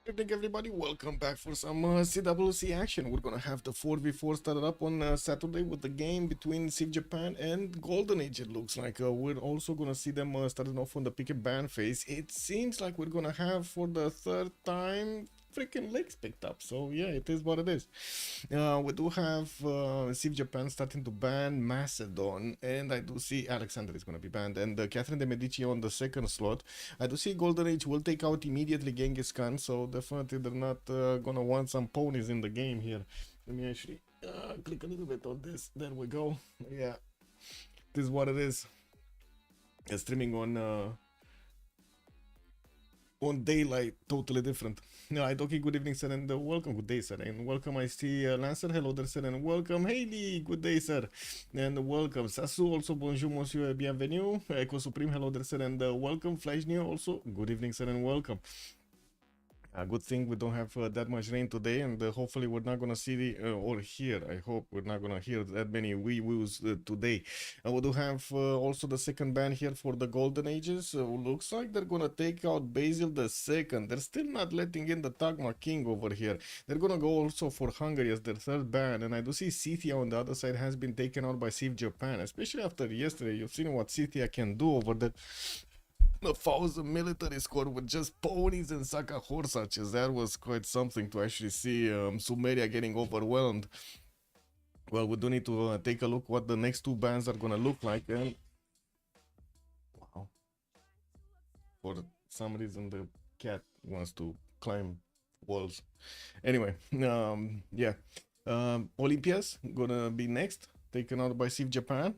Good evening, everybody. Welcome back for some CWC action. We're gonna have the 4v4 started up on Saturday with the game between CivJP and Golden Age. It looks like we're also gonna see them starting off on the pick and ban phase. It seems like we're gonna have for the third time freaking legs picked up. So yeah, it is what it is. We do have CivJP starting to ban Macedon, and I do see Alexander is gonna be banned, and Catherine de Medici on the second slot. I do see Golden Age will take out immediately Genghis Khan, so definitely they're not gonna want some ponies in the game here. Let me actually click a little bit on this. There we go. Yeah, this is what it is. Streaming on daylight, totally different. No, I okay, good evening, sir, and welcome. Good day, sir, and welcome. I see Lancer, hello there, sir, and welcome. Hailey, good day, sir, and welcome. Sasu, also bonjour, monsieur, et bienvenue. Echo Supreme, hello there, sir, and welcome. Flash New, also good evening, sir, and welcome. A good thing we don't have that much rain today, and hopefully we're not gonna see the or hear. I hope we're not gonna hear that many wee woos today. We do have also the second ban here for the Golden Ages. Looks like they're gonna take out Basil the Second. They're still not letting in the Tagma King over here. They're gonna go also for Hungary as their third ban, and I do see Scythia on the other side has been taken out by CivJP, especially after yesterday. You've seen what Scythia can do over there. 1,000 military squad with just ponies and Saka horsaches. That was quite something to actually see Sumeria getting overwhelmed. Well, we do need to take a look what the next two bands are gonna look like. And wow, for some reason the cat wants to climb walls. Anyway, yeah, Olympias gonna be next, taken out by CivJP.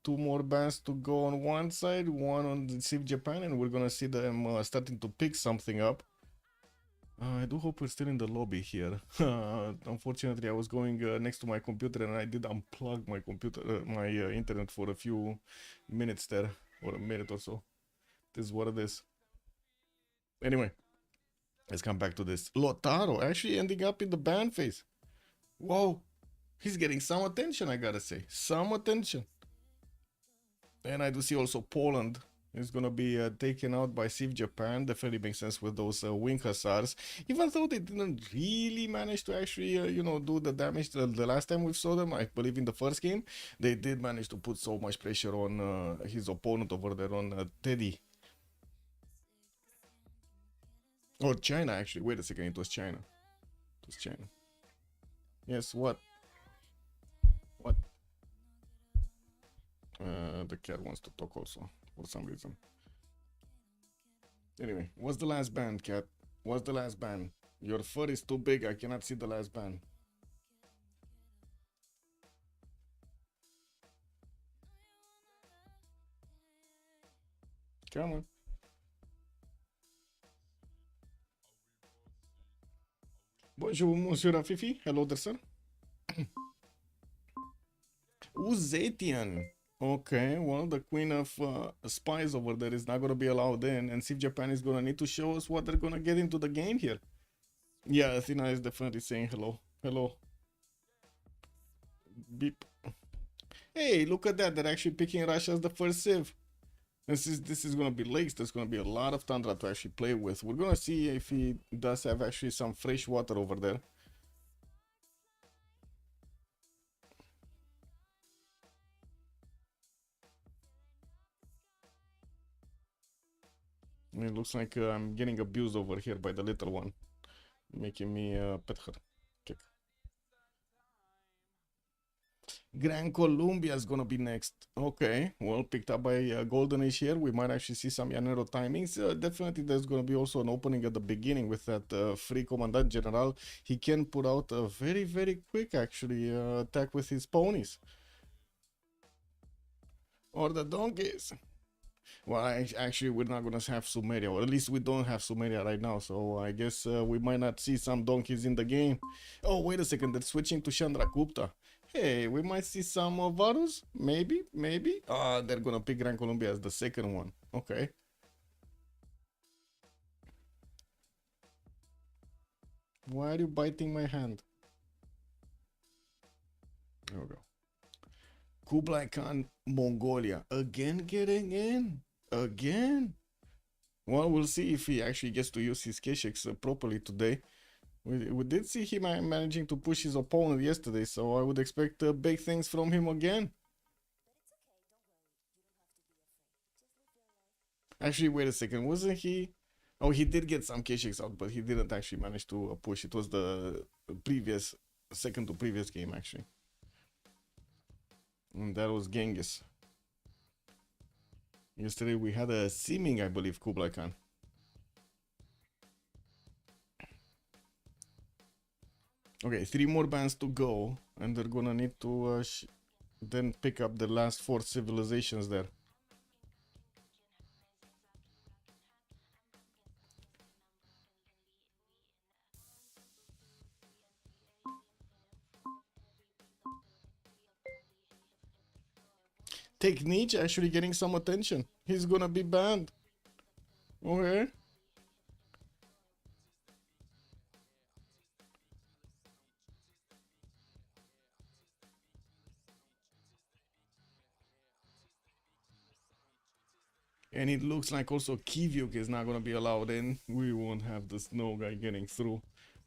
Two more bands to go on one side, one on the CivJP, and we're gonna see them starting to pick something up. I do hope we're still in the lobby here. Unfortunately, I was going next to my computer and I did unplug my computer, my internet for a few minutes there, or a minute or so. This is what it is. Anyway, let's come back to this. Lotaro actually ending up in the ban phase. Whoa, he's getting some attention, I gotta say. Some attention. And I do see also Poland is gonna be taken out by CivJP. Definitely makes sense with those wing hussars. Even though they didn't really manage to actually, do the damage the last time we saw them. I believe in the first game, they did manage to put so much pressure on his opponent over there on Teddy. Or China, actually. Wait a second, it was China. It was China. Yes, what? What? The cat wants to talk also, for some reason. Anyway, what's the last band, cat? What's the last band? Your fur is too big, I cannot see the last band. Come on. Bonjour, Monsieur Rafifi. Hello there, sir. Uzetian. Okay, well, the queen of spies over there is not going to be allowed in, and CivJP is going to need to show us what they're going to get into the game here. Yeah, Athena is definitely saying hello. Hello. Beep. Hey, look at that. They're actually picking Russia as the first Civ. This is going to be lakes. There's going to be a lot of tundra to actually play with. We're going to see if he does have actually some fresh water over there. It looks like I'm getting abused over here by the little one, making me pet her. Kick. Gran Colombia is gonna be next. Okay, well, picked up by Golden Age here. We might actually see some Llanero timings. Definitely there's gonna be also an opening at the beginning with that free Commandant General. He can put out a very, very quick actually attack with his ponies. Or the donkeys. Well, actually, we're not gonna have Sumeria, or at least we don't have Sumeria right now. So I guess we might not see some donkeys in the game. Oh, wait a second, they're switching to Chandragupta. Hey, we might see some Varus, maybe, maybe. They're gonna pick Gran Colombia as the second one. Okay. Why are you biting my hand? There we go. Kublai Khan, Mongolia, again getting in, again. Well, we'll see if he actually gets to use his K6 properly today. We did see him managing to push his opponent yesterday, so I would expect big things from him again. Actually, wait a second, wasn't he? Oh, he did get some K6 out, but he didn't actually manage to push. It was the previous, second to previous game, actually. And that was Genghis. Yesterday we had a seeming, I believe, Kublai Khan. Okay, 3 more bands to go, and they're gonna need to then pick up the last 4 civilizations there. Take Nietzsche actually getting some attention. He's gonna be banned. Okay. And it looks like also Kivyuk is not gonna be allowed in. We won't have the snow guy getting through.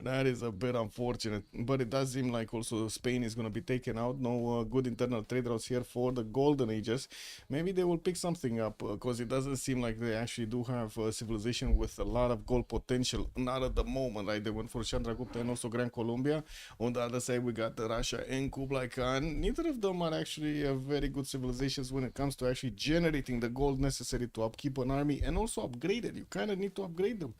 That is a bit unfortunate, but it does seem like also Spain is going to be taken out. No good internal trade routes here for the Golden Ages. Maybe they will pick something up because it doesn't seem like they actually do have a civilization with a lot of gold potential. Not at the moment, right? They went for Chandragupta and also Gran Colombia. On the other side, we got Russia and Kublai Khan. Neither of them are actually very good civilizations when it comes to actually generating the gold necessary to upkeep an army and also upgrade it. You kind of need to upgrade them.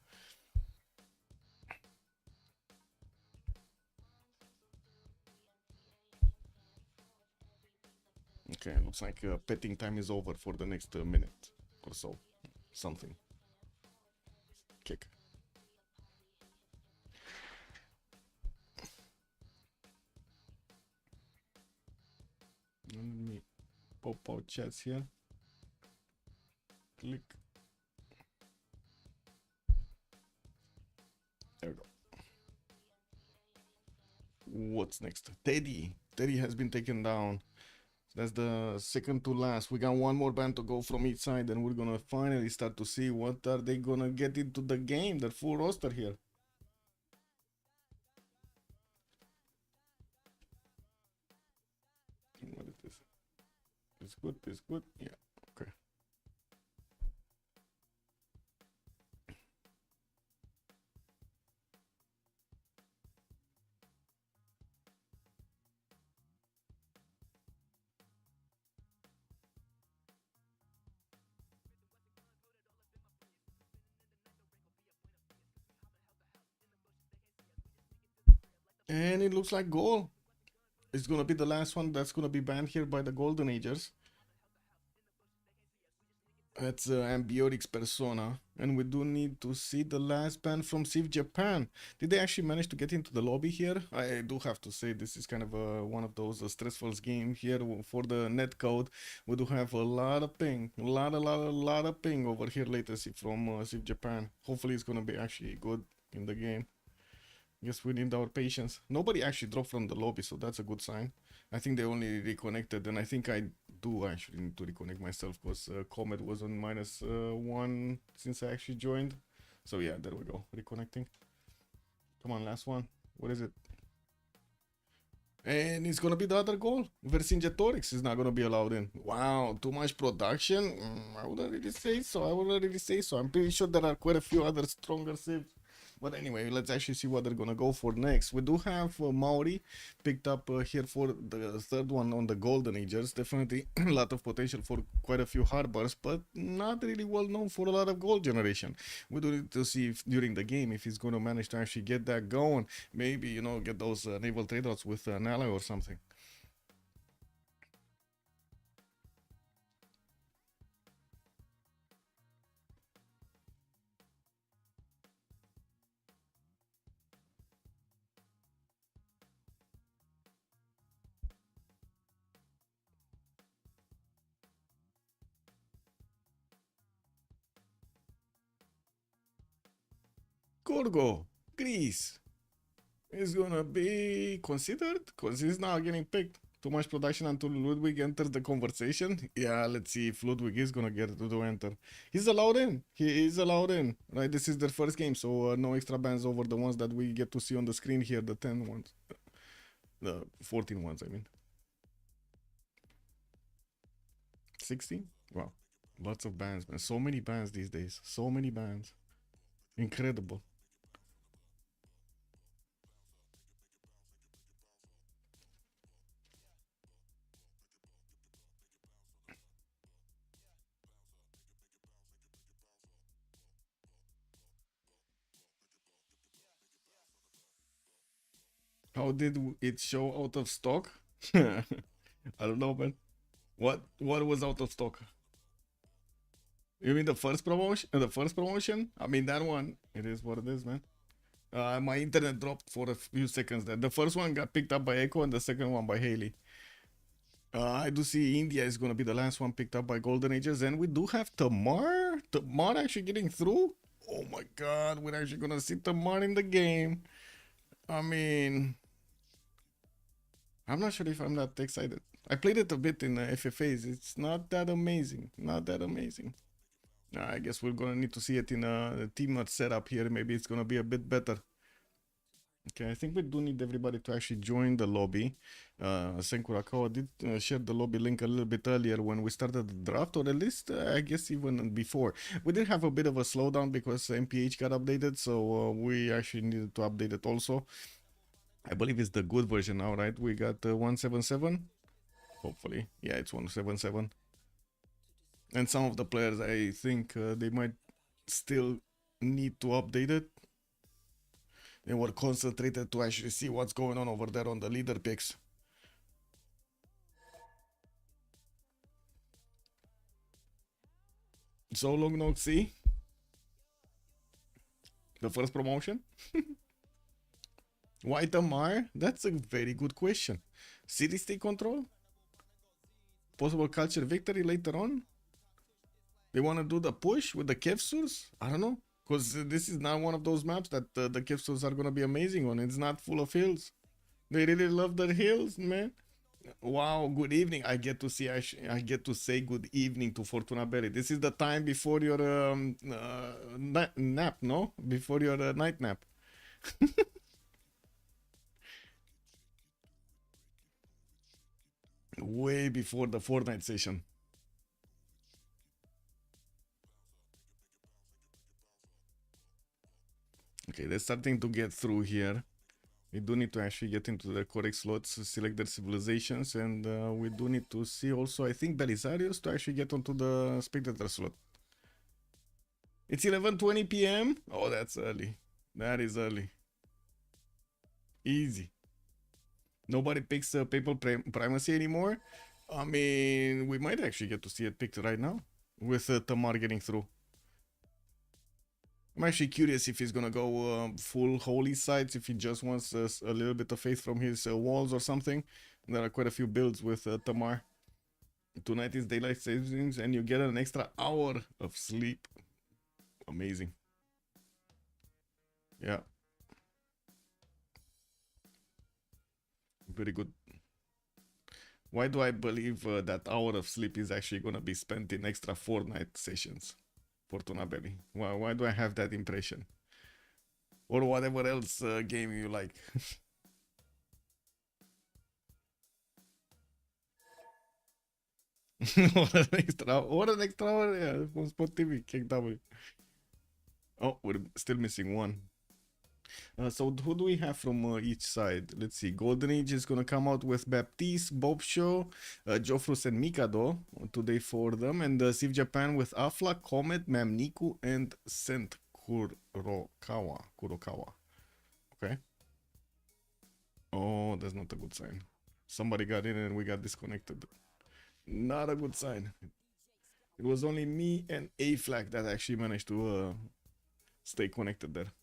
Okay, looks like petting time is over for the next minute or so. Something. Kick. Let me pop out chats here. Click. There we go. What's next? Teddy. Teddy has been taken down. That's the second to last. We got one more band to go from each side, and we're gonna finally start to see what are they gonna get into the game. Their full roster here. What is this? It's good. It's good. Yeah. Okay. And it looks like goal. It's gonna be the last one that's gonna be banned here by the Golden Agers. That's Ambiotics Persona, and we do need to see the last band from Civ Japan. Did they actually manage to get into the lobby here? I do have to say this is kind of one of those stressful games here for the netcode. We do have a lot of ping, a lot of ping over here latency from Civ Japan. Hopefully it's gonna be actually good in the game. Yes, we need our patience. Nobody actually dropped from the lobby, so that's a good sign. I think they only reconnected, and I think I do actually need to reconnect myself because Comet was on -1 since I actually joined. So yeah, there we go, reconnecting. Come on, last one. What is it? And it's gonna be the other goal. Vercingetorix is not gonna be allowed in. Wow, too much production? I wouldn't really say so. I wouldn't really say so. I'm pretty sure there are quite a few other stronger civs. But anyway, let's actually see what they're gonna go for next. We do have Maori picked up here for the third one on the Golden Ages. Definitely a lot of potential for quite a few harbors, but not really well known for a lot of gold generation. We do need to see if during the game if he's gonna manage to actually get that going. Maybe, you know, get those naval trade routes with an ally or something. Gorgo, Greece is gonna be considered because he's not getting picked. Too much production until Ludwig enters the conversation. Yeah, let's see if Ludwig is gonna get to enter. He's allowed in. He is allowed in. Right, this is their first game, so no extra bans over the ones that we get to see on the screen here, the 10 ones. The 14 ones, I mean. 16? Wow. Lots of bans, man. So many bans these days. So many bans. Incredible. How did it show out of stock? I don't know, man. What was out of stock? You mean the first promotion? The first promotion? I mean that one. It is what it is, man. My internet dropped for a few seconds there. The first one got picked up by Echo and the second one by Haley. I do see India is gonna be the last one picked up by Golden Ages, and we do have Tamar. Tamar actually getting through. Oh my God, we're actually gonna see Tamar in the game. I mean, I'm not sure if I'm that excited. I played it a bit in FFAs. It's not that amazing. Not that amazing. I guess we're gonna need to see it in a team setup here. Maybe it's gonna be a bit better. Okay, I think we do need everybody to actually join the lobby. Senkurakawa did share the lobby link a little bit earlier when we started the draft, or at least I guess even before. We did have a bit of a slowdown because MPH got updated, so we actually needed to update it also. I believe it's the good version now, right? We got 177. Hopefully, yeah, it's 177. And some of the players, I think they might still need to update it. They were concentrated to actually see what's going on over there on the leader picks. So long no see. The first promotion? Why Tamar? That's a very good question. City state control? Possible culture victory later on? They want to do the push with the Kevsurs? I don't know. Because this is not one of those maps that the Kevsurs are going to be amazing on. It's not full of hills. They really love the hills, man. Wow, good evening. I get to see. I get to say good evening to Fortuna Berry. This is the time before your nap, no? Before your night nap. Way before the Fortnite session. Okay, they're starting to get through here. We do need to actually get into the correct slots, select their civilizations, and we do need to see also, I think, Belisarius to actually get onto the spectator slot. It's 11:20 p.m. Oh, that's early. That is early. Easy. Nobody picks Papal Primacy anymore. I mean, we might actually get to see it picked right now with Tamar getting through. I'm actually curious if he's gonna go full holy sites, if he just wants a little bit of faith from his walls or something. There are quite a few builds with Tamar. Tonight is daylight savings and you get an extra hour of sleep. Amazing. Yeah. Very good. Why do I believe that hour of sleep is actually gonna be spent in extra Fortnite sessions? Fortuna Belly. Why do I have that impression? Or whatever else game you like. What an extra hour, yeah, on Spot TV, KW. Oh, we're still missing one. So who do we have from each side? Let's see. Golden Age is gonna come out with Baptiste, Bob Show, Jofrus and Mikado today for them, and Civ Japan with Afla, Comet, Mamniku, and Sent Kurokawa. Okay. Oh, that's not a good sign. Somebody got in and we got disconnected. Not a good sign. It was only me and A-Flag that actually managed to stay connected there.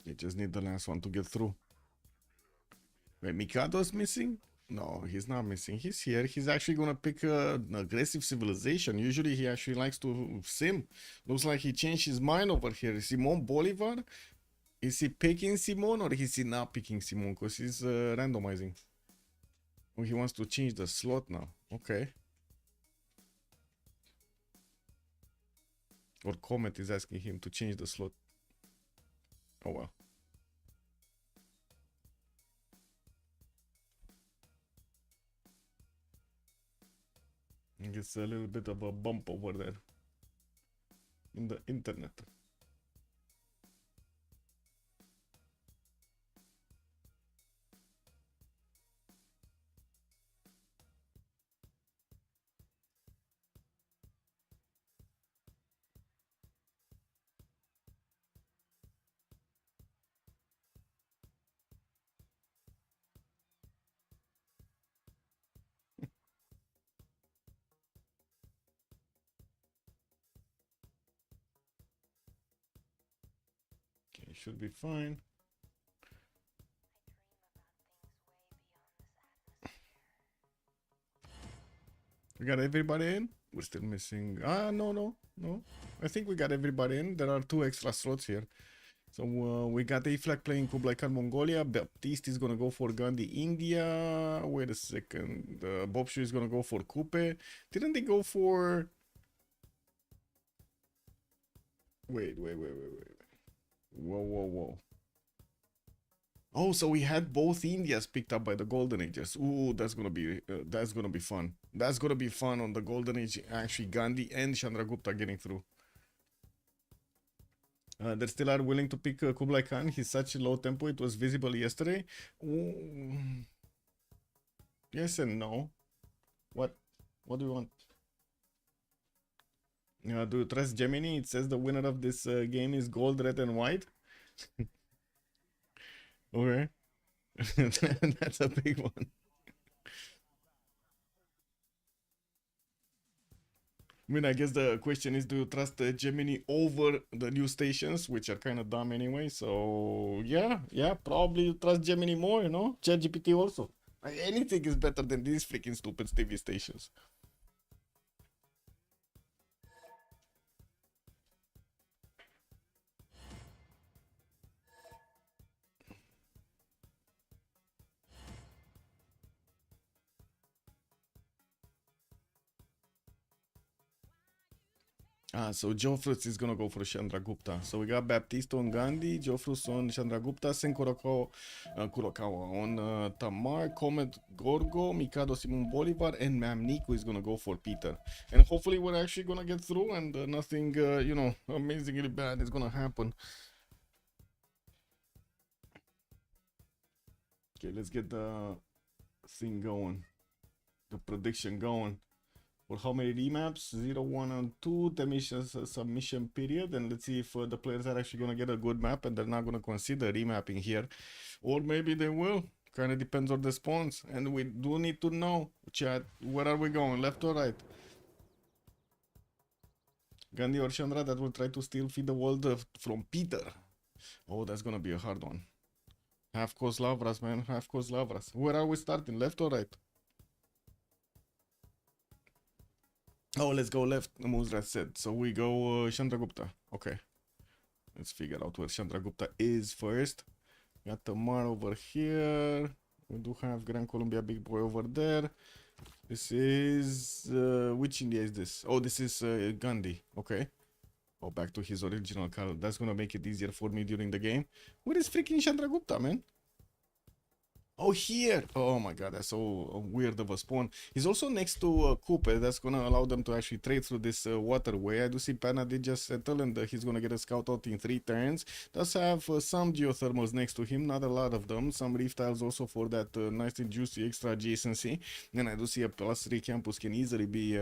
We just need the last one to get through. Wait, Mikado's missing? No, he's not missing. He's here. He's actually gonna pick an aggressive civilization. Usually he actually likes to sim. Looks like he changed his mind over here. Simon Bolivar? Is he picking Simon or is he not picking Simon? Because he's randomizing. Oh, he wants to change the slot now. Okay. Or Comet is asking him to change the slot. Oh well. It's a little bit of a bump over there in the internet. Okay, should be fine. We got everybody in? We're still missing. No. I think we got everybody in. There are 2 extra slots here. So we got A-Flag playing Kublai Khan Mongolia. Baptiste is gonna go for Gandhi India. Wait a second. Bobshu is gonna go for Kupe. Didn't they go for... Wait. Whoa. Oh, so we had both Indias picked up by the Golden Ages. Ooh, that's gonna be fun. That's gonna be fun on the Golden Age. Actually, Gandhi and Chandragupta getting through. They still are willing to pick Kublai Khan. He's such a low tempo. It was visible yesterday. Ooh. Yes and no. What do you want? Do you trust Gemini? It says the winner of this game is gold, red, and white. Okay. That's a big one. I mean, I guess the question is, do you trust Gemini over the new stations, which are kind of dumb anyway? So, yeah, probably you trust Gemini more, you know? ChatGPT also. Anything is better than these freaking stupid TV stations. So Jofrus is gonna go for Chandragupta. So we got Baptiste on Gandhi, Jofrus on Chandragupta, Sen Kurokawa on Tamar, Comet Gorgo, Mikado Simon Bolivar, and Mam Nico is gonna go for Peter. And hopefully we're actually gonna get through and nothing, amazingly bad is gonna happen. Okay, let's get the thing going, the prediction going. For how many remaps? 0, 1, and 2. The missions submission period, and let's see if the players are actually gonna get a good map and they're not gonna consider remapping here, or maybe they will. Kind of depends on the spawns, and we do need to know, chat, where are we going, left or right? Gandhi or Chandra that will try to still feed the world from Peter. Oh, that's gonna be a hard one. Half course Lavras, man, half course Lavras. Where are we starting, left or right? Oh, let's go left, Muzrat said. So we go Chandragupta. Okay. Let's figure out where Chandragupta is first. Got Tamar over here. We do have Grand Columbia Big Boy over there. This is... which India is this? Oh, this is Gandhi. Okay. Oh, back to his original color. That's gonna make it easier for me during the game. Where is freaking Chandragupta, man? Oh, here! Oh my god, that's so weird of a spawn. He's also next to Cooper. That's gonna allow them to actually trade through this waterway. I do see Pana did just settle, and he's gonna get a scout out in 3 turns. Does have some geothermals next to him, not a lot of them. Some reef tiles also for that nice and juicy extra adjacency. And I do see a +3 campus can easily be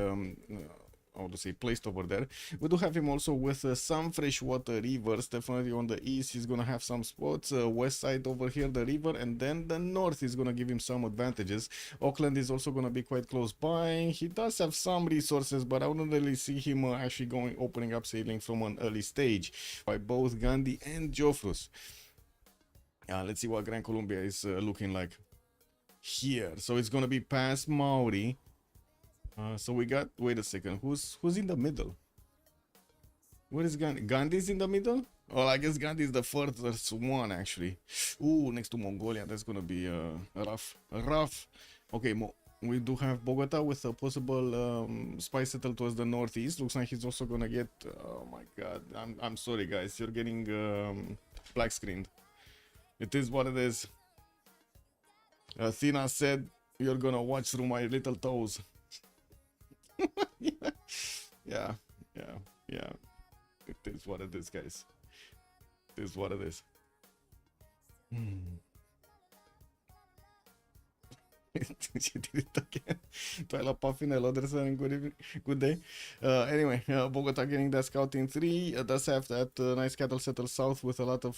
how to say, placed over there. We do have him also with some freshwater rivers. Definitely on the east he's gonna have some spots, west side over here the river, and then the north is gonna give him some advantages. Auckland is also gonna be quite close by. He does have some resources, but I wouldn't really see him actually opening up sailing from an early stage by both Gandhi and Jofrus. Let's see what Gran Colombia is looking like here. So it's gonna be past Maori. So we got, wait a second, who's in the middle? Where is Gandhi? Gandhi's in the middle? Well, I guess Gandhi is the furthest one actually. Ooh, next to Mongolia. That's gonna be rough. Rough. Okay, we do have Bogota with a possible spy settle towards the northeast. Looks like he's also gonna get. Oh my god. I'm sorry, guys. You're getting black screened. It is what it is. Athena said, "You're gonna watch through my little toes." Yeah, yeah, yeah. It is what it is, guys. It is what it is. She did it again. Twyla Puffin, hello there, sir, and good evening, good day. Anyway, Bogota getting that scout in 3. Does have that nice cattle settle south with a lot of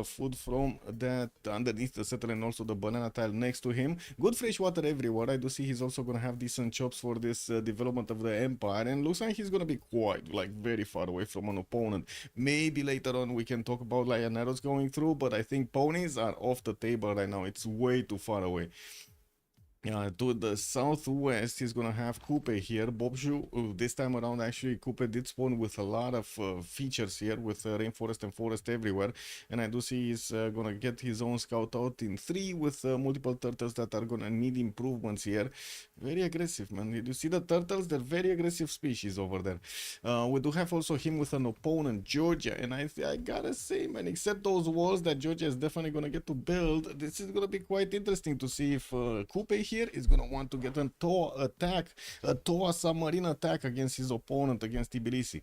food from that underneath the settle and also the banana tile next to him. Good fresh water everywhere. I do see he's also gonna have decent chops for this development of the empire, and looks like he's gonna be quite like very far away from an opponent. Maybe later on we can talk about lion arrows going through, but I think ponies are off the table right now. It's way too far away. To the southwest, he's gonna have Coupe here. Bobju, this time around, actually, Coupe did spawn with a lot of features here with rainforest and forest everywhere. And I do see he's gonna get his own scout out in 3 with multiple turtles that are gonna need improvements here. Very aggressive, man. You see the turtles? They're very aggressive species over there. We do have also him with an opponent, Georgia. And I gotta say, man, except those walls that Georgia is definitely gonna get to build, this is gonna be quite interesting to see if Coupe here is gonna want to get a Toa submarine attack against his opponent, against Tbilisi.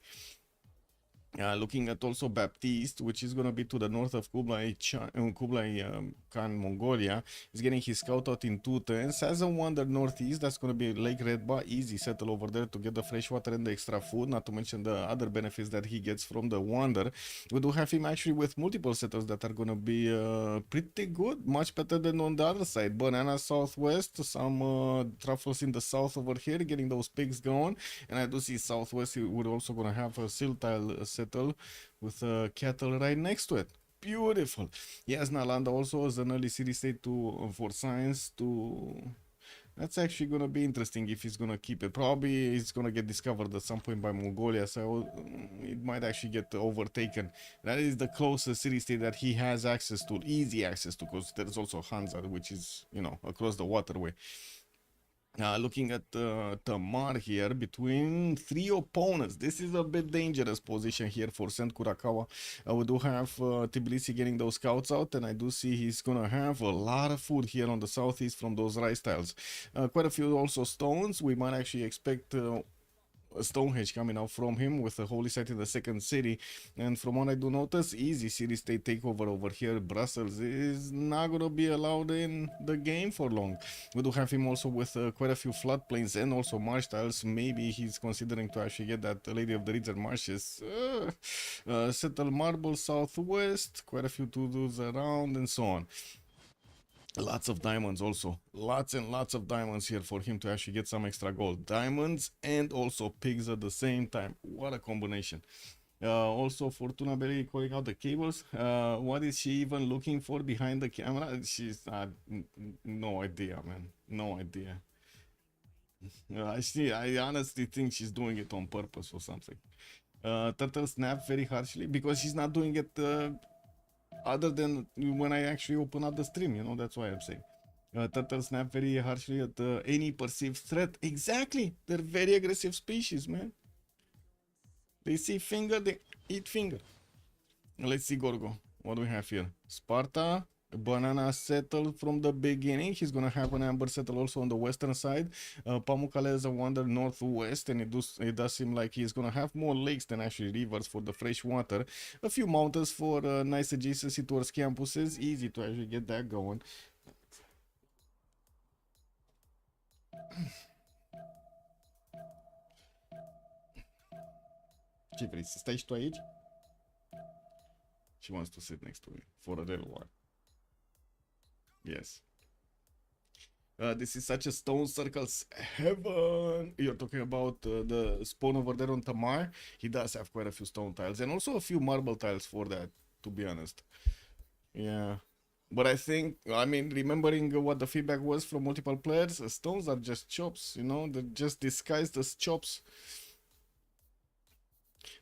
Looking at also Baptiste, which is going to be to the north of Kublai Khan, Mongolia. He's getting his scout out in 2 turns. Has a wander northeast. That's going to be Lake Redba. Easy settle over there to get the fresh water and the extra food, not to mention the other benefits that he gets from the wander. We do have him actually with multiple settles that are going to be pretty good, much better than on the other side. Banana southwest, some truffles in the south over here, getting those pigs going. And I do see southwest, we're also going to have a sill tile settle with cattle right next to it. Beautiful. Yes, Nalanda also is an early city state for science to. That's actually gonna be interesting if he's gonna keep it. Probably it's gonna get discovered at some point by Mongolia, so it might actually get overtaken. That is the closest city state that he has access to, easy access to, because there's also Hansa, which is, you know, across the waterway. Looking at Tamar here, between 3 opponents. This is a bit dangerous position here for Saint Kurakawa. We do have Tbilisi getting those scouts out, and I do see he's gonna have a lot of food here on the southeast from those rice tiles. Quite a few also stones. We might actually expect Stonehenge coming out from him with the holy site in the second city. And from what I do notice, easy city state takeover over here. Brussels is not gonna be allowed in the game for long. We do have him also with quite a few floodplains and also marsh tiles. Maybe he's considering to actually get that Lady of the Reeds and Marshes. Settle marble southwest, quite a few to-dos around and so on. Lots of diamonds also. Lots and lots of diamonds here for him to actually get some extra gold. Diamonds and also pigs at the same time. What a combination. Also, Fortuna Berry calling out the cables. What is she even looking for behind the camera? She's no idea, man. No idea. I honestly think she's doing it on purpose or something. Turtle snap very harshly because she's not doing it other than when I actually open up the stream, you know, that's why I'm saying. Turtle snap very harshly at any perceived threat. Exactly, they're very aggressive species, man. They see finger, they eat finger. Let's see Gorgo. What do we have here? Sparta, banana settle from the beginning. He's gonna have an amber settle also on the western side. Pamukkale is a wander northwest, and it does seem like he's gonna have more lakes than actually rivers for the fresh water. A few mountains for nice adjacency towards campuses. Easy to actually get that going. Ce vrei, să stai și tu aici? She wants to sit next to me for a little while. Yes. This is such a stone circles heaven. You're talking about the spawn over there on Tamar. He does have quite a few stone tiles and also a few marble tiles for that, to be honest. Yeah. But I think, I mean, remembering what the feedback was from multiple players, stones are just chops, you know, they're just disguised as chops.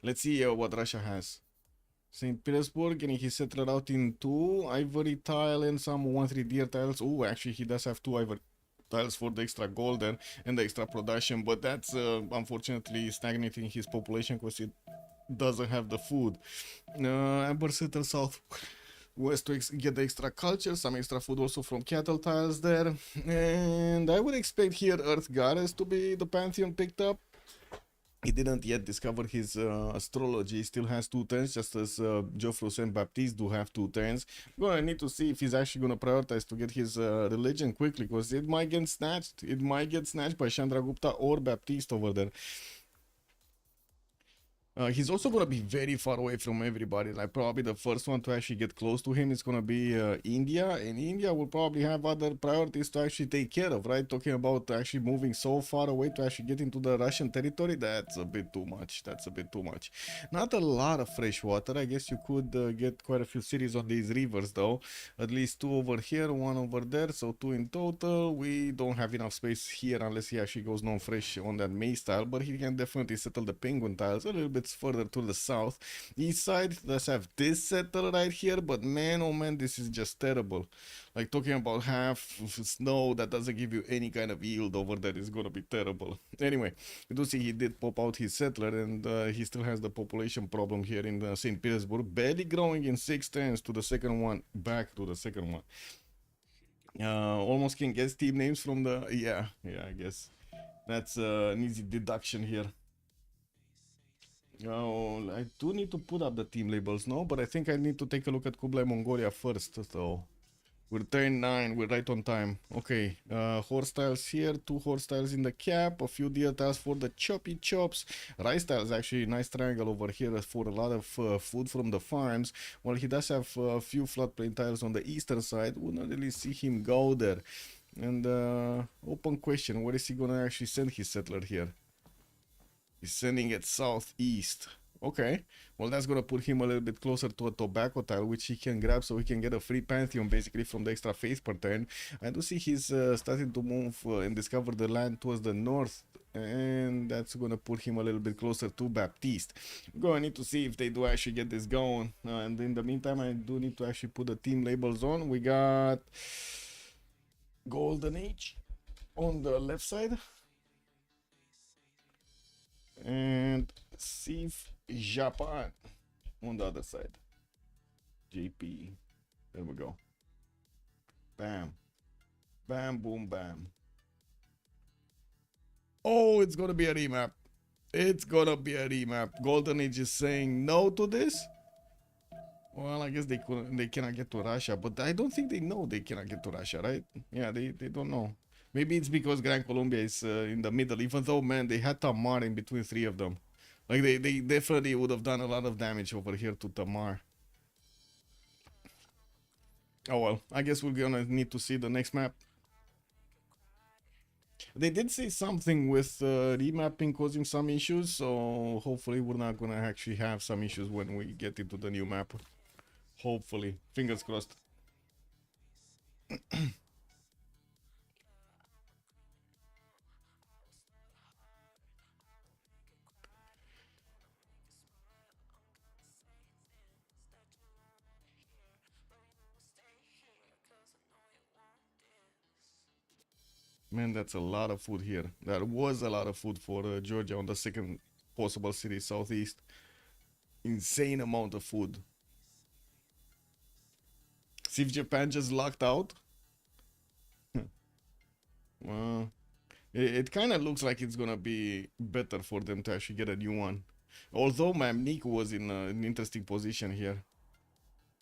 Let's see what Russia has. St. Petersburg, getting his settler out in 2 ivory tile and some 1-3 deer tiles. Oh, actually, he does have 2 ivory tiles for the extra golden and the extra production, but that's unfortunately stagnating his population because it doesn't have the food. Amber settle south west to get the extra culture, some extra food also from cattle tiles there. And I would expect here Earth Goddess to be the pantheon picked up. He didn't yet discover his astrology. He still has 2 turns, just as Geoffrey and Baptiste do have 2 turns. We're gonna need to see if he's actually gonna prioritize to get his religion quickly, because it might get snatched. It might get snatched by Chandragupta or Baptiste over there. He's also gonna be very far away from everybody. Like probably the first one to actually get close to him is gonna be India, and India will probably have other priorities to actually take care of, right? Talking about actually moving so far away to actually get into the Russian territory, that's a bit too much. That's a bit too much. Not a lot of fresh water. I guess you could get quite a few cities on these rivers, though. At least 2 over here, 1 over there, so 2 in total. We don't have enough space here unless he actually goes non-fresh on that maize tile, but he can definitely settle the penguin tiles a little bit further to the south. East side, let's have this settle right here, but man, oh man, this is just terrible. Like talking about half snow that doesn't give you any kind of yield over there is gonna be terrible. Anyway, you do see he did pop out his settler, and he still has the population problem here in St. Petersburg, barely growing in 6 turns to the second one, back to the second one. Almost can guess team names from the, yeah, I guess that's an easy deduction here. Oh, I do need to put up the team labels, no? But I think I need to take a look at Kublai Mongolia first, though. We're turn 9, we're right on time. Okay, horse tiles here, 2 horse tiles in the cap, a few deer tiles for the choppy chops. Rice tiles, actually, nice triangle over here for a lot of food from the farms. Well, he does have a few floodplain tiles on the eastern side. Would not really see him go there. And open question, where is he gonna actually send his settler here? He's sending it southeast. Okay, well that's gonna put him a little bit closer to a tobacco tile, which he can grab so he can get a free pantheon basically from the extra faith per turn. I do see he's starting to move and discover the land towards the north, and that's gonna put him a little bit closer to Baptiste. We're gonna need to see if they do actually get this going, and in the meantime I do need to actually put the team labels on. We got Golden Age on the left side, and CivJP on the other side. JP. There we go. Bam. Bam, boom, bam. Oh, it's gonna be a remap. It's gonna be a remap. Golden Age is saying no to this. Well, I guess they cannot get to Russia, but I don't think they know they cannot get to Russia, right? Yeah, they don't know. Maybe it's because Gran Colombia is in the middle, even though, man, they had Tamar in between 3 of them. Like, they definitely would have done a lot of damage over here to Tamar. Oh well, I guess we're gonna need to see the next map. They did say something with remapping causing some issues, so hopefully we're not gonna actually have some issues when we get into the new map. Hopefully, fingers crossed. Man, that's a lot of food here. That was a lot of food for Georgia on the second possible city southeast. Insane amount of food. See if Japan just locked out. Well, it kind of looks like it's gonna be better for them to actually get a new one. Although Mamnik was in an interesting position here.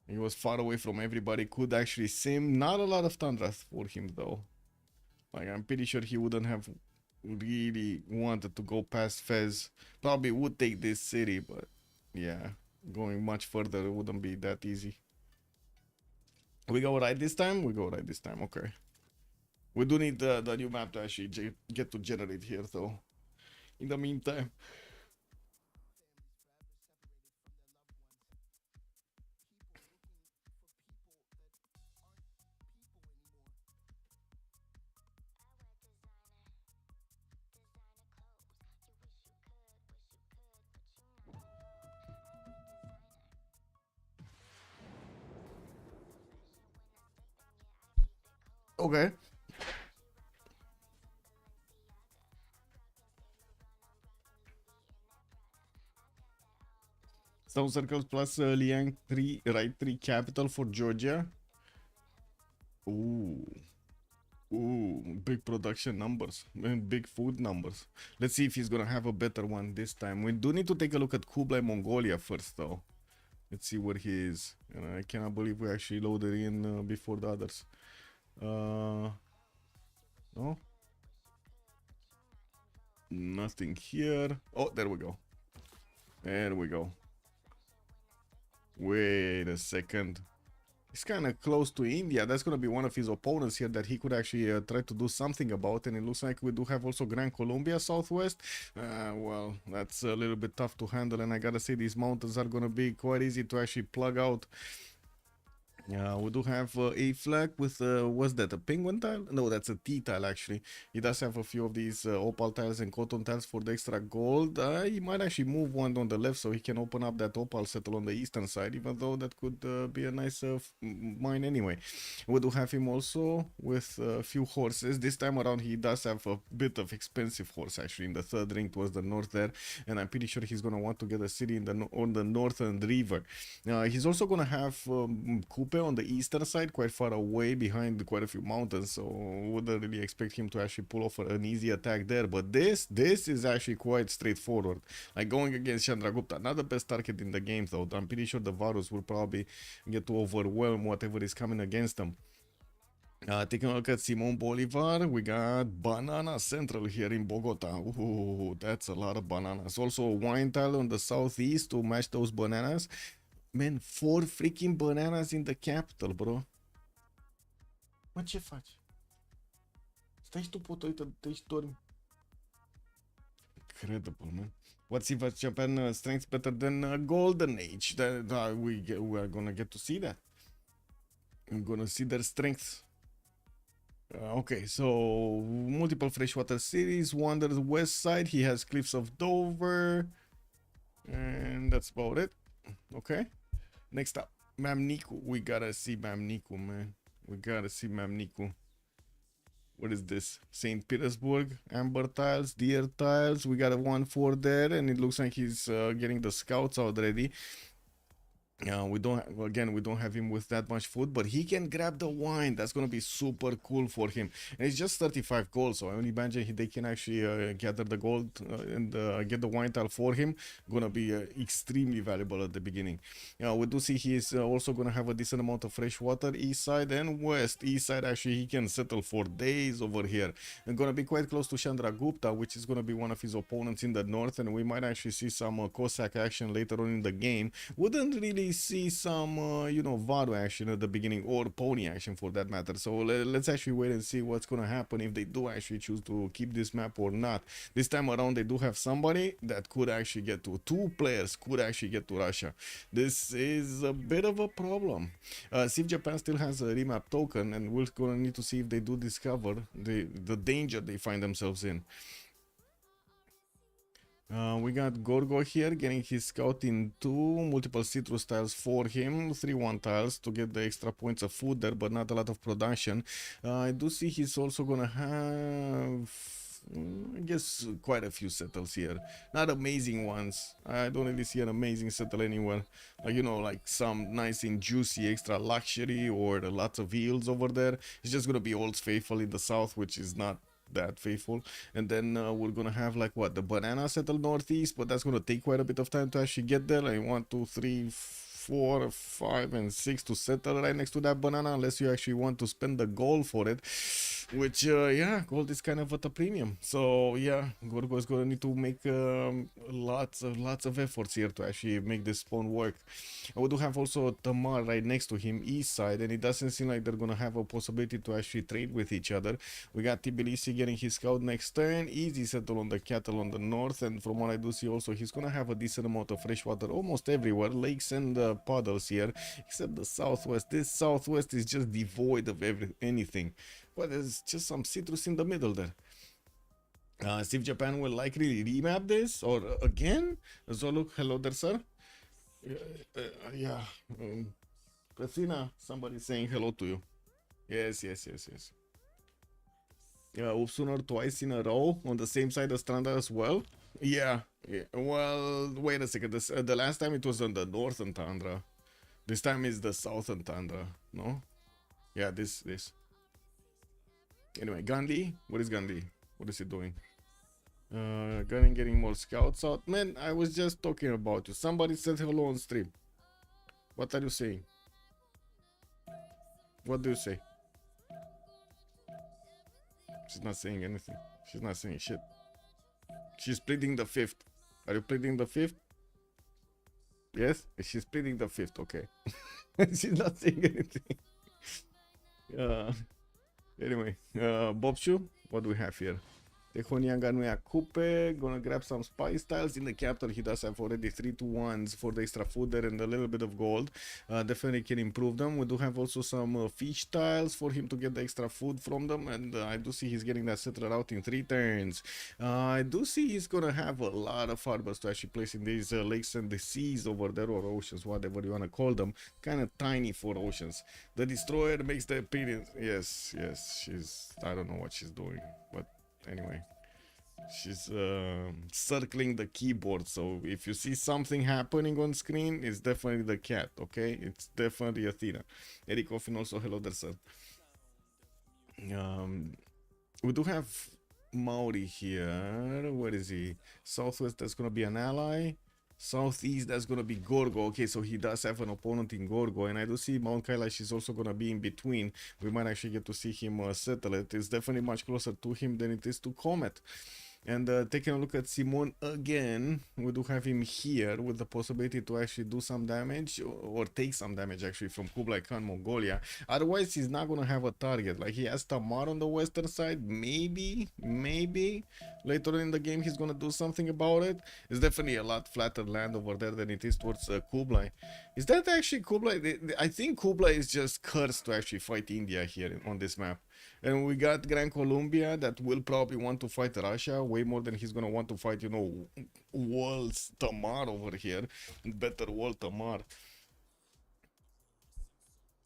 He was far away from everybody, could actually sim. Not a lot of tundras for him though. Like I'm pretty sure he wouldn't have really wanted to go past Fez. Probably would take this city, but yeah, going much further wouldn't be that easy. We go right this time? We go right this time, okay. We do need the new map to actually get to generate here though. In the meantime. Okay. Stone Circles plus Liang 3, right 3 capital for Georgia. Ooh. Ooh, big production numbers and big food numbers. Let's see if he's gonna have a better one this time. We do need to take a look at Kublai Mongolia first, though. Let's see where he is. And I cannot believe we actually loaded in before the others. No, nothing here. Oh, there we go. There we go. Wait a second. He's kind of close to India. That's going to be one of his opponents here that he could actually try to do something about. And it looks like we do have also Gran Colombia Southwest. Well, that's a little bit tough to handle. And I got to say, these mountains are going to be quite easy to actually plug out. We do have a flag with, what's that, a penguin tile? No, that's a T tile actually. He does have a few of these opal tiles and cotton tiles for the extra gold. He might actually move one on the left so he can open up that opal settle on the eastern side, even though that could be a nice mine anyway. We do have him also with a few horses. This time around he does have a bit of expensive horse actually in the third ring towards the north there, and I'm pretty sure he's gonna want to get a city in the on the northern river. He's also gonna have Coupe on the eastern side, quite far away behind quite a few mountains, so wouldn't really expect him to actually pull off an easy attack there. But this is actually quite straightforward. Like going against Chandragupta, not the best target in the game though. I'm pretty sure the Varus will probably get to overwhelm whatever is coming against them. Taking a look at Simon Bolivar, we got Banana Central here in Bogota. Ooh, that's a lot of bananas. Also a wine tile on the southeast to match those bananas. Man, 4 freaking bananas in the capital, bro. Mă, ce faci? Stai și tu, pot, uite, și dormi. Incredible, man. What's if Japan strength better than Golden Age? That we are gonna get to see that. I'm gonna see their strength. Okay, so multiple freshwater cities. Wanders west side. He has Cliffs of Dover, and that's about it. Okay. Next up, Mamniku. We gotta see Mamniku, man. We gotta see Mamniku. What is this? St. Petersburg, amber tiles, deer tiles. We got a 1-4 there, and it looks like he's getting the scouts out ready. We don't have him with that much food, but he can grab the wine. That's gonna be super cool for him. And it's just 35 gold, so I only imagine they can actually gather the gold and get the wine tile for him. Gonna be extremely valuable at the beginning. We do see he's also gonna have a decent amount of fresh water east side and west. East side actually he can settle for days over here. And gonna be quite close to Chandragupta, which is gonna be one of his opponents in the north, and we might actually see some Cossack action later on in the game. Wouldn't really see some Varu action at the beginning, or pony action for that matter. So let's actually wait and see what's gonna happen if they do actually choose to keep this map or not. This time around they do have somebody that could actually get to, 2 players could actually get to Russia. This is a bit of a problem. CivJP still has a remap token, and we're gonna need to see if they do discover the danger they find themselves in. We got Gorgo here getting his scout in 2 multiple citrus tiles for him, 3-1 tiles to get the extra points of food there, but not a lot of production. I do see he's also gonna have, I guess, quite a few settles here. Not amazing ones. I don't really see an amazing settle anywhere. Like some nice and juicy extra luxury or lots of yields over there. It's just gonna be Old Faithful in the south, which is not that faithful. And then we're gonna have like what, the banana settle northeast, but that's gonna take quite a bit of time to actually get there. Like 1 2 3 4 5 and 6 to settle right next to that banana, unless you actually want to spend the gold for it, which yeah, gold is kind of at a premium. So yeah, Gorgo is gonna need to make lots of efforts here to actually make this spawn work. We do have also Tamar right next to him east side, and it doesn't seem like they're gonna have a possibility to actually trade with each other. We got Tbilisi getting his scout next turn, easy settle on the cattle on the north, and from what I do see also he's gonna have a decent amount of fresh water almost everywhere, lakes and puddles here, except the southwest. This southwest is just devoid of anything, but there's just some citrus in the middle there. CivJP will likely remap this, or again? Zoluk, hello there, sir. Yeah, Christina, somebody saying hello to you. Yes. Upsuner twice in a row on the same side as Stranda as well. Yeah, yeah. Well, wait a second. The last time it was on the northern tundra. This time is the southern tundra. No? Yeah, this. Anyway, Gandhi. What is Gandhi? What is he doing? Gunning getting more scouts out. Man, I was just talking about you. Somebody said hello on stream. What are you saying? What do you say? She's not saying anything. She's not saying shit. She's pleading the fifth. Are you pleading the fifth? Yes? She's pleading the fifth, okay. She's not saying anything. Anyway, Bobshu, what do we have here? Tehonianga nu ia cupe, gonna grab some spice tiles. In the capital, he does have already 3-2-1s for the extra food there and a little bit of gold. Definitely can improve them. We do have also some fish tiles for him to get the extra food from them. And I do see he's getting that settler out in 3 turns. I do see he's gonna have a lot of farmers to actually place in these lakes and the seas over there, or oceans, whatever you wanna call them. Kind of tiny for oceans. The destroyer makes the appearance. Yes, she's... I don't know what she's doing, but... Anyway, she's circling the keyboard, so if you see something happening on screen, it's definitely the cat, okay? It's definitely Athena. Eric Coffin also, hello there, sir. We do have Maori here. Where is he? Southwest, that's gonna be an ally. Southeast, that's gonna be Gorgo. Okay, so he does have an opponent in Gorgo, and I do see Mount Kailash is also gonna be in between. We might actually get to see him settle it. It's definitely much closer to him than it is to Comet. And taking a look at Simon again, we do have him here with the possibility to actually do some damage or take some damage actually from Kublai Khan, Mongolia. Otherwise, he's not going to have a target. Like, he has Tamar on the western side. Maybe later on in the game he's going to do something about it. It's definitely a lot flatter land over there than it is towards Kublai. Is that actually Kublai? I think Kublai is just cursed to actually fight India here on this map. And we got Gran Colombia that will probably want to fight Russia way more than he's gonna want to fight, you know, World's Tamar over here. Better World Tamar.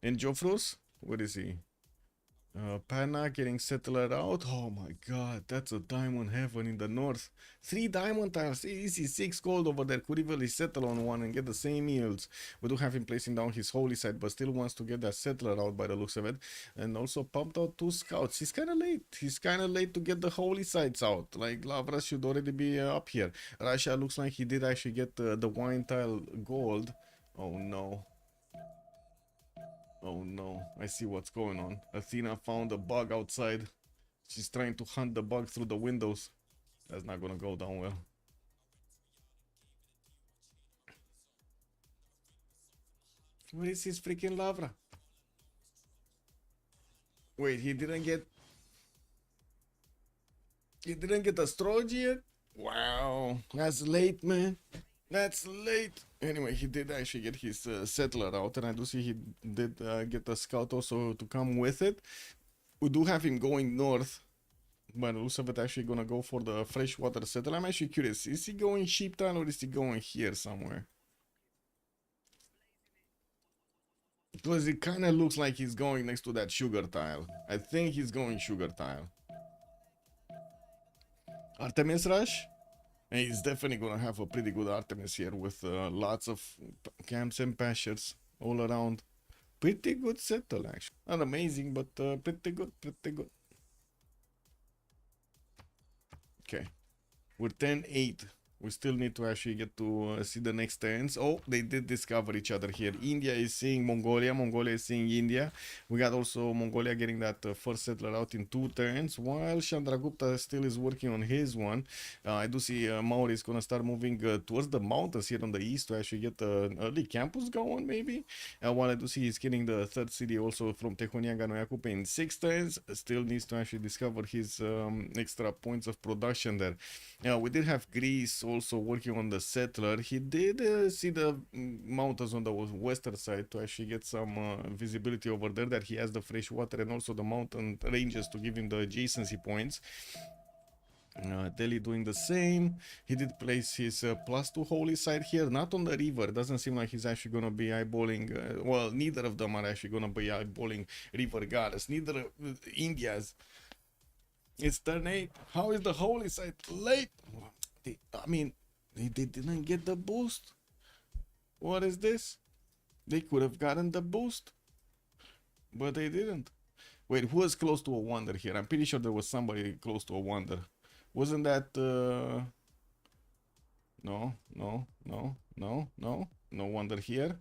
And Jofros? Where is he? Panna getting settler out. Oh my god, that's a diamond heaven in the north. 3 diamond tiles, easy, 6 gold over there. Could easily settle on one and get the same yields. We do have him placing down his holy site, but still wants to get that settler out by the looks of it. And also pumped out 2 scouts. He's kind of late. He's kind of late to get the holy sites out. Like, Lavras should already be up here. Russia looks like he did actually get the wine tile gold. Oh no. Oh no, I see what's going on. Athena found a bug outside. She's trying to hunt the bug through the windows. That's not gonna go down well. Where is his freaking Lavra? Wait, he didn't get... He didn't get astrology yet? Wow, that's late, man. That's late. Anyway, he did actually get his settler out, and I do see he did get a scout also to come with it. We do have him going north, but looks of it actually gonna go for the freshwater settler. I'm actually curious, is he going sheep tile or is he going here somewhere? Because it kind of looks like he's going next to that sugar tile. I think he's going sugar tile. Artemis Rush? And he's definitely gonna have a pretty good Artemis here with lots of camps and pastures all around. Pretty good settle actually. Not amazing, but pretty good, pretty good. Okay, we're 10-8. We still need to actually get to see the next turns. Oh, they did discover each other here. India is seeing Mongolia. Mongolia is seeing India. We got also Mongolia getting that first settler out in 2 turns, while Chandragupta still is working on his one. I do see Maori is going to start moving towards the mountains here on the east to actually get an early campus going, maybe. While I do see he's getting the 3rd city also from Tehonianga no Yakupe in 6 turns. Still needs to actually discover his extra points of production there. We did have Greece also working on the settler. He did see the mountains on the western side to actually get some visibility over there, that he has the fresh water and also the mountain ranges to give him the adjacency points. Delhi doing the same. He did place his +2 holy site here, not on the river. Doesn't seem like he's actually gonna be eyeballing, well, neither of them are actually gonna be eyeballing river goddess. Neither India's It's turn 8. How is the holy side late? I mean, they didn't get the boost. What is this? They could have gotten the boost, but they didn't. Wait, who was close to a wonder here? I'm pretty sure there was somebody close to a wonder. Wasn't that, no, no, no, no, no, no wonder here.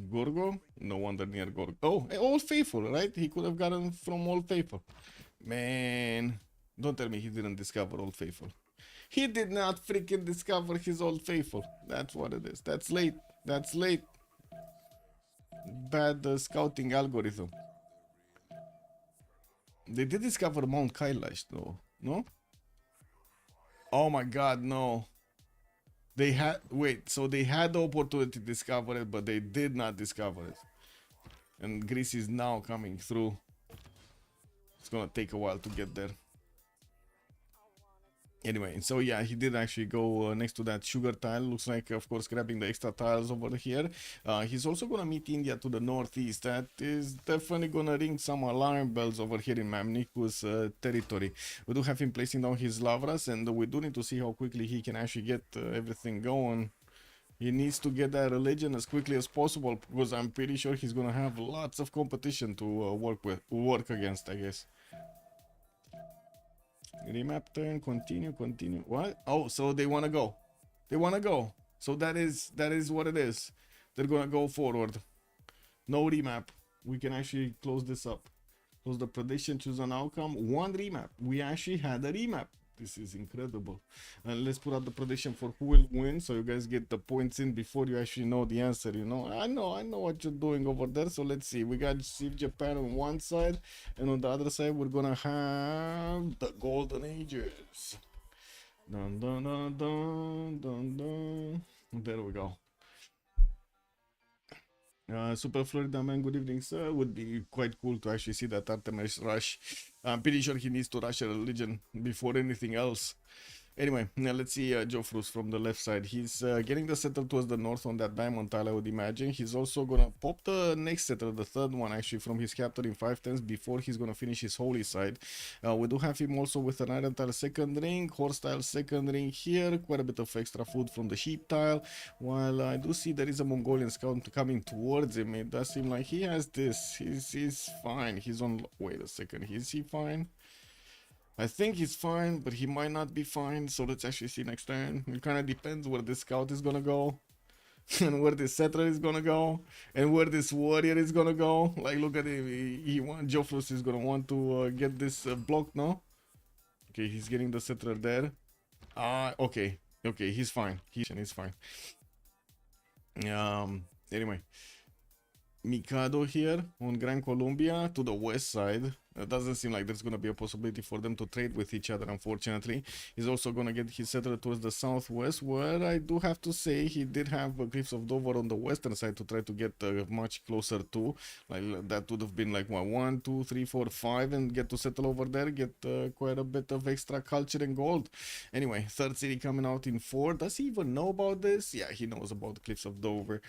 Gorgo? No wonder near Gorgo. Oh, Old Faithful, right? He could have gotten from Old Faithful. Man, don't tell me he didn't discover Old Faithful. He did not freaking discover his Old Faithful. That's what it is. That's late. That's late. Bad scouting algorithm. They did discover Mount Kailash though, no? Oh my god, no. They had, wait, so they had the opportunity to discover it, but they did not discover it. And Greece is now coming through. It's gonna take a while to get there. Anyway, so yeah, he did actually go next to that sugar tile. Looks like, of course, grabbing the extra tiles over here. He's also gonna meet India to the northeast. That is definitely gonna ring some alarm bells over here in Mamniku's territory. We do have him placing down his lavras, and we do need to see how quickly he can actually get everything going. He needs to get that religion as quickly as possible, because I'm pretty sure he's gonna have lots of competition to work against, I guess. Remap turn, continue. What? Oh, so they wanna go. They wanna go. So that is what it is. They're gonna go forward. No remap. We can actually close this up. Close the prediction, choose an outcome. One remap. We actually had a remap. This is incredible. And let's put out the prediction for who will win, so you guys get the points in before you actually know the answer. You know, I know what you're doing over there. So let's see. We got CivJP on one side, and on the other side, we're gonna have the Golden Ages. Dun dun dun dun dun dun. There we go. Super Florida man, good evening, sir. Would be quite cool to actually see that Artemis rush. I'm pretty sure he needs to rush a religion before anything else. Anyway, now let's see Joe Frus from the left side. He's getting the settler towards the north on that diamond tile, I would imagine. He's also gonna pop the next settler, the third one actually, from his captor in 5 turns before he's gonna finish his holy side. We do have him also with an iron tile second ring, horse tile second ring here, quite a bit of extra food from the sheep tile. While I do see there is a Mongolian scout coming towards him, it does seem like he has this. He's fine. He's on. Wait a second. Is he fine? I think he's fine, but he might not be fine, so let's actually see next turn. It kind of depends where this scout is gonna go, and where this settler is gonna go, and where this warrior is gonna go. Like, look at him, Jofrus is gonna want to get this blocked, no? Okay, he's getting the settler there. Okay, he's fine. He's fine. Anyway. Mikado here on Gran Colombia to the west side. It doesn't seem like there's going to be a possibility for them to trade with each other, unfortunately. He's also going to get his settler towards the southwest, where I do have to say he did have Cliffs of Dover on the western side to try to get much closer to. Like, that would have been like, what, 1, 2, 3, 4, 5, and get to settle over there, get quite a bit of extra culture and gold. Anyway, third city coming out in 4. Does he even know about this? Yeah, he knows about the Cliffs of Dover.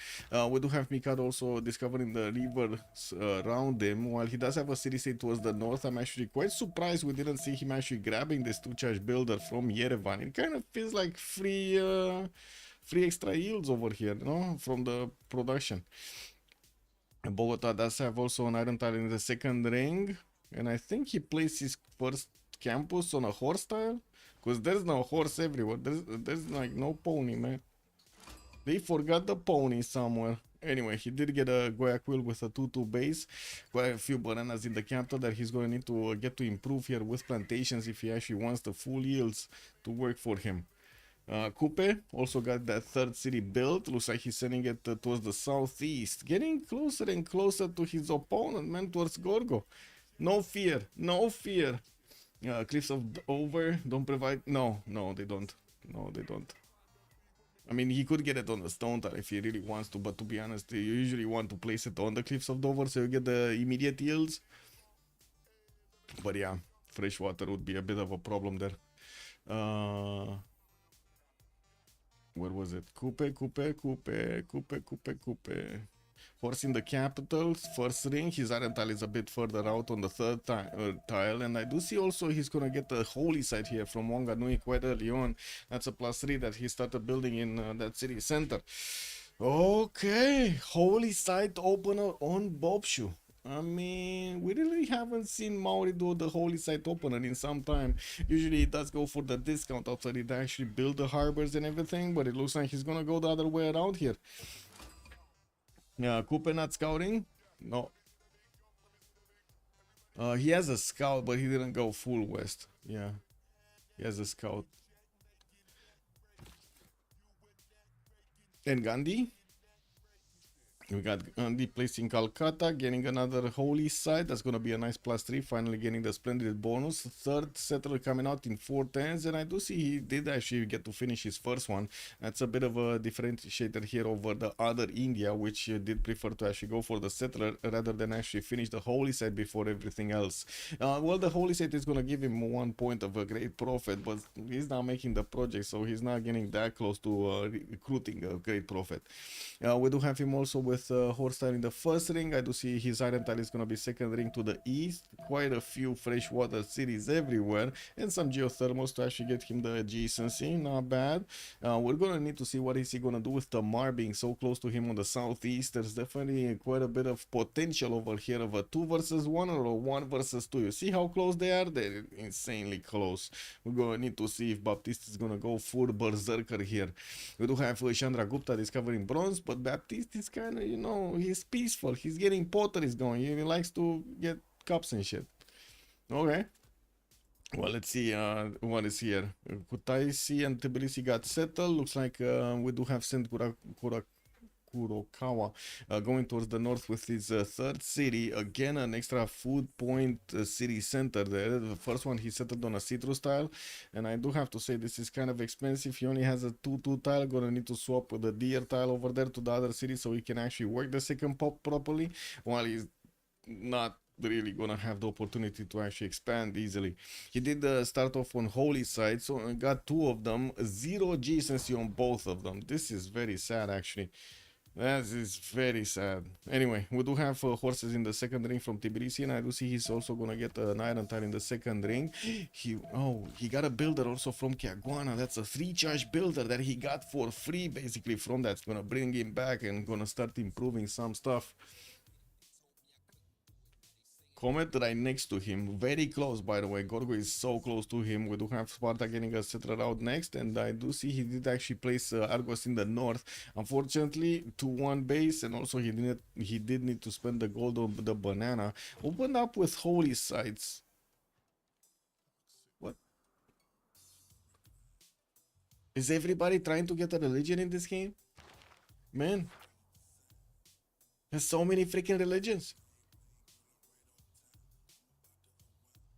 We do have Mikado also discovering the rivers around him. While he does have a city state towards the north, I'm actually quite surprised we didn't see him actually grabbing this 2-charge builder from Yerevan. It kind of feels like free extra yields over here, you know, from the production. And Bogota does have also an iron tile in the second ring, and I think he placed his first campus on a horse tile, because there's no horse everywhere. There's like no pony, man. They forgot the pony somewhere. Anyway, he did get a Guayaquil with a 2-2 base. Quite a few bananas in the capital that he's going to need to get to improve here with plantations if he actually wants the full yields to work for him. Coupe also got that third city built. Looks like he's sending it towards the southeast. Getting closer and closer to his opponent, man, towards Gorgo. No fear. No fear. Cliffs of Dover don't provide... No, they don't. No, they don't. I mean, he could get it on the stone tile if he really wants to, but to be honest, you usually want to place it on the Cliffs of Dover so you get the immediate yields. But yeah, fresh water would be a bit of a problem there. Where was it? Coupe. Horse in the capital, first ring. His iron tile is a bit further out on the third tile. And I do see also he's going to get the holy site here from Wanganui quite early on. That's a +3 that he started building in that city center. Okay, holy site opener on Bobshu. I mean, we really haven't seen Maori do the holy site opener in some time. Usually it does go for the discount after it actually build the harbors and everything, but it looks like he's gonna go the other way around here. Yeah, Coupe not scouting? No. He has a scout, but he didn't go full west. Yeah, he has a scout. And Gandhi? We got Gandhi placed in Calcutta, getting another holy site. That's going to be a nice +3, finally getting the splendid bonus. Third settler coming out in 410s, and I do see he did actually get to finish his first one. That's a bit of a differentiator here over the other India, which did prefer to actually go for the settler rather than actually finish the holy site before everything else. Well, the holy site is going to give him 1 point of a great profit, but he's not making the project, so he's not getting that close to recruiting a great profit. We do have him also with horse tile in the first ring. I do see his iron tile is going to be second ring to the east. Quite a few freshwater cities everywhere, and some geothermals to actually get him the adjacency. Not bad. We're going to need to see what is he going to do with Tamar being so close to him on the southeast. There's definitely quite a bit of potential over here of a 2 versus 1 or a 1 versus 2. You see how close they are? They're insanely close. We're going to need to see if Baptiste is going to go full berserker here. We do have Chandra Gupta discovering bronze, but Baptiste is kind of, you know, he's peaceful. He's getting potteries going. He likes to get cups and shit. Okay. Well, let's see what is here. Kutaisi and Tbilisi got settled. Looks like we do have Saint Kurokawa going towards the north with his third city. Again, an extra food point city center there. The first one he settled on a citrus tile, and I do have to say this is kind of expensive. He only has a 2-2 tile. Gonna need to swap the deer tile over there to the other city so he can actually work the second pop properly, while he's not really gonna have the opportunity to actually expand easily. He did start off on holy site, so got 2 of them, 0 adjacency on both of them. This is very sad actually. That is very sad. Anyway, we do have horses in the second ring from Tbilisi, and I do see he's also gonna get an iron tile in the second ring. He got a builder also from Kiaguana. That's a 3-charge builder that he got for free basically from that. It's gonna bring him back and gonna start improving some stuff. Comet right next to him, very close by the way. Gorgo is so close to him. We do have Sparta getting a settler out next, and I do see he did actually place Argos in the north. Unfortunately, 2-1 base, and also he did need to spend the gold on the banana. Opened up with holy sites. What? Is everybody trying to get a religion in this game? Man, there's so many freaking religions.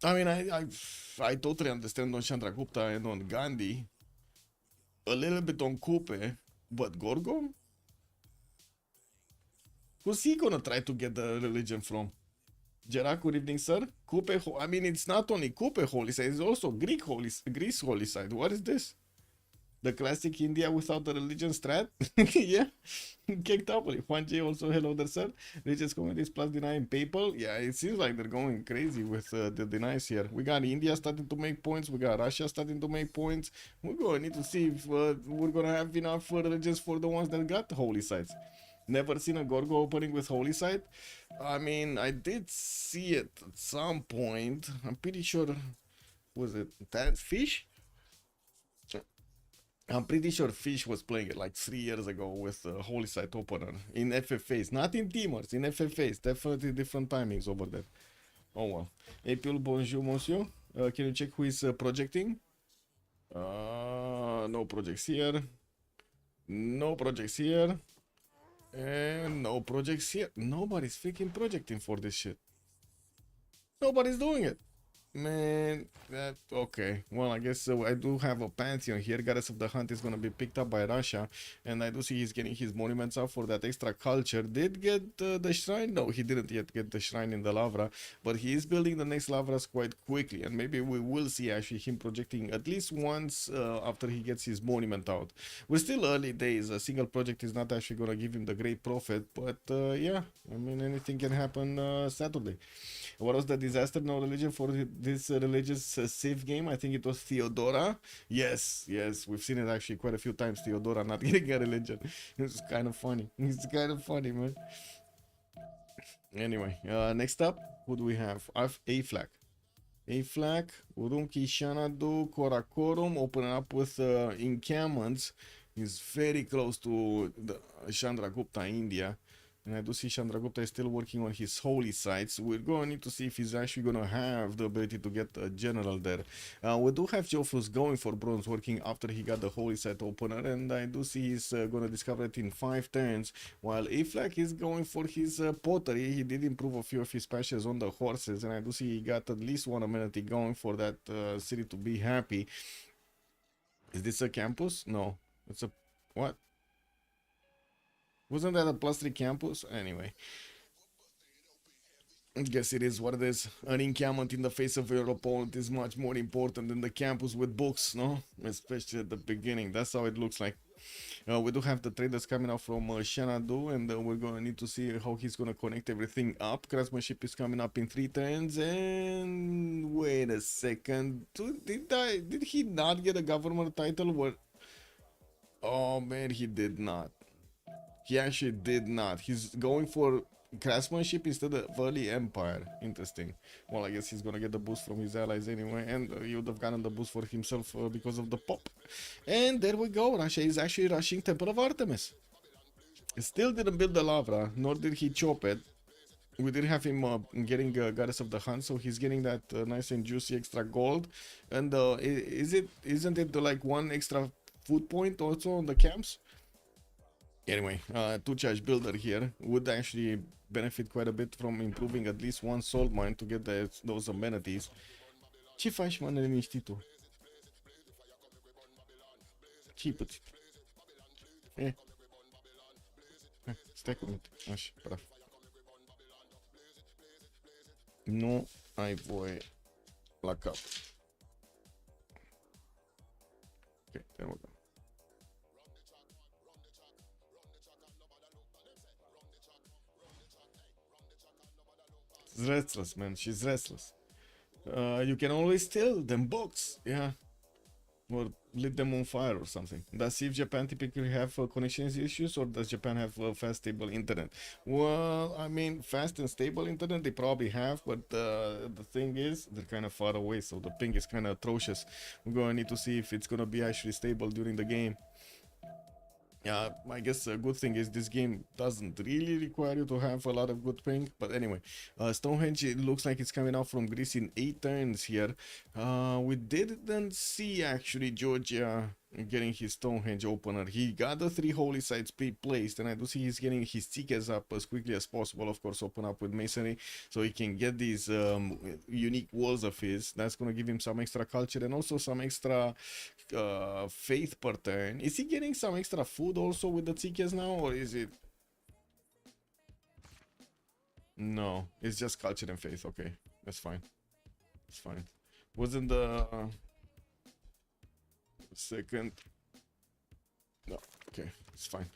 I mean, I totally understand on Chandragupta and on Gandhi, a little bit on Coupe, but Gorgo? Who's he gonna try to get the religion from? Gerard, good evening, sir. Coupe, I mean, it's not only Coupe holy side, it's also Greece holy side. What is this? The classic India without the religion strat? Yeah, kicked up. Juan J also, hello there, sir. Religious communities plus denying PayPal. Yeah, it seems like they're going crazy with the denies here. We got India starting to make points. We got Russia starting to make points. We're going to need to see if we're going to have enough religions for the ones that got the holy sites. Never seen a Gorgo opening with holy site. I mean, I did see it at some point. I'm pretty sure, was it that fish? I'm pretty sure Fish was playing it like 3 years ago with the Holy Site opener in FFAs, not in Teamers, in FFAs. Definitely different timings over there. Oh well. Apil, bonjour, monsieur. Can you check who is projecting? No projects here. No projects here. And no projects here. Nobody's freaking projecting for this shit. Nobody's doing it. Man, okay. Well, I guess I do have a pantheon here. Goddess of the Hunt is gonna be picked up by Russia, and I do see he's getting his monuments up for that extra culture. Did get the shrine? No, he didn't yet get the shrine in the Lavra, but he is building the next Lavras quite quickly, and maybe we will see actually him projecting at least once after he gets his monument out. We're still early days. A single project is not actually gonna give him the great profit, but yeah, I mean anything can happen Saturday. What was the disaster? No religion for this religious Civ game? I think it was Theodora. Yes, yes, we've seen it actually quite a few times. Theodora not getting a religion. It's kind of funny. It's kind of funny, man. Anyway, next up, who do we have? I have A flag. A flag, Urumqi Shanadu, Korakorum, opening up with encampments. He's very close to the Chandragupta, India. And I do see Chandragupta is still working on his holy sites. We're going to need to see if he's actually going to have the ability to get a general there. We do have Jofus going for bronze, working after he got the holy site opener. And I do see he's going to discover it in 5 turns. While Aflak is going for his pottery. He did improve a few of his patches on the horses. And I do see he got at least 1 amenity going for that city to be happy. Is this a campus? No. It's a... what? Wasn't that a +3 campus? Anyway. I guess it is what it is. An encampment in the face of your opponent is much more important than the campus with books, no? Especially at the beginning. That's how it looks like. We do have the traders coming out from Xanadu, and we're going to need to see how he's going to connect everything up. Craftsmanship is coming up in 3 turns, and wait a second. Did he not get a government title? Where... oh man, he did not. He actually did not. He's going for craftsmanship instead of early empire. Interesting. Well, I guess he's gonna get the boost from his allies anyway, and he would have gotten the boost for himself because of the pop. And there we go. Russia is actually rushing Temple of Artemis. He still didn't build the Lavra, nor did he chop it. We did have him getting Goddess of the Hunt, so he's getting that nice and juicy extra gold. And isn't it like 1 extra food point also on the camps? Anyway, 2-charge builder here would actually benefit quite a bit from improving at least 1 salt mine to get those amenities. Ce faci, mă, neliniștitul? Ce-i pățit? Stai cu minte. Așa, praf. Nu ai voie la cap. Ok, there we go. Restless, man. She's restless. You can always steal them books, yeah, or lit them on fire or something. Does CivJP typically have connection issues, or does Japan have fast, stable internet? Well, I mean, fast and stable internet they probably have, but the thing is, they're kind of far away, so the ping is kind of atrocious. We're gonna need to see if it's gonna be actually stable during the game. Yeah, I guess a good thing is this game doesn't really require you to have a lot of good ping. But anyway, Stonehenge, it looks like it's coming out from Greece in 8 turns here. We didn't see actually Georgia getting his Stonehenge opener. He got the 3 holy sites pre-placed, and I do see he's getting his tickets up as quickly as possible. Of course, open up with masonry so he can get these unique walls of his. That's going to give him some extra culture and also some extra faith per turn. Is he getting some extra food also with the tickets now, or is it... no, it's just culture and faith. Okay, that's fine. It's fine. Wasn't the... second... no, okay, it's fine.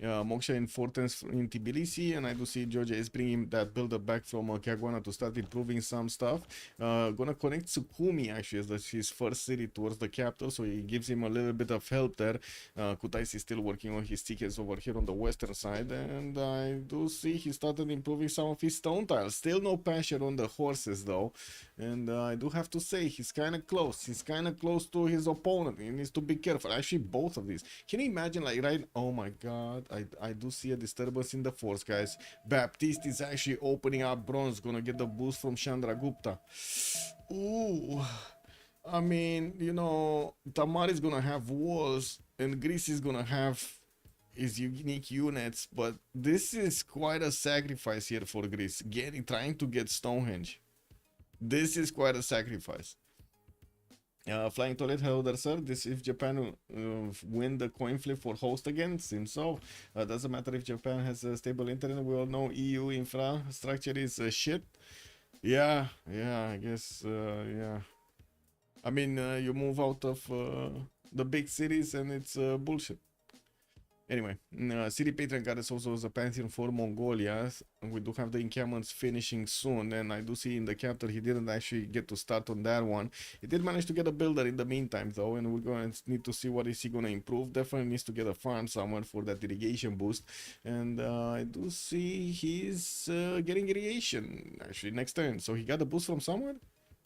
Moksha in 4 turns in Tbilisi, and I do see Georgia is bringing that builder back from Caguana to start improving some stuff. Gonna connect Sukhumi actually as his first city towards the capital, so he gives him a little bit of help there. Kutais is still working on his tickets over here on the western side, and I do see he started improving some of his stone tiles. Still no pasture on the horses though, and I do have to say he's kind of close. He's kind of close to his opponent. He needs to be careful. Actually, both of these. Can you imagine, like, right? Oh my god. I do see a disturbance in the force, guys. Baptiste is actually opening up bronze, gonna get the boost from Chandragupta. Ooh, I mean, you know, Tamar is gonna have walls, and Greece is gonna have his unique units, but this is quite a sacrifice here for Greece, trying to get Stonehenge. This is quite a sacrifice. Flying Toilet, hello there, sir. This if Japan win the coin flip for host again? Seems so. Doesn't matter if Japan has a stable internet. We all know EU infrastructure is shit. Yeah, I guess, yeah. I mean, you move out of the big cities and it's bullshit. Anyway, City Patron Goddess also is a pantheon for Mongolia. We do have the encampments finishing soon, and I do see in the chapter he didn't actually get to start on that one. He did manage to get a builder in the meantime, though, and we're going to need to see what is he going to improve. Definitely needs to get a farm somewhere for that irrigation boost, and I do see he's getting irrigation, actually, next turn. So he got a boost from somewhere?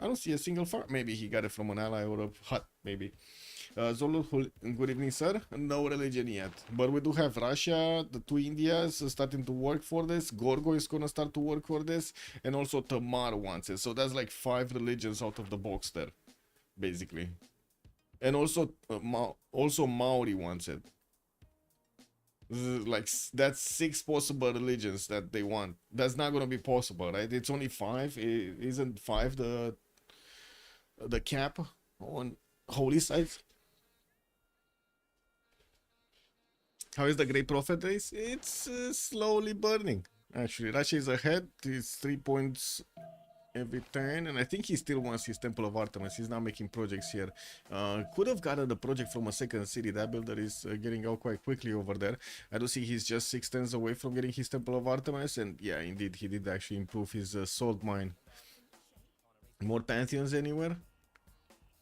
I don't see a single farm. Maybe he got it from an ally or a hut, maybe. Zolo, good evening, sir. No religion yet, but we do have Russia, the two Indias starting to work for this. Gorgo is gonna start to work for this, and also Tamar wants it. So that's like 5 religions out of the box there, basically. And also, also Maori wants it. Like that's 6 possible religions that they want. That's not gonna be possible, right? It's only 5. Isn't 5 the cap on holy sites? How is the Great Prophet race? It's slowly burning. Actually, Russia is ahead. It's 3 points every turn, and I think he still wants his Temple of Artemis. He's not making projects here. Could have gotten the project from a second city. That builder is getting out quite quickly over there. I do see he's just 6 turns away from getting his Temple of Artemis, and yeah, indeed, he did actually improve his salt mine. More pantheons anywhere?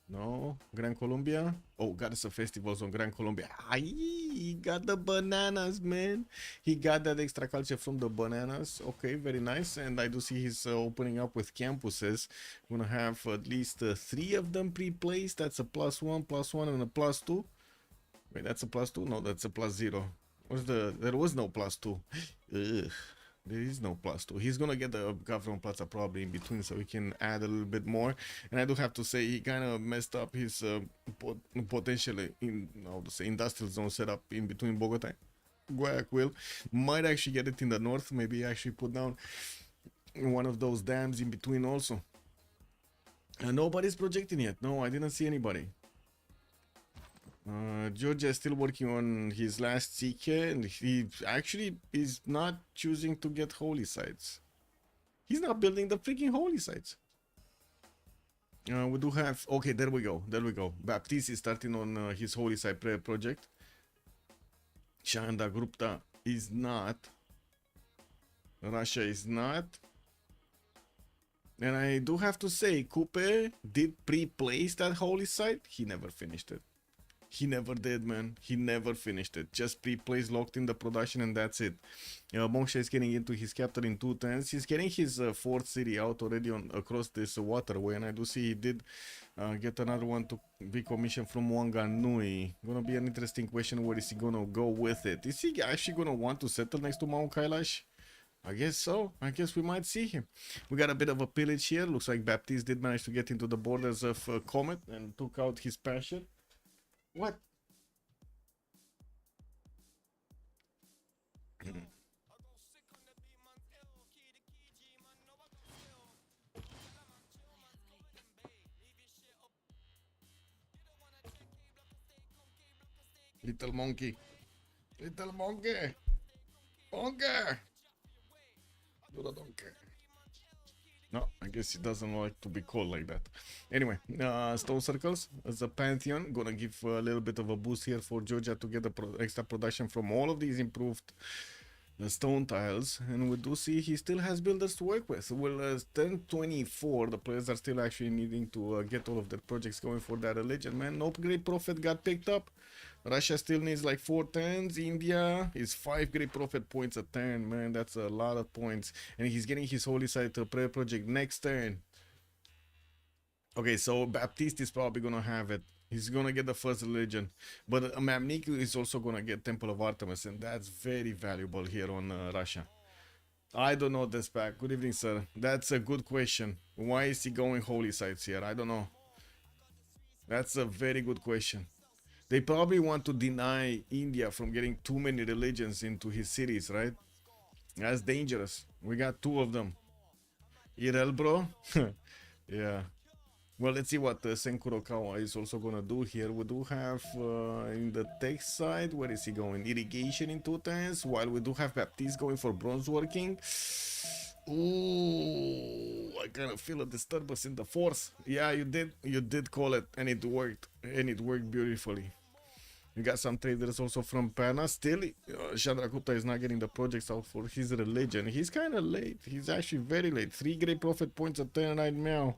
No, Gran Colombia. Oh, got some festivals on Gran Colombia. He got the bananas, man. He got that extra culture from the bananas. Okay, very nice. And I do see he's opening up with campuses. Gonna have at least 3 of them pre-placed. That's a +1, and a +2. Wait, that's a +2? No, that's a +0. What's the? There was no +2. Ugh. There is no +2. He's gonna get the government plaza probably in between, so we can add a little bit more. And I do have to say he kind of messed up his potentially industrial zone setup in between Bogota and Guayaquil. Might actually get it in the north. Maybe actually put down one of those dams in between also. Nobody's projecting yet. No, I didn't see anybody. Georgia is still working on his last CK, and he actually is not choosing to get holy sites. He's not building the freaking holy sites. We do have, okay, there we go. Baptiste is starting on his holy site project. Shanda Grupta is not. Russia is not. And I do have to say, Coupe did pre-place that holy site. He never finished it. He never did, man. He never finished it. Just pre-plays, locked in the production, and that's it. Moksha is getting into his capital in 2 turns. He's getting his 4th city out already on across this waterway, and I do see he did get another one to be commissioned from Wanganui. Gonna be an interesting question. Where is he gonna go with it? Is he actually gonna want to settle next to Mount Kailash? I guess so. I guess we might see him. We got a bit of a pillage here. Looks like Baptiste did manage to get into the borders of Comet and took out his passion. What? Little monkey. Little monkey. Monkey. Little donkey. No, I guess he doesn't like to be called like that. Anyway, Stone Circles as a pantheon. Gonna give a little bit of a boost here for Georgia to get the extra production from all of these improved stone tiles. And we do see he still has builders to work with. Well, turn 24, the players are still actually needing to get all of their projects going for that religion, man. No Great Prophet got picked up. Russia still needs like 4 turns. India is 5 Great Prophet points a turn, man. That's a lot of points. And he's getting his holy site prayer project next turn. Okay, so Baptiste is probably gonna have it. He's gonna get the first religion. But Mamnik is also gonna get Temple of Artemis, and that's very valuable here on Russia. I don't know this back. Good evening, sir. That's a good question. Why is he going holy sites here? I don't know. That's a very good question. They probably want to deny India from getting too many religions into his cities, right? That's dangerous. We got 2 of them. Irel, bro. Yeah. Well, let's see what Senkurokawa is also gonna do here. We do have in the tech side, where is he going? Irrigation in 2 times, while we do have Baptiste going for bronze working. Ooh, I kind of feel a disturbance in the force. Yeah, you did call it, and it worked, beautifully. You got some traders also from Pana. Still, Chandragupta is not getting the projects out for his religion. He's kind of late. He's actually very late. 3 great profit points at 10 right now.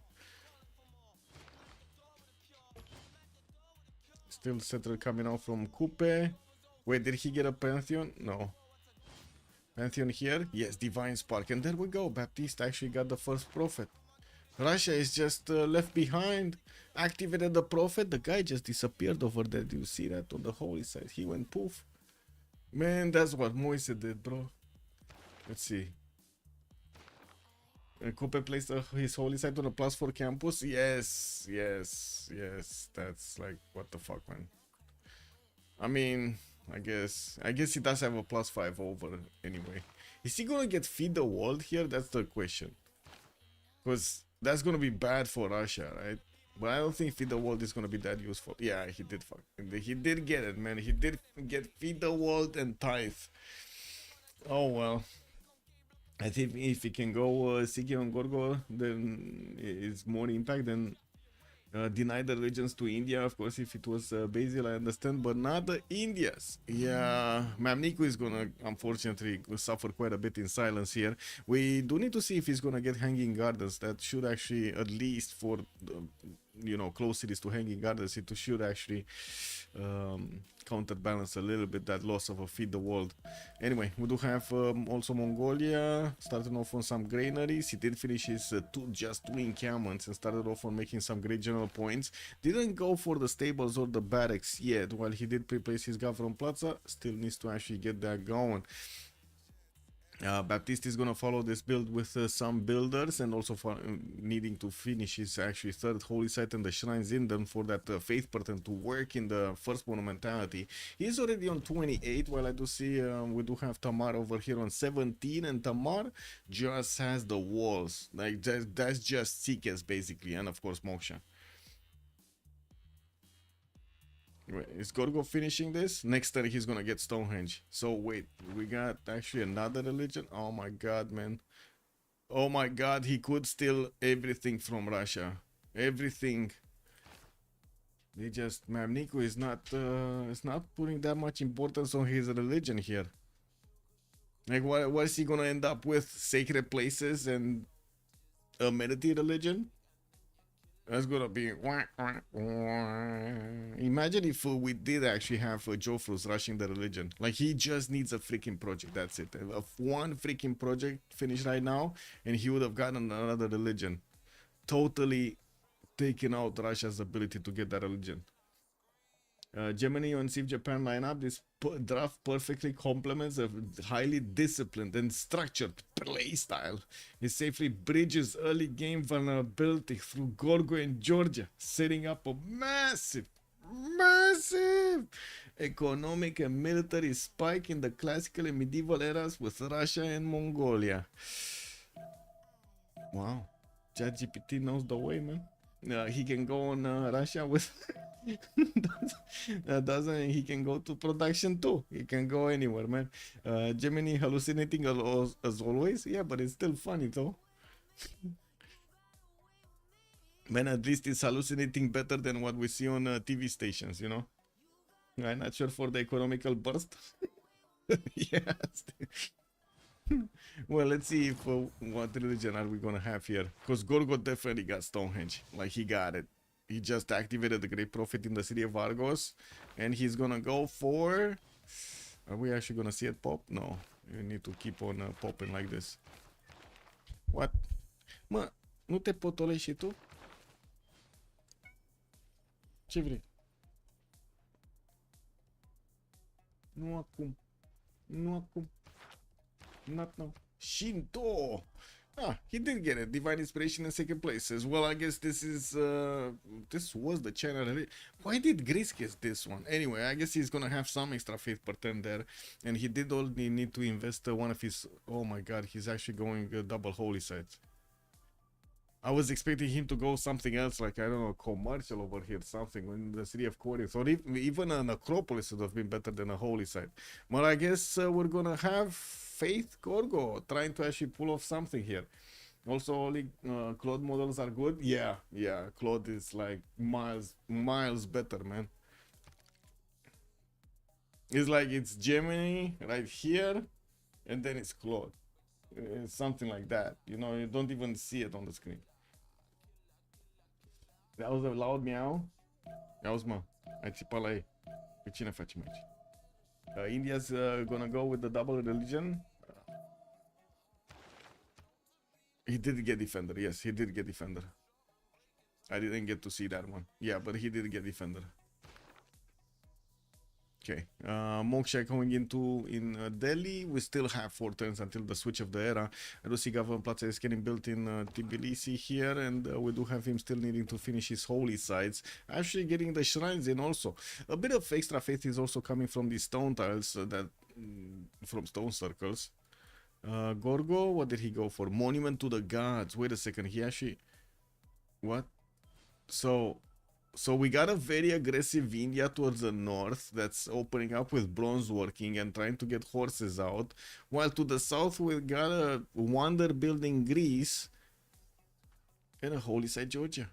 Still settler coming out from Coupe. Wait, did he get a Pantheon? No. Pantheon here? Yes, Divine Spark. And there we go. Baptiste actually got the first prophet. Russia is just left behind. Activated the prophet. The guy just disappeared over there. Do you see that on the holy side? He went poof. Man, that's what Moise did, bro. Let's see. Coupe placed his holy site on a +4 campus. Yes, yes, yes. That's like, what the fuck, man. I mean, I guess he does have a +5 over anyway. Is he gonna get feed the world here? That's the question. Because that's gonna be bad for Russia, right? But I don't think feed the world is gonna be that useful. Yeah, he did fuck. He did get it, man. He did get feed the world and tithe. Oh well. I think if he can go Siki on Gorgo, then it's more impact than deny the regions to India. Of course, if it was Basil, I understand, but not the Indias. Yeah, Mamniku is gonna unfortunately suffer quite a bit in silence here. We do need to see if he's gonna get Hanging Gardens. That should actually, at least for close cities to Hanging Gardens, it should actually counterbalance a little bit that loss of a feed the world. Anyway, we do have also Mongolia starting off on some granaries. He did finish his just 2 encampments and started off on making some great general points. Didn't go for the stables or the barracks yet, while he did pre-place his Gavron Plaza. Still needs to actually get that going. Baptiste is gonna follow this build with some builders, and also for needing to finish his actually 3rd holy site and the shrines in them for that faith pattern to work in the first monumentality. He's already on 28, while I do see we do have Tamar over here on 17, and Tamar just has the walls. Like that's just Sikes basically, and of course Moksha. Wait, is Gorgo finishing this? Next turn he's gonna get Stonehenge. So wait, we got actually another religion? Oh my god, man. Oh my god, he could steal everything from Russia. Everything. They just... Mamniku is not putting that much importance on his religion here. Like, what is he gonna end up with? Sacred places and amenity religion? That's gonna be... Imagine if we did actually have Jofrus rushing the religion. Like, he just needs a freaking project. That's it. One freaking project finished right now, and he would have gotten another religion. Totally taking out Russia's ability to get that religion. Germany on CivJP lineup. This draft perfectly complements a highly disciplined and structured play style. It safely bridges early game vulnerability through Gorgo and Georgia, setting up a massive economic and military spike in the classical and medieval eras with Russia and Mongolia. Wow, ChatGPT knows the way, man. He can go on Russia with doesn't he can go to production too. He can go anywhere, man. Gemini hallucinating as always. Yeah, but it's still funny though. Man, at least it's hallucinating better than what we see on TV stations, you know. I'm not sure for the economical burst. Yes. Well, let's see if what religion are we gonna have here, because Gorgo definitely got Stonehenge. Like, he got it. He just activated the Great Prophet in the city of Argos, and he's gonna go for... Are we actually gonna see it pop? No, you need to keep on popping like this. What? Mă, nu te potolești și tu? Ce vrei? Nu acum. Nu acum. Not now. Shinto! Ah, he did get it. Divine Inspiration in 2nd place. As well, I guess this is this was the channel. Why did Greece get this one? Anyway, I guess he's gonna have some extra faith per turn there, and he did only need to invest one of his... Oh my god, he's actually going double holy sites. I was expecting him to go something else, like, I don't know, commercial over here, something in the city of Corinth, or even an Acropolis would have been better than a holy site. But I guess we're gonna have Faith Gorgo trying to actually pull off something here. Also, only Claude models are good. Yeah, yeah, Claude is like miles better, man. It's like it's Gemini right here, and then it's Claude. It's something like that. You know, you don't even see it on the screen. That was a loud meow. Auzi, mă, ai țipat la ei. Pe cine facem aici? India's gonna go with the double religion. He did get defender. Yes, he did get defender. I didn't get to see that one. Yeah, but he did get defender. Okay, Moksha going into Delhi. We still have 4 turns until the switch of the era. I do see Government Plaza is getting built in Tbilisi here, and we do have him still needing to finish his holy sites. Actually getting the shrines in also. A bit of extra faith is also coming from these stone tiles from stone circles. Gorgo, what did he go for? Monument to the gods. Wait a second, he actually... What? So we got a very aggressive India towards the north that's opening up with bronze working and trying to get horses out, while to the south we got a wonder building Greece and a holy site Georgia.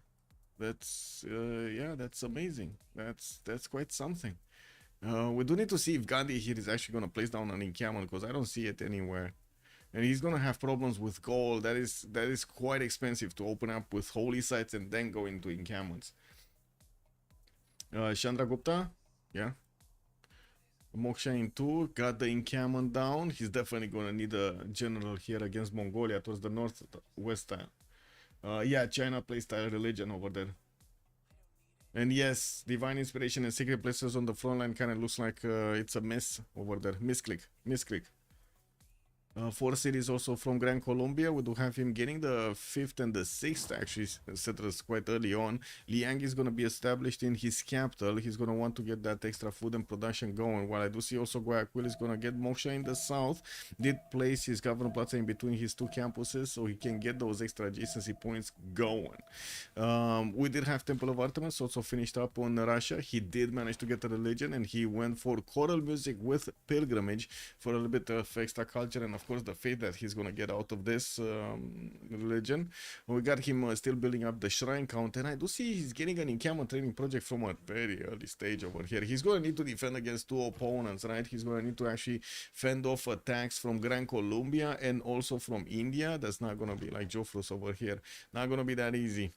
That's yeah, that's amazing. That's quite something. We do need to see if Gandhi here is actually going to place down an encampment, because I don't see it anywhere. And he's gonna have problems with gold. That is quite expensive to open up with holy sites and then go into encampments. Chandra Gupta, yeah. Moksha in 2, got the encampment down. He's definitely gonna need a general here against Mongolia towards the northwest style. Yeah, China plays style religion over there. And yes, divine inspiration and secret places on the front line kind of looks like it's a mess over there. Misclick. 4 cities also from Gran Colombia. We do have him getting the 5th and the 6th actually settlers quite early on. Liang is going to be established in his capital. He's going to want to get that extra food and production going. While I do see also Guayaquil is going to get Moksha in the south. Did place his governor plaza in between his 2 campuses so he can get those extra adjacency points going. We did have Temple of Artemis also finished up on Russia. He did manage to get a religion, and he went for choral music with pilgrimage for a little bit of extra culture and of course the faith that he's gonna get out of this religion. We got him still building up the shrine count, and I do see he's getting an encampment training project from a very early stage over here. He's gonna need to defend against 2 opponents, right? He's gonna need to actually fend off attacks from Gran Colombia and also from India. That's not gonna be like Jofrus over here. Not gonna be that easy.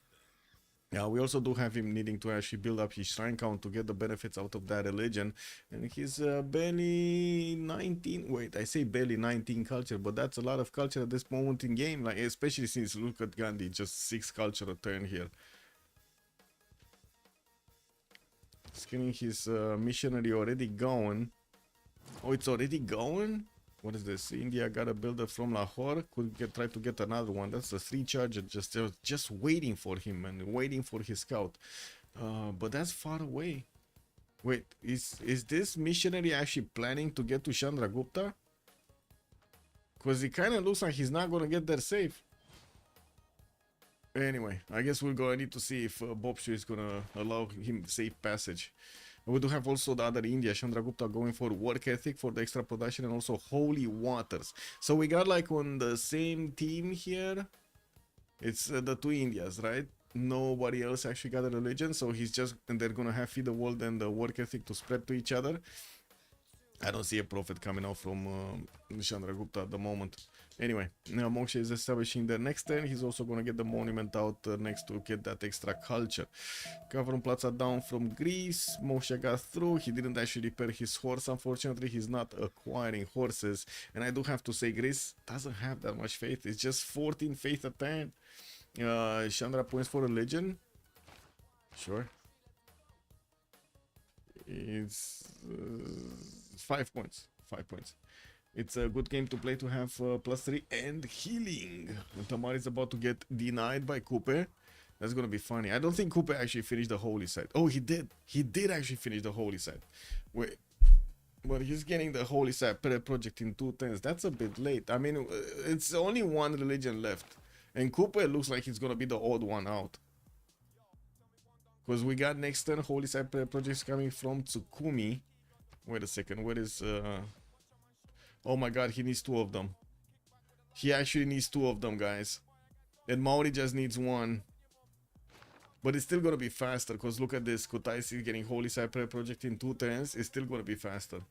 Yeah, we also do have him needing to actually build up his shrine count to get the benefits out of that religion. And he's barely 19. Wait, I say barely 19 culture, but that's a lot of culture at this moment in game. Like, especially since look at Gandhi, just 6 culture a turn here. He's getting his missionary already going. Oh, it's already going? What is this? India got a builder from Lahore. Could try to get another one. That's a 3 charger just waiting for him and waiting for his scout. But that's far away. Wait, is this missionary actually planning to get to Chandragupta? Because it kind of looks like he's not gonna get there safe. Anyway, I guess we're gonna need to see if Bobshu is gonna allow him safe passage. We do have also the other India, Chandragupta, going for work ethic for the extra production and also holy waters. So we got like on the same team here. It's the 2 Indias, right? Nobody else actually got a religion, so he's just, and they're gonna have feed the world and the work ethic to spread to each other. I don't see a profit coming out from Chandragupta at the moment. Anyway, now Moksha is establishing the next turn. He's also going to get the monument out next to get that extra culture. Government Plaza down from Greece. Moksha got through. He didn't actually repair his horse. Unfortunately, he's not acquiring horses. And I do have to say, Greece doesn't have that much faith. It's just 14 faith a turn. Chandra points for religion. Sure. It's 5 points. 5 points. It's a good game to play to have +3 and healing. Tamar is about to get denied by Coupe. That's gonna be funny. I don't think Coupe actually finished the holy site. Oh, he did. He did actually finish the holy site. Wait. But he's getting the holy site project in 2 turns. That's a bit late. I mean, it's only 1 religion left. And Cooper looks like he's gonna be the odd one out. Because we got next turn Holy Side projects coming from Tsukumi. Wait a second, where is oh my god, he needs 2 of them. He actually needs 2 of them, guys. And Maori just needs 1. But it's still gonna be faster, because look at this. Kutaisi getting Holy Side project in 2 turns. It's still gonna be faster.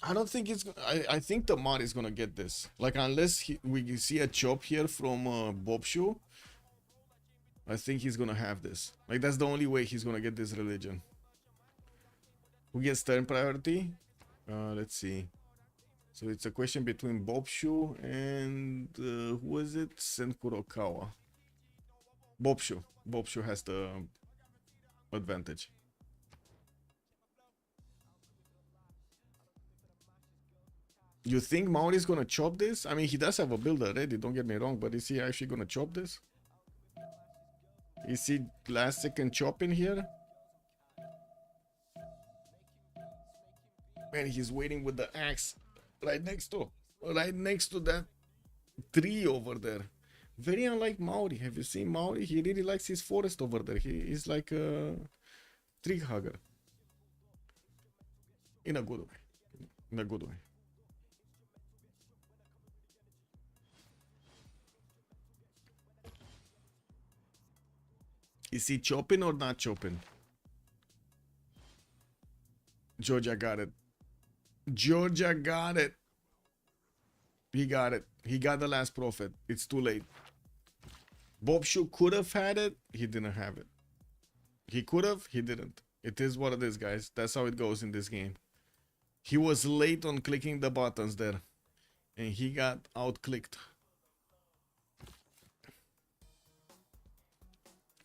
I don't think it's. I think the mod is gonna get this. Like, unless we see a chop here from Bobshu, I think he's gonna have this. Like, that's the only way he's gonna get this religion. Who gets turn priority? Let's see. So it's a question between Bobshu and who was it? Senkurokawa. Bobshu. Bobshu has the advantage. You think Maori is gonna chop this? I mean, he does have a builder ready, don't get me wrong, but is he actually gonna chop this? Is he last second chopping here? Man, he's waiting with the axe right next to that tree over there. Very unlike Maori. Have you seen Maori? He really likes his forest over there. He is like a tree hugger. In a good way. In a good way. Is he chopping or not chopping? Georgia got it. Georgia got it. He got it. He got the last prophet. It's too late. Bobshu could have had it. He didn't have it. He could have. He didn't. It is what it is, guys. That's how it goes in this game. He was late on clicking the buttons there. And he got out-clicked.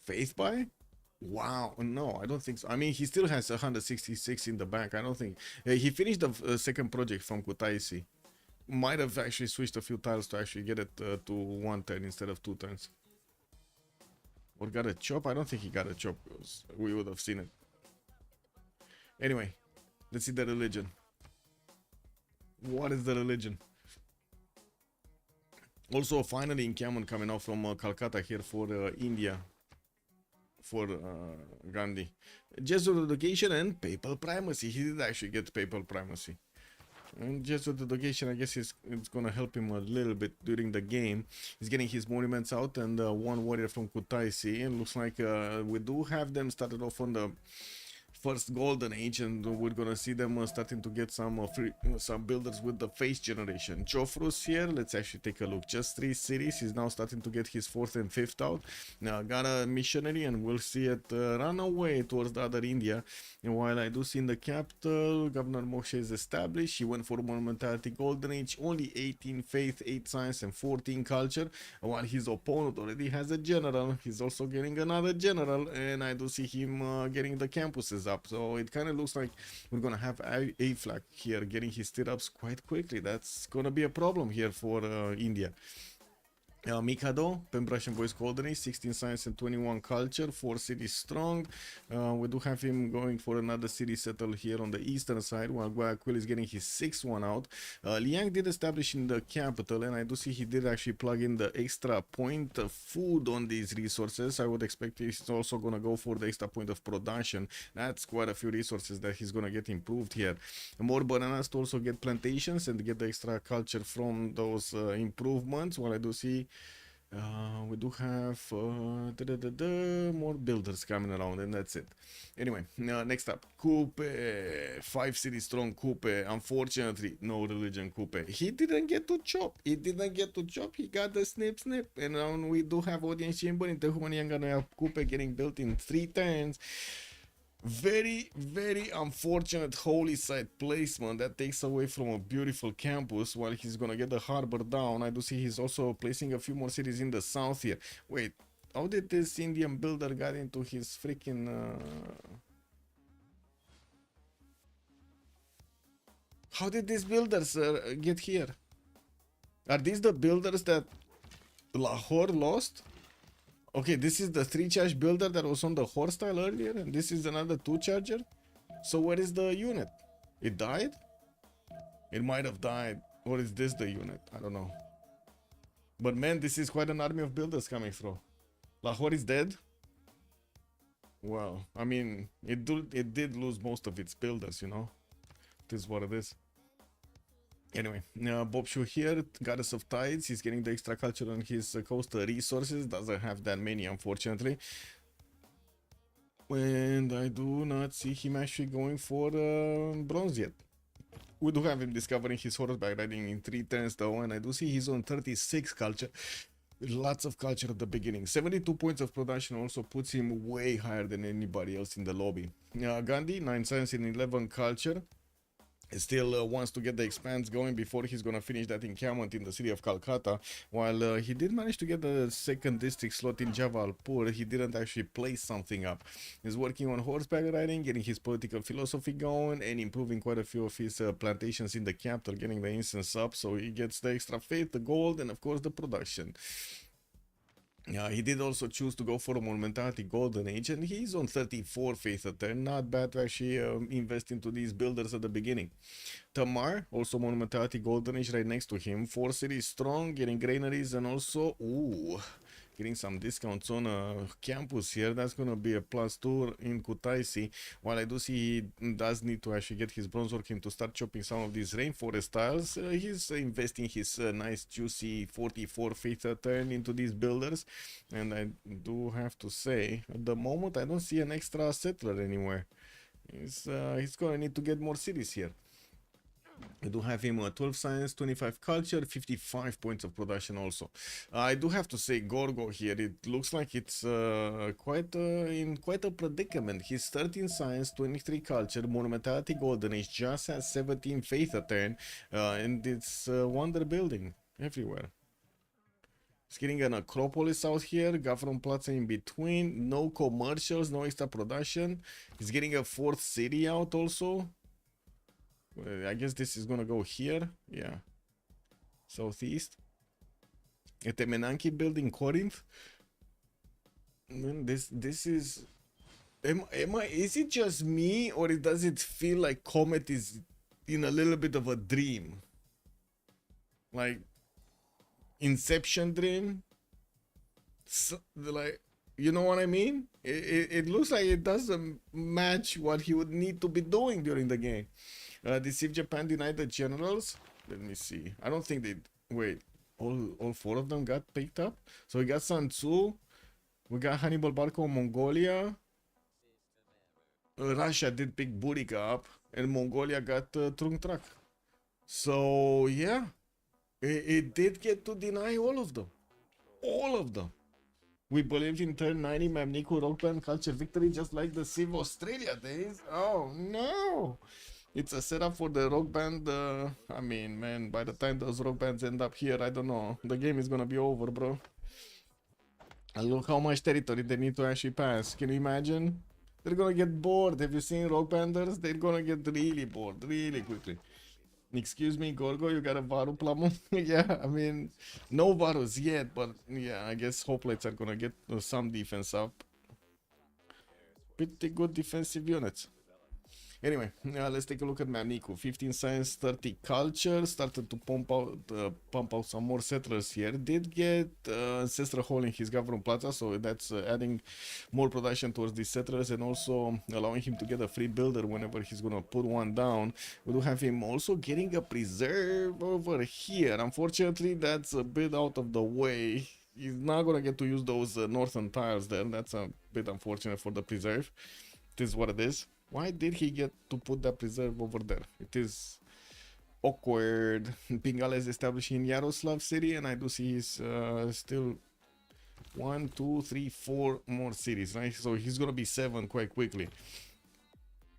Faith buy? Wow, no, I don't think so. I mean, he still has 166 in the bank. I don't think he finished the second project from Kutaisi. Might have actually switched a few tiles to actually get it to 1 turn instead of 2 turns. Or got a chop? I don't think he got a chop, because we would have seen it. Anyway, let's see the religion. What is the religion? Also, finally, encampment coming out from Calcutta here for India. For Gandhi. Jesuit education and papal primacy. He did actually get papal primacy. And Jesuit education, I guess it's gonna help him a little bit during the game. He's getting his monuments out, and 1 warrior from Kutaisi. And looks like we do have them started off on the first golden age, and we're gonna see them starting to get some builders with the face generation. Jofrus here, let's actually take a look. Just 3 cities. He's now starting to get his 4th and 5th out. Now got a missionary, and we'll see it run away towards the other India. And while I do see in the capital, Governor Moshe is established. He went for monumentality golden age, only 18 faith, 8 science, and 14 culture. While his opponent already has a general, he's also getting another general, and I do see him getting the campuses up. So it kind of looks like we're gonna have a flag here getting his stirrups quite quickly. That's gonna be a problem here for India. Mikado, Pembrush and Boys Golden Age, 16 science and 21 culture, 4 cities strong. We do have him going for another city settle here on the eastern side, while Guayaquil is getting his 6th one out. Liang did establish in the capital, and I do see he did actually plug in the extra point of food on these resources. I would expect he's also going to go for the extra point of production. That's quite a few resources that he's going to get improved here. More bananas to also get plantations and get the extra culture from those improvements, while I do see we do have more builders coming around, and that's it. Anyway, next up, Coupe, 5 city strong Coupe. Unfortunately, no religion Coupe. He didn't get to chop. He got the snip. And now we do have audience chamber in Tehuanianga. Now have Coupe getting built in 3 turns. Very, very unfortunate holy site placement that takes away from a beautiful campus while he's gonna get the harbor down. I do see he's also placing a few more cities in the south here. Wait, how did this Indian builder get into his freaking how did these builders get here? Are these the builders that Lahore lost? Okay, this is the 3-charge builder that was on the horse tile earlier, and this is another 2-charger. So where is the unit? It died? It might have died. Or is this the unit? I don't know. But man, this is quite an army of builders coming through. Lahore is dead? Well, I mean, it did lose most of its builders, you know? This is what it is. Anyway, Bob Shu here, Goddess of Tides. He's getting the extra culture on his coastal resources. Doesn't have that many, unfortunately. And I do not see him actually going for bronze yet. We do have him discovering his horseback riding in 3 turns though, and I do see he's on 36 culture. Lots of culture at the beginning. 72 points of production also puts him way higher than anybody else in the lobby. Gandhi, 9 science and 11 culture. Still wants to get the expanse going before he's gonna finish that encampment in the city of Calcutta. While he did manage to get the second district slot in Jabalpur, he didn't actually place something up. He's working on horseback riding, getting his political philosophy going, and improving quite a few of his plantations in the capital, getting the incense up, so he gets the extra faith, the gold, and of course the production. He did also choose to go for a Monumentality Golden Age, and he's on 34 faith a turn. Not bad to actually invest into these builders at the beginning. Tamar, also Monumentality Golden Age right next to him. 4 cities strong, getting granaries, and also, getting some discounts on campus here. That's gonna be a +2 in Kutaisi. While I do see he does need to actually get his bronze working to start chopping some of these rainforest tiles, he's investing his nice juicy 44 faith a turn into these builders. And I do have to say, at the moment I don't see an extra settler anywhere. He's gonna need to get more cities here. I do have him 12 science, 25 culture, 55 points of production also. I do have to say Gorgo here, it looks like it's in quite a predicament. He's 13 science, 23 culture, Monumentality Golden Age, just has 17 faith a turn, and it's wonder building everywhere. He's getting an Acropolis out here, Gavron Plaza in between, no commercials, no extra production. He's getting a 4th city out also. I guess this is gonna go here, yeah. Southeast. A Temenanki building Corinth. Man, this is. Is it just me, or does it feel like Comet is in a little bit of a dream? Like Inception dream? So, like, you know what I mean? It looks like it doesn't match what he would need to be doing during the game. Did CivJP deny the generals? Let me see. I don't think they... Wait. All 4 of them got picked up? So we got Sun Tzu. We got Hannibal Barca, Mongolia. Russia did pick Burika up. And Mongolia got Trung Trak. So, yeah. It did get to deny all of them. All of them. We believed in turn 90 Mamniku Rock Band culture victory just like the Civ Australia days. Oh, no. It's a setup for the rock band. I mean, man, by the time those rock bands end up here, I don't know. The game is gonna be over, bro. And look how much territory they need to actually pass. Can you imagine? They're gonna get bored. Have you seen rock banders? They're gonna get really bored really quickly. Excuse me, Gorgo, you got a Varu Plamo? Yeah, I mean, no Varus yet, but yeah, I guess hoplites are gonna get some defense up. Pretty good defensive units. Anyway, let's take a look at Mamniku. 15 science, 30 culture. Started to pump out some more settlers here. Did get Ancestral Hall in his Gavron Plaza, so that's adding more production towards these settlers and also allowing him to get a free builder whenever he's gonna put one down. We do have him also getting a preserve over here. Unfortunately, that's a bit out of the way. He's not gonna get to use those northern tiles there. That's a bit unfortunate for the preserve. This is what it is. Why did he get to put that preserve over there? It is awkward. Pingala is established in Yaroslav city, and I do see he's still 1, 2, 3, 4 more cities, right? So he's gonna be 7 quite quickly.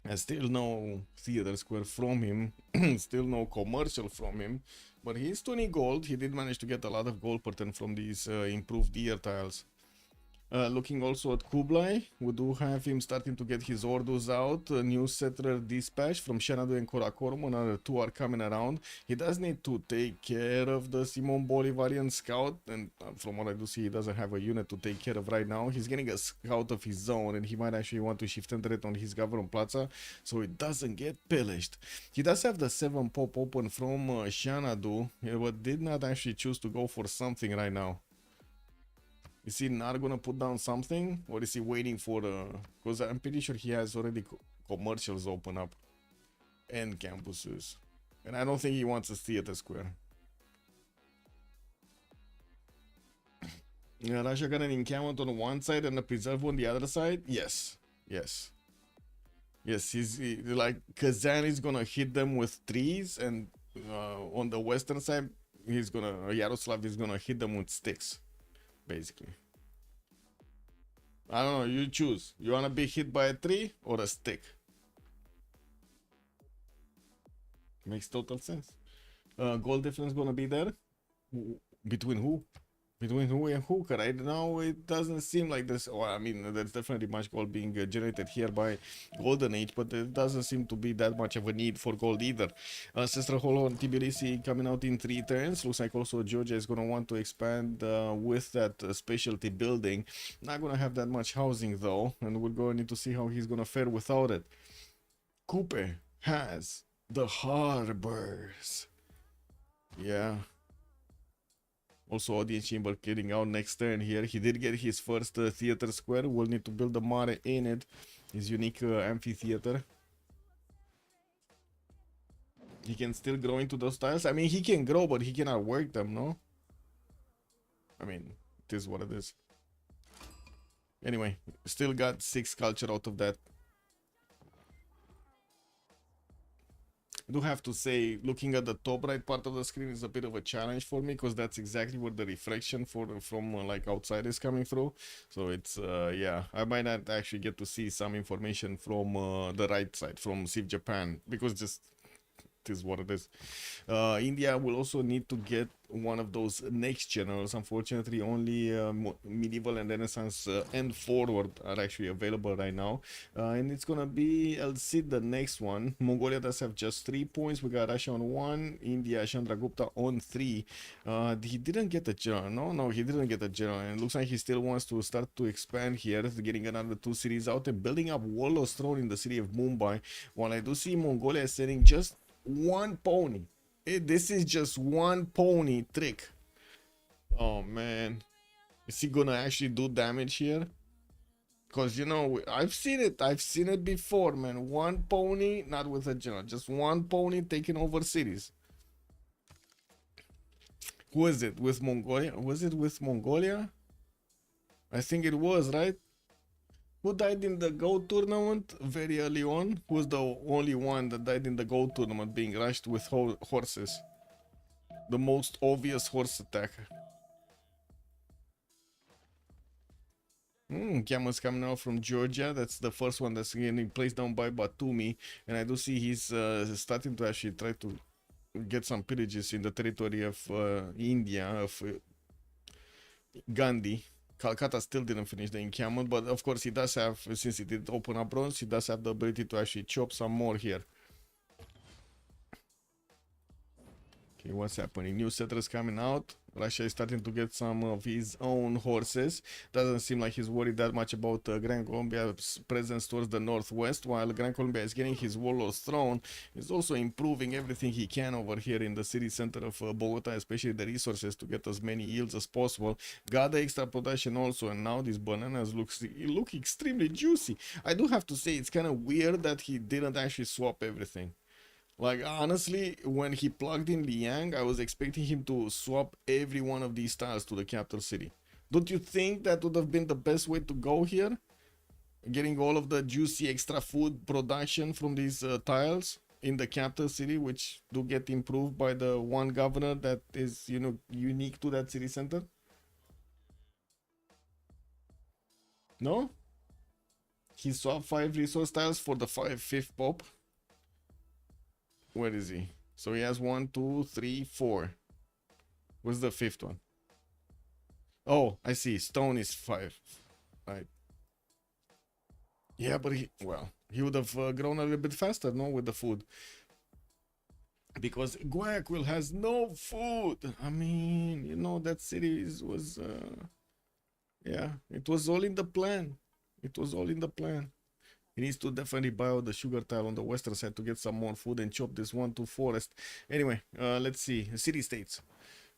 And still no theater square from him, still no commercial from him, but he's 20 gold. He did manage to get a lot of gold per turn from these improved ear tiles. Looking also at Kublai, we do have him starting to get his orders out. New settler dispatch from Xanadu and Karakorum, another two are coming around. He does need to take care of the Simon Bolivarian scout, and from what I do see, he doesn't have a unit to take care of right now. He's getting a scout of his own, and he might actually want to shift enter it on his government plaza, so it doesn't get pillaged. He does have the 7 pop open from Xanadu, but did not actually choose to go for something right now. Is he not gonna put down something, or is he waiting for the? Because I'm pretty sure he has already commercials open up and campuses, and I don't think he wants a theater square. Russia got an encampment on one side and a preserve on the other side. Yes, yes, yes. Like Kazan is gonna hit them with trees, and on the western side, Yaroslav is gonna hit them with sticks. Basically, I don't know, you choose. You wanna be hit by a tree or a stick? Makes total sense. Goal difference gonna be there? Between who? Between who and who? Right now it doesn't seem like this. Well, I mean, there's definitely much gold being generated here by Golden Age, but it doesn't seem to be that much of a need for gold either. Ancestral Hollow on Tbilisi coming out in 3 turns. Looks like also Georgia is going to want to expand with that specialty building. Not going to have that much housing though, and we're going to need to see how he's going to fare without it. Coupe has the harbors. Yeah. Also, audience chamber getting out next turn here. He did get his first theater square. We'll need to build a mare in it. His unique amphitheater. He can still grow into those tiles. I mean, he can grow, but he cannot work them, no? I mean, it is what it is. Anyway, still got 6 culture out of that. I do have to say, looking at the top right part of the screen is a bit of a challenge for me, because that's exactly where the reflection from like outside is coming through. So it's yeah, I might not actually get to see some information from the right side, from CivJP, because just it is what it is. India will also need to get one of those next generals. Unfortunately, only medieval and renaissance and forward are actually available right now, and it's gonna be LC the next one. Mongolia does have just 3 points. We got Russia on 1, India Chandragupta on 3. He didn't get a general. No, he didn't get a general, and it looks like he still wants to start to expand here, getting another 2 cities out and building up Warlord's Throne in the city of Mumbai. While I do see Mongolia sending just 1 pony. This is just 1 pony trick. Oh man, is he gonna actually do damage here? Because you know, I've seen it before, man. 1 pony, not with a general, just 1 pony taking over cities. Who is it with Mongolia? Was it with Mongolia? I think it was, right? Who died in the Go tournament very early on? Who was the only one that died in the Go tournament being rushed with horses? The most obvious horse attack. Camels coming out from Georgia. That's the first one that's getting placed down by Batumi. And I do see he's starting to actually try to get some pillages in the territory of India, of Gandhi. Calcutta still didn't finish the encampment, but of course he does have, since he did open up bronze, he does have the ability to actually chop some more here. Okay, what's happening? New settlers coming out. Russia is starting to get some of his own horses. Doesn't seem like he's worried that much about Grand Colombia's presence towards the northwest, while Grand Colombia is getting his Warlord's Throne. He's also improving everything he can over here in the city center of Bogota, especially the resources to get as many yields as possible. Got the extra production also, and now these bananas look extremely juicy. I do have to say, it's kind of weird that he didn't actually swap everything. Like, honestly, when he plugged in Liang, I was expecting him to swap every one of these tiles to the capital city. Don't you think that would have been the best way to go here? Getting all of the juicy extra food production from these tiles in the capital city, which do get improved by the one governor that is, you know, unique to that city center? No? He swapped 5 resource tiles for the 5th pop. Where is he? So he has 1, 2, 3, 4. What's the 5th one? Oh, I see. Stone is 5. Right. Yeah, but he would have grown a little bit faster, no, with the food. Because Guayaquil has no food. I mean, that city was, yeah, it was all in the plan. It was all in the plan. He needs to definitely buy out the sugar tile on the western side to get some more food and chop this 1-2 forest. Anyway, let's see. City states.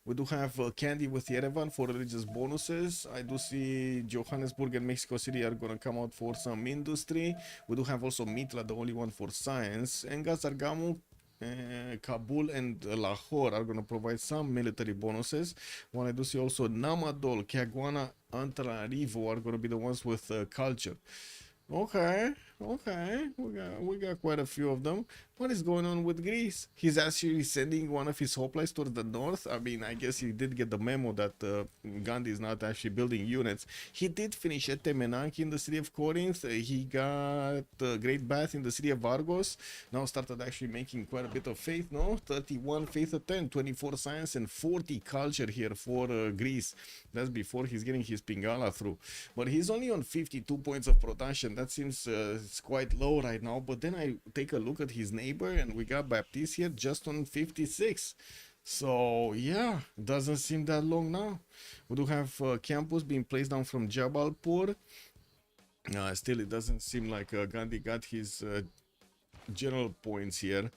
We do have Candy with Yerevan for religious bonuses. I do see Johannesburg and Mexico City are gonna come out for some industry. We do have also Mitla, the only one for science. And Gazargamu, Kabul and Lahore are gonna provide some military bonuses. While I do see also Namadol, Kiaguana, Antananarivo are gonna be the ones with culture. Okay, okay, we got quite a few of them. What is going on with Greece? He's actually sending one of his hoplites towards the north. I mean, I guess he did get the memo that Gandhi is not actually building units. He did finish at Temenanki in the city of Corinth. He got the Great Bath in the city of Argos. Now started actually making quite a bit of faith, no? 31 faith at 10, 24 science, and 40 culture here for Greece. That's before he's getting his Pingala through. But he's only on 52 points of production. That seems it's quite low right now. But then I take a look at his neighbor, and we got Baptiste here just on 56. So yeah, doesn't seem that long now. We do have campus being placed down from Jabalpur. Still, it doesn't seem like Gandhi got his general points here.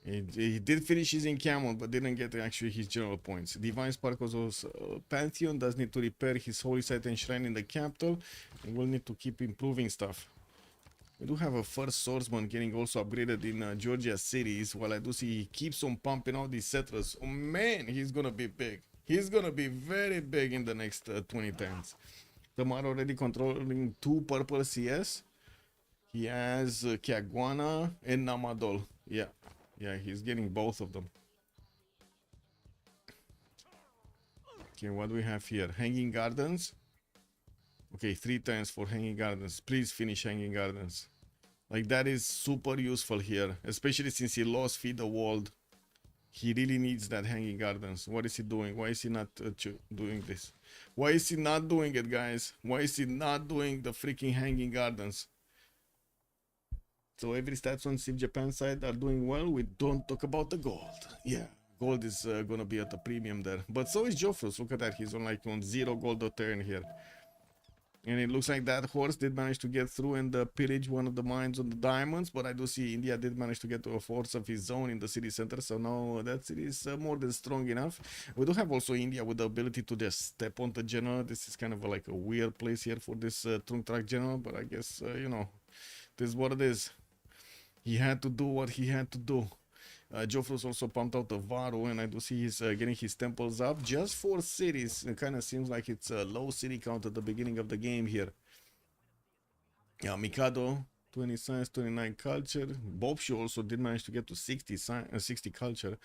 He did finish his encampment, but didn't get actually his general points. Divine Sparkle's Pantheon does need to repair his holy site and shrine in the capital, and will need to keep improving stuff. We do have a first swordsman getting also upgraded in Georgia cities, while I do see he keeps on pumping out these settlers. Oh man, he's gonna be big. He's gonna be very big in the next 20 times. Tamar already controlling 2 purple CS. He has Kiaguana and Namadol. Yeah, he's getting both of them. Okay, what do we have here? Hanging Gardens. Okay, 3 times for Hanging Gardens. Please finish Hanging Gardens. Like, that is super useful here, especially since he lost Feed the World. He really needs that Hanging Gardens. What is he doing? Why is he not doing this? Why is he not doing it, guys? Why is he not doing the freaking Hanging Gardens? So every stats on Civ Japan side are doing well. We don't talk about the gold. Yeah, gold is gonna be at a premium there. But so is Joffrus. Look at that. He's on 0 gold a turn here. And it looks like that horse did manage to get through and pillage one of the mines on the diamonds. But I do see India did manage to get to a force of his own in the city center. So now that city is more than strong enough. We do have also India with the ability to just step on the general. This is kind of like a weird place here for this Trunk Track general. But I guess, this is what it is. He had to do what he had to do. Joffrus also pumped out the Varu, and I do see he's getting his temples up just for cities. It kind of seems like it's a low city count at the beginning of the game here. Yeah, Mikado, 20 science, 29 culture. Bobshu also did manage to get to 60 culture.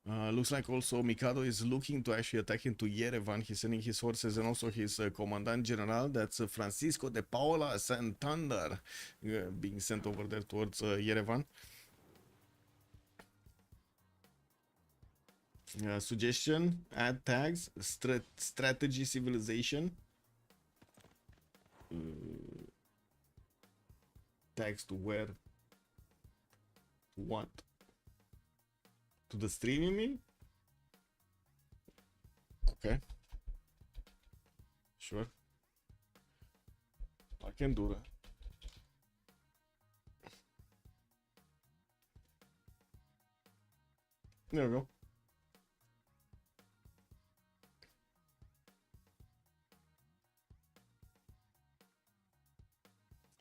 Looks like also Mikado is looking to actually attack into Yerevan. He's sending his forces and also his commandant general. That's Francisco de Paula Santander being sent over there towards Yerevan. Suggestion, add tags, strategy civilization. Tags to where? To what? To the stream, you mean? Okay. Sure. I can do that. There we go.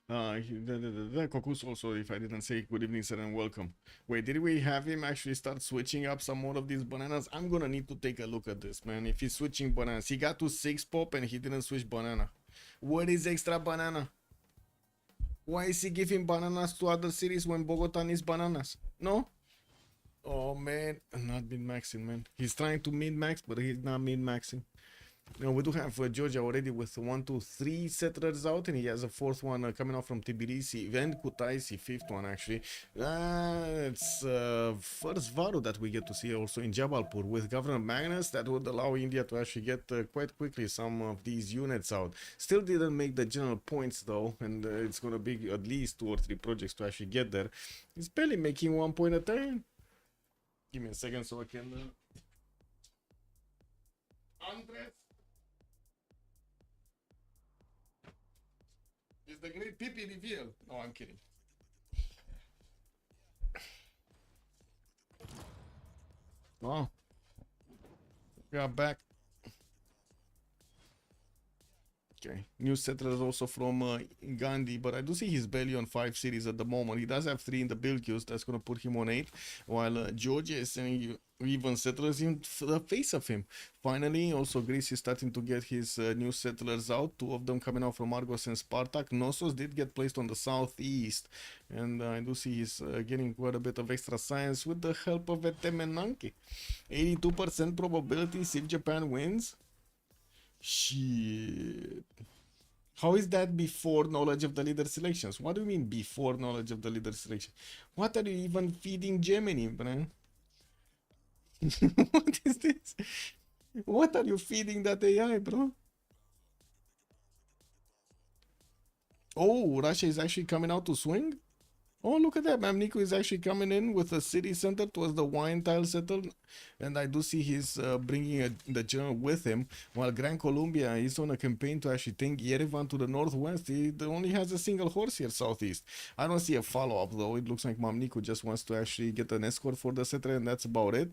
Kokus also, if I didn't say good evening, sir, and welcome. Wait, did we have him actually start switching up some more of these bananas? I'm gonna need to take a look at this, man. If he's switching bananas, he got to 6 pop and he didn't switch banana. What is extra banana? Why is he giving bananas to other cities when Bogota needs bananas? No? Oh man, not min-maxing, man. He's trying to min-max, but he's not min-maxing. We do have Georgia already with 1, 2, 3 settlers out, and he has a fourth one coming out from Tbilisi and Kutaisi, fifth one actually. It's first Varu that we get to see also in Jabalpur with Governor Magnus. That would allow India to actually get quite quickly some of these units out. Still didn't make the general points though, and it's gonna be at least 2 or 3 projects to actually get there. He's barely making 1 point a turn. Give me a second so I can. Andres. It's the great Pippi reveal. No, I'm kidding. Oh, we are back. Okay, new settlers also from Gandhi, but I do see he's barely on 5 cities at the moment. He does have 3 in the build queues. That's going to put him on 8, while Georgia is sending even settlers in the face of him. Finally, also Greece is starting to get his new settlers out. 2 of them coming out from Argos and Spartak. Knossos did get placed on the southeast, and I do see he's getting quite a bit of extra science with the help of Etemenanki. 82% probability CivJP wins. Shit. How is that before knowledge of the leader selections? What do you mean before knowledge of the leader selection? What are you even feeding Gemini, man? What is this? What are you feeding that AI, bro? Oh, Russia is actually coming out to swing? Oh, look at that. Mamnico is actually coming in with a city center towards the wine tile settle. And I do see he's bringing the general with him. While Gran Colombia is on a campaign to actually take Yerevan to the northwest. He only has a single horse here southeast. I don't see a follow-up though. It looks like Mamnico just wants to actually get an escort for the settler, and that's about it.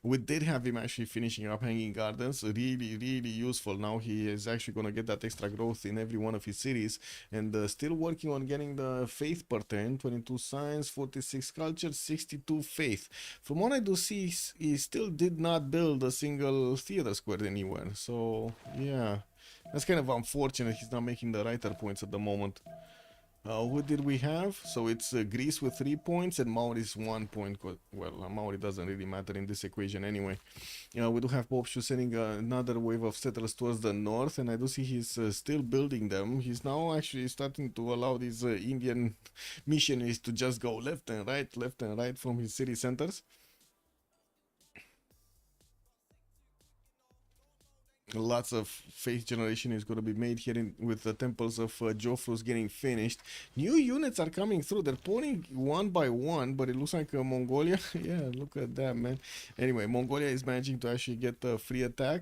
We did have him actually finishing up Hanging Gardens, really useful. Now he is actually going to get that extra growth in every one of his cities, and still working on getting the faith per turn. 22 science, 46 culture, 62 faith. From what I do see, he still did not build a single theater square anywhere, so yeah, that's kind of unfortunate. He's not making the writer points at the moment. Who did we have? So it's Greece with 3 points and Mauri's 1 point. Well, Mauri doesn't really matter in this equation anyway. We do have Popshu sending another wave of settlers towards the north, and I do see he's still building them. He's now actually starting to allow these Indian missionaries to just go left and right from his city centers. Lots of faith generation is going to be made here with the temples of Jofrus getting finished. New units are coming through. They're pouring one by one, but it looks like Mongolia. Yeah, look at that, man. Anyway, Mongolia is managing to actually get a free attack.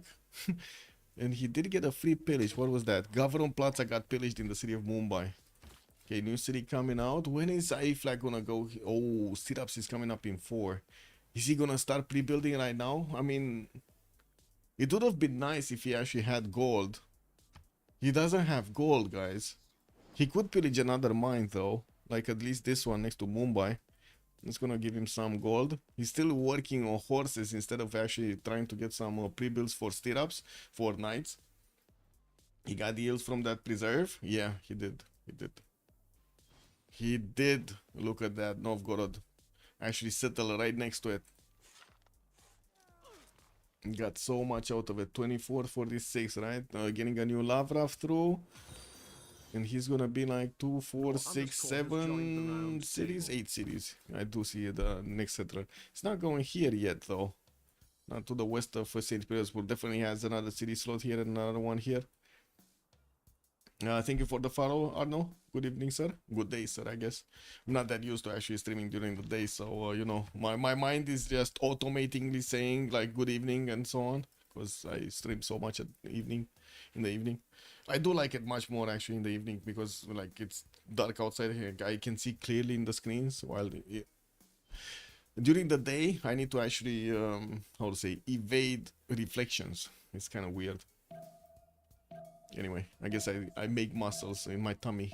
And he did get a free pillage. What was that? Gavaron Plaza got pillaged in the city of Mumbai. Okay, new city coming out. When is A-Flag gonna go? Oh, Siraps is coming up in 4. Is he gonna start pre-building right now? I mean, it would have been nice if he actually had gold. He doesn't have gold, guys. He could pillage another mine, though. Like at least this one next to Mumbai. It's gonna give him some gold. He's still working on horses instead of actually trying to get some pre-builds for stirrups, for knights. He got deals from that preserve. Yeah, he did. He did. Look at that. Novgorod. Actually settle right next to it. Got so much out of it. 24, 46, right? Getting a new Lavrov through. And he's gonna be like 2, 4, 6, 7 cities, 8 cities. I do see the next settler. It's not going here yet though. Not to the west of St. Petersburg. Definitely has another city slot here and another one here. Thank you for the follow, Arno. Good evening, sir. Good day, sir, I guess. I'm not that used to actually streaming during the day, so, you know, my mind is just automatingly saying, like, good evening and so on, because I stream so much in the evening. I do like it much more, actually, in the evening, because, like, it's dark outside here. I can see clearly in the screens, while during the day, I need to actually, how to say, evade reflections. It's kind of weird. Anyway, I guess I make muscles in my tummy.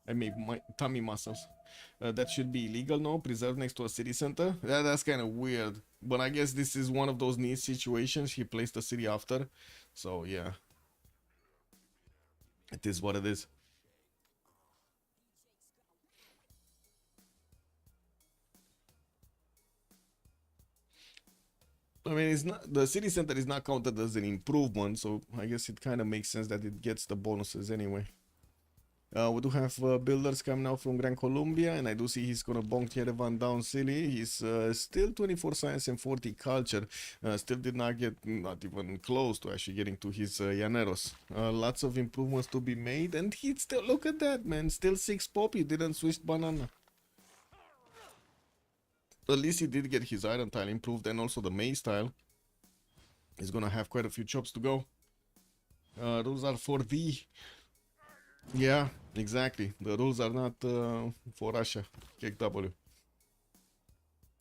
I make my tummy muscles. That should be illegal now. Preserved next to a city center. That's kind of weird. But I guess this is one of those neat situations. He placed the city after. So, yeah. It is what it is. I mean, it's not, the city center is not counted as an improvement, so I guess it kind of makes sense that it gets the bonuses anyway. We do have builders coming now from Gran Colombia, and I do see he's gonna bonk Yerevan down silly. He's still 24 science and 40 culture. Still did not get, not even close to actually getting to his Llaneros. Lots of improvements to be made, and he still, look at that, man, still 6 pop. He didn't switch banana. At least he did get his iron tile improved, and also the maze tile. He's gonna have quite a few chops to go. Those are for the... Yeah, exactly. The rules are not for Russia. Kick W.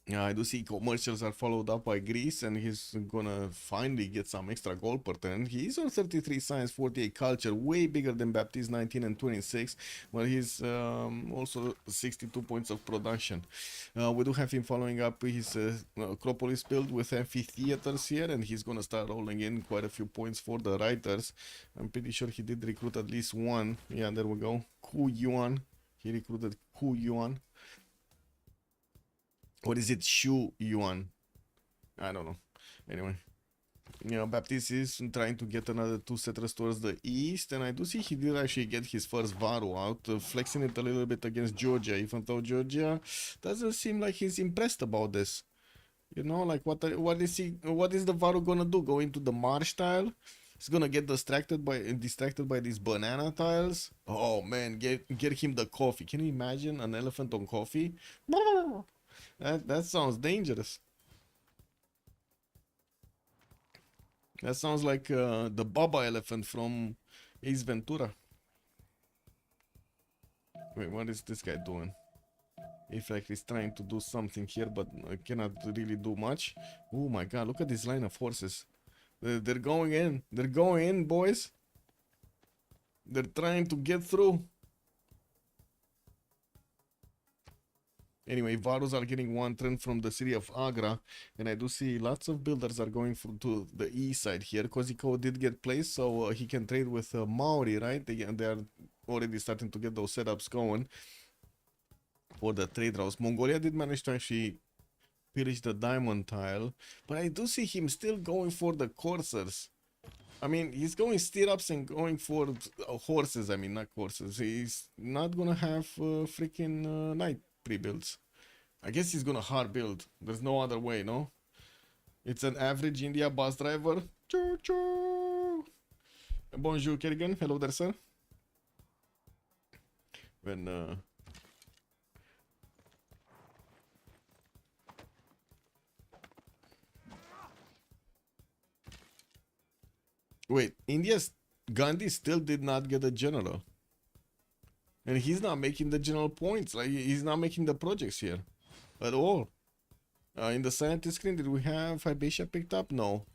Yeah, I do see commercials are followed up by Greece, and he's gonna finally get some extra gold per turn. He's on 33 science, 48 culture, way bigger than Baptiste, 19 and 26, but he's also 62 points of production. We do have him following up his Acropolis build with amphitheaters here, and he's gonna start rolling in quite a few points for the writers. I'm pretty sure he did recruit at least one. Yeah, there we go. Ku Yuan. He recruited Ku Yuan. What is it? Shu Yuan. I don't know. Anyway. You know, Baptiste is trying to get another 2 settlers towards the east, and I do see he did actually get his first Varu out, flexing it a little bit against Georgia, even though Georgia doesn't seem like he's impressed about this. You know, like what is the Varu gonna do? Go into the marsh tile? He's gonna get distracted by these banana tiles. Oh man, get him the coffee. Can you imagine an elephant on coffee? That sounds dangerous. That sounds like the Baba elephant from Ace Ventura. Wait, what is this guy doing? If like he's trying to do something here, but cannot really do much. Oh my god, look at this line of horses. They're going in. They're going in, boys. They're trying to get through. Anyway, Varus are getting one trend from the city of Agra, and I do see lots of builders are going to the east side here. Koziko did get placed, so he can trade with Maori, right? They are already starting to get those setups going for the trade routes. Mongolia did manage to actually pillage the diamond tile, but I do see him still going for the coursers. I mean, he's going stirrups and going for horses. I mean, not coursers. He's not gonna have freaking knight pre-builds. I guess he's gonna hard build. There's no other way, no? It's an average India bus driver. Choo choo. Bonjour, Kerrigan. Hello there, sir. When wait, India's Gandhi still did not get a general. And he's not making the general points. Like, he's not making the projects here at all. In the scientist screen, did we have Hypatia picked up? No.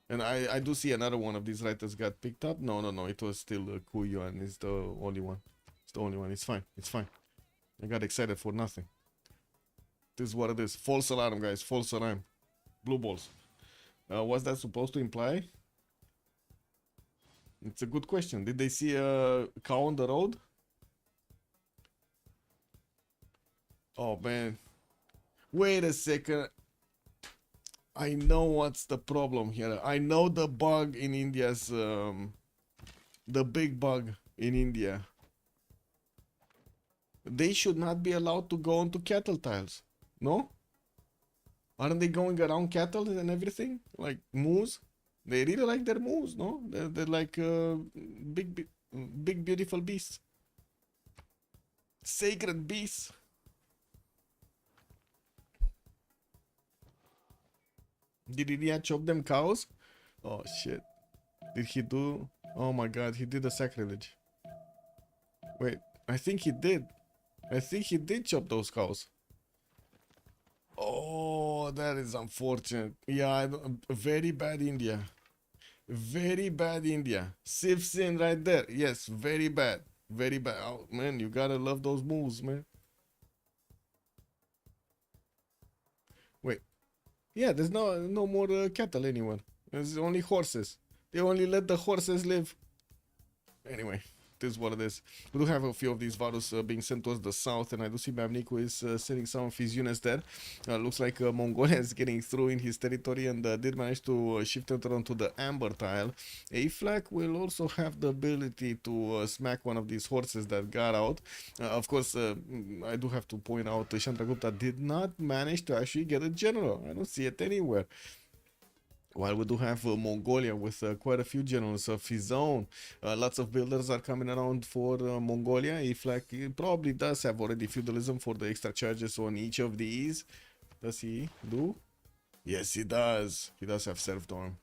And I do see another one of these writers got picked up. No. It was still Kuyuan. It's the only one. It's the only one. It's fine. It's fine. I got excited for nothing. This is what it is. False alarm, guys. False alarm. Blue balls. What's that supposed to imply? It's a good question. Did they see a cow on the road? Oh man, wait a second. I know what's the problem here. I know the bug in India's, the big bug in India. They should not be allowed to go onto cattle tiles, no? Aren't they going around cattle and everything? Like moose? They really like their moose, no? They're like big beautiful beasts. Sacred beasts. Did India chop them cows? Oh shit. Did he do? Oh my god, he did a sacrilege. Wait, I think he did. I think he did chop those cows. Oh, that is unfortunate. Yeah, very bad India. Very bad India. Civ6 right there. Yes, very bad. Very bad. Oh man, you gotta love those moves, man. Wait. Yeah, there's no more cattle anywhere. There's only horses. They only let the horses live. Anyway, this is what it is. We do have a few of these Varus being sent towards the south, and I do see Mamniku is sending some of his units there. Looks like Mongolia is getting through in his territory and did manage to shift it around to the amber tile. A-Flag will also have the ability to smack one of these horses that got out. Of course, I do have to point out Chandragupta did not manage to actually get a general. I don't see it anywhere. While we do have Mongolia with quite a few generals of his own, lots of builders are coming around for Mongolia. A-Flag probably does have already feudalism for the extra charges on each of these. Does he do? Yes, he does. He does have serfdom arm.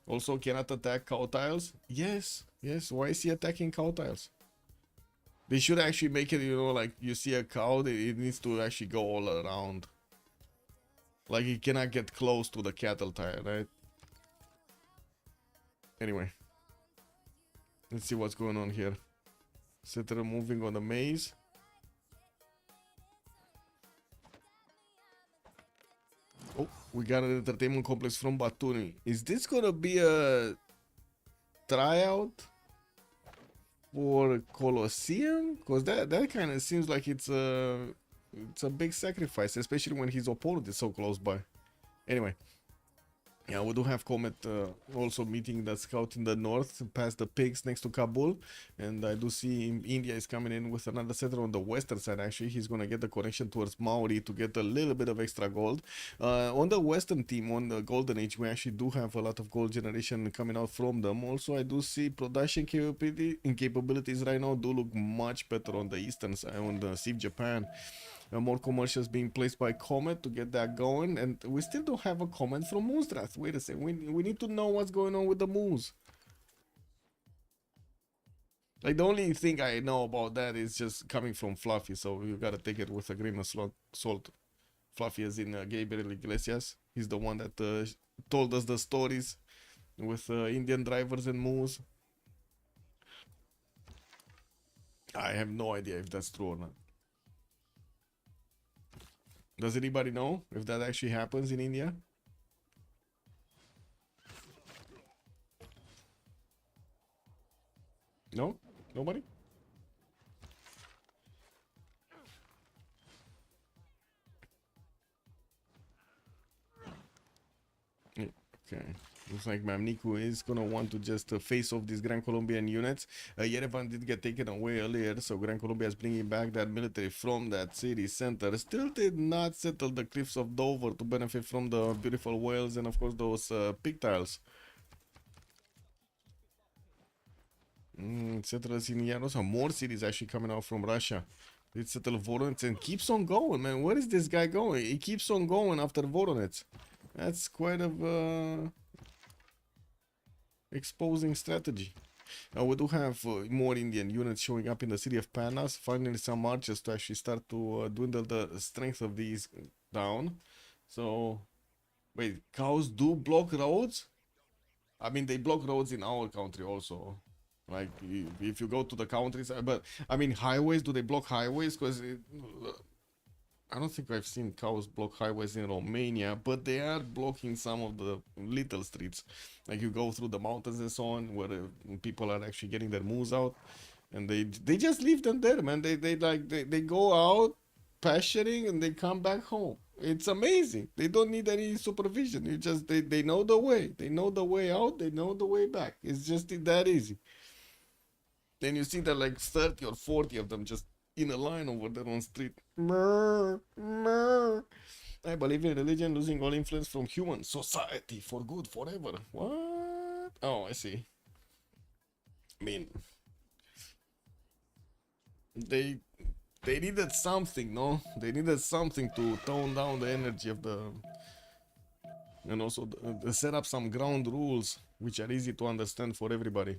Also, cannot attack cow tiles? Yes, yes. Why is he attacking cow tiles? They should actually make it, you know, like you see a cow, it needs to actually go all around. Like he cannot get close to the cattle tile, right? Anyway. Let's see what's going on here. Settler moving on the maze. Oh, we got an entertainment complex from Batumi. Is this gonna be a tryout for Colosseum? Because that kind of seems like it's a big sacrifice, especially when his opponent is so close by. Anyway, yeah, we do have Comet also meeting the scout in the north past the pigs next to Kabul, and I do see India is coming in with another settler on the western side. Actually, he's gonna get the connection towards Maori to get a little bit of extra gold. On the western team, on the Golden Age, we actually do have a lot of gold generation coming out from them. Also, I do see production capabilities right now do look much better on the eastern side, on the CivJP. More commercials being placed by Comet to get that going, and we still don't have a comment from Moonstrath. Wait a second, we need to know what's going on with the moves. Like, the only thing I know about that is just coming from Fluffy, so you gotta take it with a grain of salt. Fluffy as in Gabriel Iglesias. He's the one that told us the stories with Indian drivers and moves. I have no idea if that's true or not. Does anybody know if that actually happens in India? No? Nobody? Yeah, okay. Looks like Mamniku is gonna want to just face off these Grand Colombian units. Yerevan did get taken away earlier, so Grand Colombia is bringing back that military from that city center. Still did not settle the cliffs of Dover to benefit from the beautiful whales and of course those pig tiles. Settlers in Yarosa, more cities actually coming out from Russia. Did settle Voronezh and keeps on going, man. Where is this guy going? He keeps on going after Voronezh. That's quite a exposing strategy. We do have more Indian units showing up in the city of Panas. Finally, some marches to actually start to dwindle the strength of these down. So, wait, cows do block roads? I mean, they block roads in our country also. Like, if you go to the countryside, but I mean, highways, do they block highways? Because I don't think I've seen cows block highways in Romania, but they are blocking some of the little streets. Like you go through the mountains and so on, where people are actually getting their moves out, and they just leave them there, man. They go out pasturing and they come back home. It's amazing. They don't need any supervision. You just they know the way. They know the way out. They know the way back. It's just that easy. Then you see that like 30 or 40 of them just in a line over there on street. Murr, murr. I believe in religion losing all influence from human society for good forever. What? Oh, I see. I mean, they needed something, no? They needed something to tone down the energy of the, and also set up some ground rules which are easy to understand for everybody.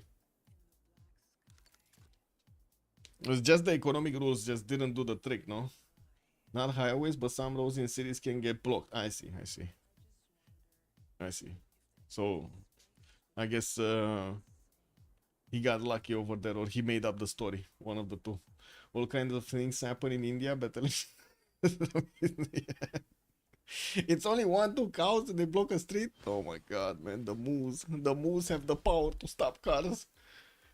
It's just the economic rules just didn't do the trick, no? Not highways, but some roads in cities can get blocked. I see. So, I guess he got lucky over there, or he made up the story. One of the two. All kinds of things happen in India, but it's only 1-2 cows and they block a street. Oh my god, man! The moose have the power to stop cars.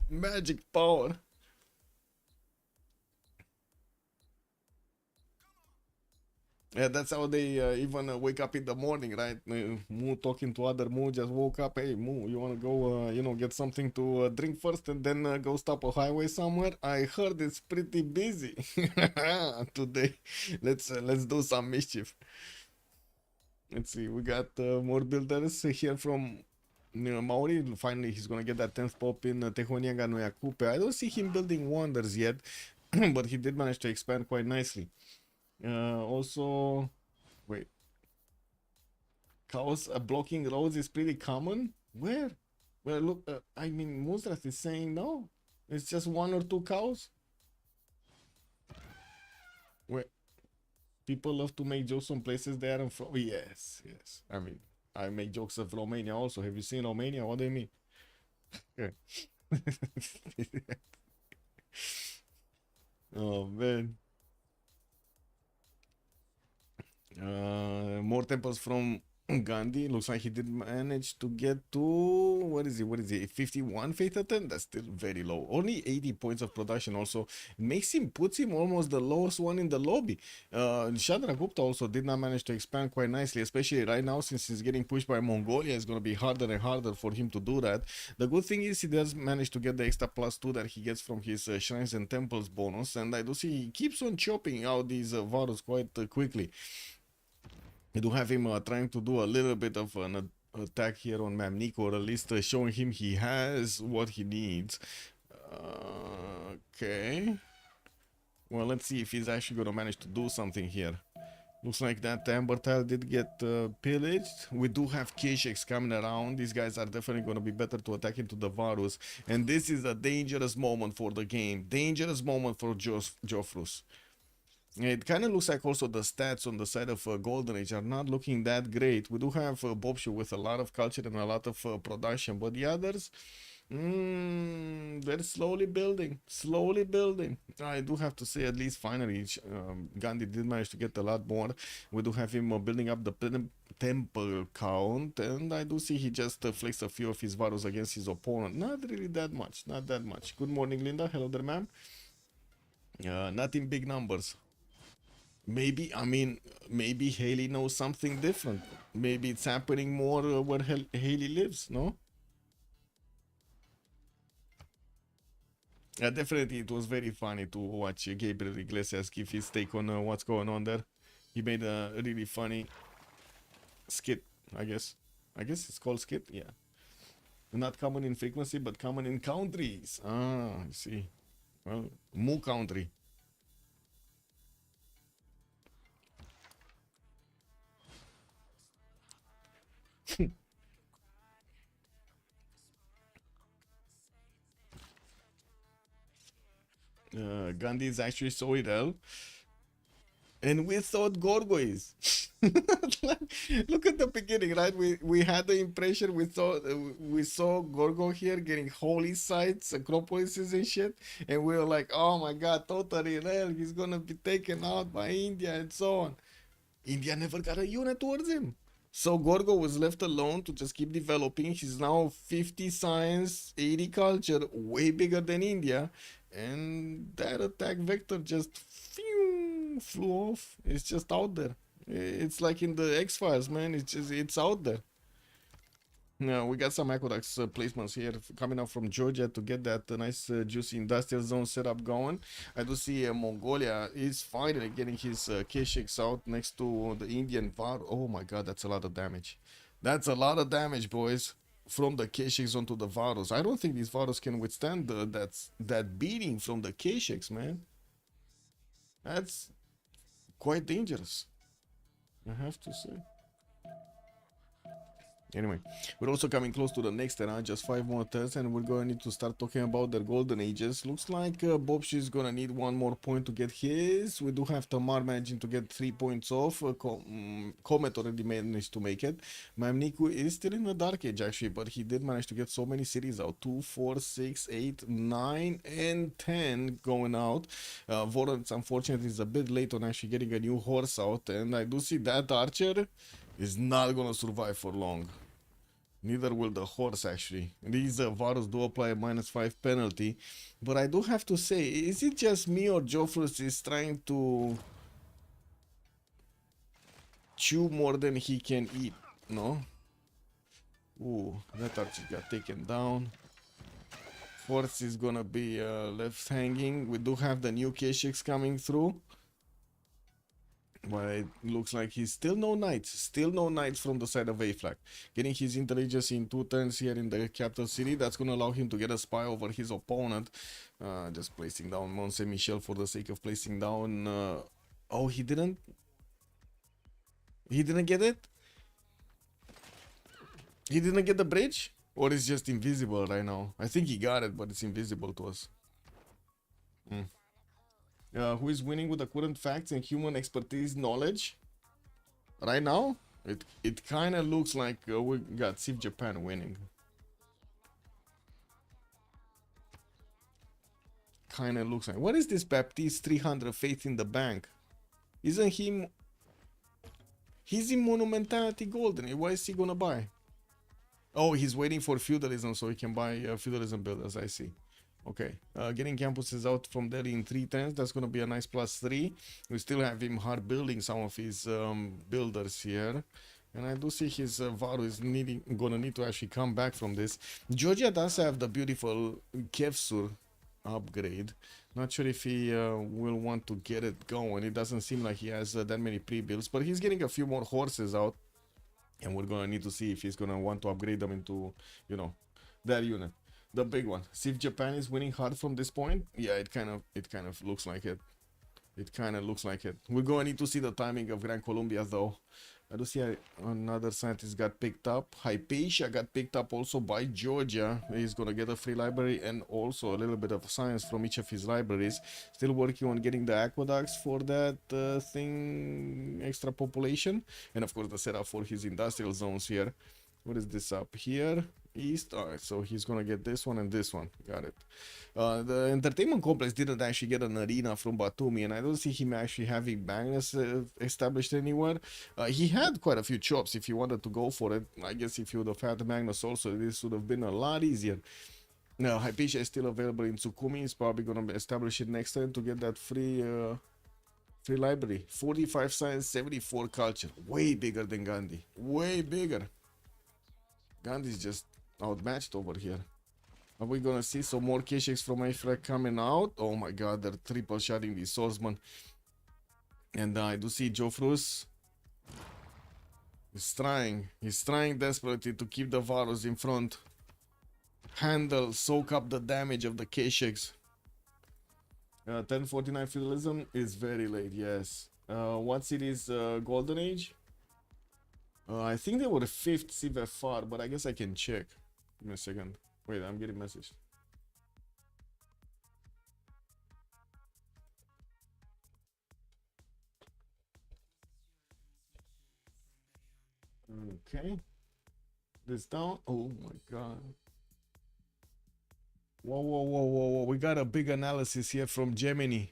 Magic power. Yeah, that's how they even wake up in the morning, right? Moo talking to other Moo just woke up. Hey, Moo, you wanna go, get something to drink first and then go stop a highway somewhere? I heard it's pretty busy today. Let's do some mischief. Let's see. We got more builders here from Maori. Finally, he's gonna get that 10th pop in Tehonianga no Yakupe. I don't see him building wonders yet, but he did manage to expand quite nicely. Also, wait, cows blocking roads is pretty common. Where? Well, look, I mean, Muzrat is saying no. It's just one or two cows. Where people love to make jokes on places they aren't from. Yes, yes. I mean, I make jokes of Romania also. Have you seen Romania? What do you mean? Yeah. Oh man. More temples from Gandhi. Looks like he did manage to get to what is it? What is it? 51 faith attempt? That's still very low. Only 80 points of production also puts him almost the lowest one in the lobby. Chandra Gupta also did not manage to expand quite nicely, especially right now since he's getting pushed by Mongolia. It's gonna be harder and harder for him to do that. The good thing is he does manage to get the extra +2 that he gets from his shrines and temples bonus, and I do see he keeps on chopping out these Varus quite quickly. I do have him trying to do a little bit of an attack here on Mamnik, or at least showing him he has what he needs. Okay. Well, let's see if he's actually going to manage to do something here. Looks like that Amber Tile did get pillaged. We do have Kisheks coming around. These guys are definitely going to be better to attack into the Varus. And this is a dangerous moment for the game. Dangerous moment for Joffrus. It kind of looks like also the stats on the side of Golden Age are not looking that great. We do have Bobshu with a lot of culture and a lot of production, but the others, they're slowly building, slowly building. I do have to say, at least finally, Gandhi did manage to get a lot more. We do have him building up the temple count, and I do see he just flexed a few of his Varus against his opponent. Not really that much, not that much. Good morning, Linda. Hello there, ma'am. Not in big numbers. Maybe, I mean, maybe Haley knows something different. Maybe it's happening more where Haley lives, no? Yeah, definitely it was very funny to watch Gabriel Iglesias give his take on what's going on there. He made a really funny skit, I guess. I guess it's called skit, yeah. Not common in frequency, but common in countries. Ah, I see. Well, Mu country. Gandhi is actually so ill. And we thought Gorgo is. Look at the beginning, right? We had the impression we saw Gorgo here getting holy sites, acropolises and shit, and we were like, oh my god, totally real. He's gonna be taken out by India and so on. India never got a unit towards him. So Gorgo was left alone to just keep developing. He's now 50 science, 80 culture, way bigger than India. And that attack vector just flew off. It's just out there. It's like in the X-Files, man. It's out there. Now we got some aqueducts placements here coming up from Georgia to get that nice juicy industrial zone setup going. I do see Mongolia is finally getting his K-Shakes out next to the Indian VAR. Oh my god, that's a lot of damage. That's a lot of damage, boys, from the K-Shakes onto the Varus. I don't think these Varus can withstand that beating from the K-Shakes, man. That's quite dangerous, I have to say. Anyway, we're also coming close to the next era, just 5 more turns, and we're going to need to start talking about their golden ages. Looks like Bobshi is gonna need 1 more point to get his. We do have Tamar managing to get 3 points off. Comet already managed to make it. Mamniku is still in the dark age actually, but he did manage to get so many cities out. 2, 4, 6, 8, 9, and 10 going out. Vorons unfortunately is a bit late on actually getting a new horse out, and I do see that archer is not gonna survive for long. Neither will the horse, actually. These Varus do apply a -5 penalty. But I do have to say, is it just me or Joffrus is trying to chew more than he can eat? No? Ooh, that archer got taken down. Horse is gonna be left hanging. We do have the new K6 coming through. But it looks like he's still no knights. Still no knights from the side of A flag. Getting his intelligence in 2 turns here in the capital city. That's gonna allow him to get a spy over his opponent. Just placing down Mont Saint Michel for the sake of placing down. Oh, he didn't? He didn't get it? He didn't get the bridge? Or it's just invisible right now? I think he got it, but it's invisible to us. Who is winning with the current facts and human expertise knowledge? Right now, it kind of looks like we got CivJP winning. Kind of looks like. What is this Baptiste 300 faith in the bank? Isn't he? He's in Monumentality Golden. Why is he gonna buy? Oh, he's waiting for feudalism so he can buy feudalism builders. I see. Okay, getting campuses out from there in 3 turns. That's gonna be a nice +3. We still have him hard building some of his builders here, and I do see his Varu is gonna need to actually come back from this. Georgia does have the beautiful Kevsur upgrade. Not sure if he will want to get it going. It doesn't seem like he has that many pre-builds, but he's getting a few more horses out, and we're gonna need to see if he's gonna want to upgrade them into, you know, that unit. The big one. See if Japan is winning hard from this point. Yeah, it kind of looks like it. It kind of looks like it. We're going to need to see the timing of Gran Colombia though. I do see another scientist got picked up. Hypatia got picked up also by Georgia. He's going to get a free library and also a little bit of science from each of his libraries. Still working on getting the aqueducts for that thing, extra population. And of course the setup for his industrial zones here. What is this up here? East. Alright, so he's gonna get this one and this one. Got it. The entertainment complex didn't actually get an arena from Batumi, and I don't see him actually having Magnus established anywhere. He had quite a few chops if he wanted to go for it. I guess if he would have had Magnus also, this would have been a lot easier. Now, Hypatia is still available in Tsukumi. He's probably gonna establish it next time to get that free library. 45 science, 74 culture. Way bigger than Gandhi. Way bigger. Gandhi's just outmatched over here. Are we gonna see some more K6 from Afrek coming out? Oh my god, they're triple shotting the swordsman. And I do see Joffrus. He's trying desperately to keep the Varus in front. Soak up the damage of the K6. 1049 feudalism is very late, yes. What city is Golden Age? I think they were the 5th CVFR, but I guess I can check. Give me a second. Wait, I'm getting a message. Okay. This down. Oh my god. Whoa. We got a big analysis here from Gemini.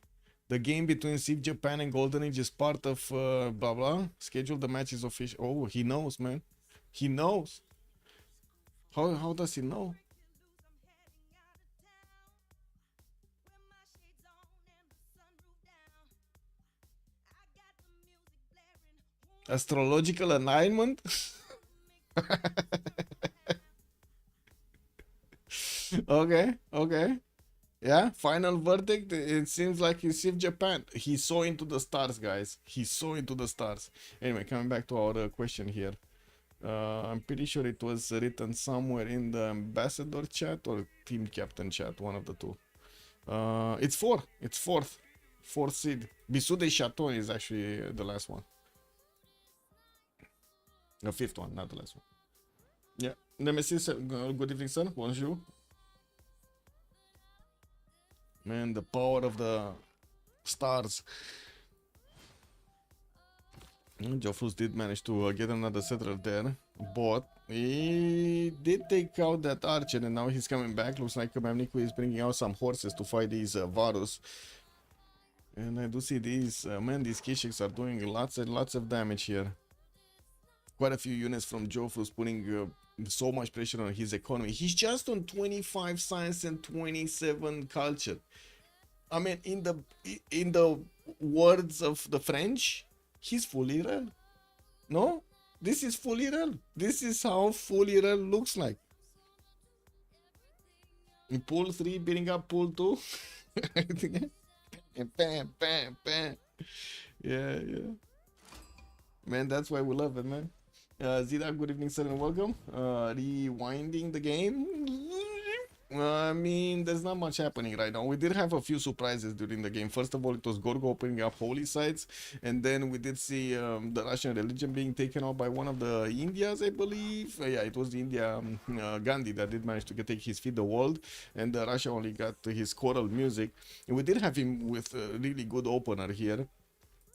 The game between CivJP and Golden Age is part of blah blah. Schedule the matches official. Oh, he knows, man. He knows. How does he know? Astrological alignment? Okay. Yeah, final verdict. It seems like he's CivJP. He saw into the stars, guys. He saw into the stars. Anyway, coming back to our question here. I'm pretty sure it was written somewhere in the ambassador chat or team captain chat, one of the two. It's 4. It's 4th. 4th seed. Bissou de Chateau is actually the last one. The 5th one, not the last one. Yeah. Nemesis, good evening, sir. Bonjour. Man, the power of the stars. Joffrus did manage to get another settler there, but he did take out that archer, and now he's coming back. Looks like Mamniku is bringing out some horses to fight these Varus. And I do see these, man, these K6 are doing lots and lots of damage here. quite a few units from Joffre's putting so much pressure on his economy. He's just on 25 science and 27 culture. I mean, in the words of the French, he's fully real. No, this is fully real. This is how fully real looks like. In pool 3, beating up pool 2. Bam, bam, bam. Yeah, yeah. Man, that's why we love it, man. Zida, good evening, sir, and welcome. Rewinding the game. I mean, there's not much happening right now. We did have a few surprises during the game. First of all, it was Gorgo opening up holy sites, and then we did see the Russian religion being taken out by one of the Indias, I believe. Yeah, it was the India Gandhi that did manage to take his feed the world, and Russia only got his choral music. And we did have him with a really good opener here.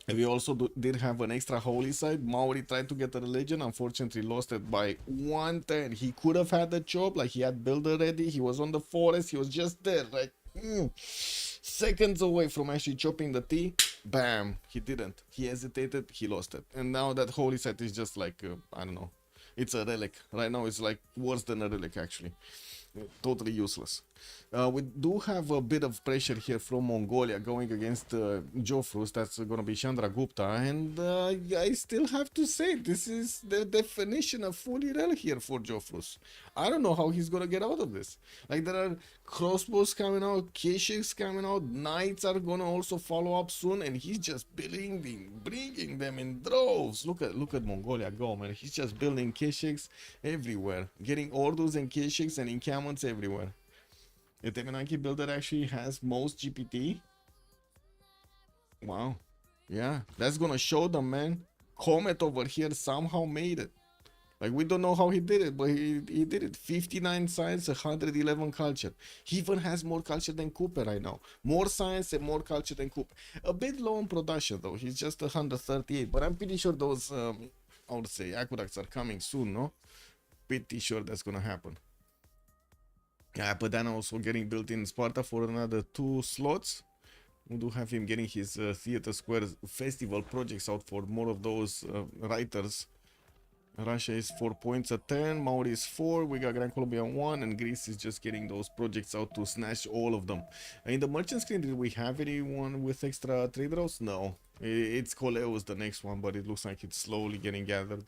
We also did have an extra holy side. Maori tried to get a religion, unfortunately lost it by 110. He could have had the chop, like he had builder ready, he was on the forest, he was just there, like seconds away from actually chopping the T. Bam, he didn't. He hesitated, he lost it. And now that holy site is just like, I don't know, it's a relic. Right now it's like worse than a relic actually. Totally useless. We do have a bit of pressure here from Mongolia going against Joffrus. That's going to be Chandragupta, and I still have to say this is the definition of fully real here for Joffrus. I don't know how he's going to get out of this. Like, there are crossbows coming out, Keshiks coming out, knights are going to also follow up soon, and he's just bringing them in droves. Look at Mongolia go, man. He's just building Keshiks everywhere, getting orders and Keshiks and encampments everywhere. The Temenaki builder actually has most GPT. Wow. Yeah, that's gonna show them, man. Comet over here somehow made it. Like, we don't know how he did it, but he did it. 59 science, 111 culture. He even has more culture than Cooper right now. More science and more culture than Cooper. A bit low on production though. He's just 138, but I'm pretty sure those I would say aqueducts are coming soon, no? Pretty sure that's gonna happen. Yeah, but then also getting built in Sparta for another 2 slots. We do have him getting his Theater Square festival projects out for more of those writers. Russia is 4 points at 10, Maori is 4, we got Grand Colombia 1, and Greece is just getting those projects out to snatch all of them. In the merchant screen, did we have anyone with extra trade routes? No. It's Coleus, the next one, but it looks like it's slowly getting gathered.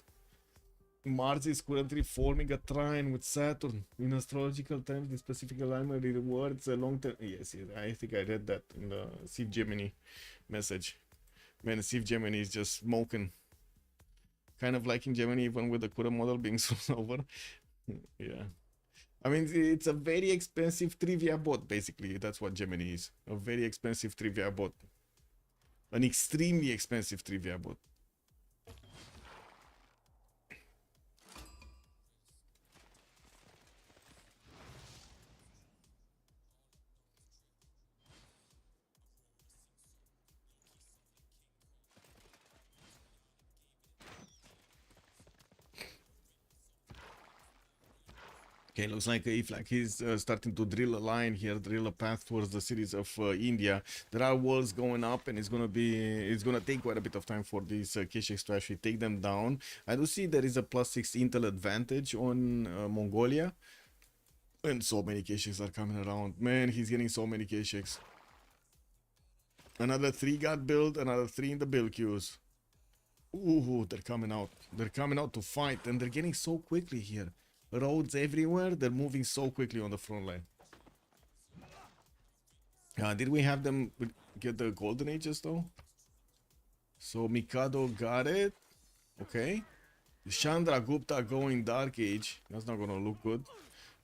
Mars is currently forming a trine with Saturn. In astrological terms, the specific alignment rewards a long-term... Yes, I think I read that in the CivJP message. Man, CivJP is just smoking. Kind of like in Germany, even with the current model being soon over. Yeah. I mean, it's a very expensive trivia bot, basically. That's what Gemini is. A very expensive trivia bot. An extremely expensive trivia bot. Okay, looks like if he's starting to drill a line here, drill a path towards the cities of India. There are walls going up, and it's gonna take quite a bit of time for these Keshiks to actually take them down. I do see there is a +6 intel advantage on Mongolia, and so many Keshiks are coming around. Man, he's getting so many Keshiks. Another 3 got built, another 3 in the build queues. Ooh, they're coming out. They're coming out to fight, and they're getting so quickly here. Roads everywhere, they're moving so quickly on the front line. Did we have them get the golden ages though? So Mikado got it. Okay. Chandragupta going dark age. That's not gonna look good.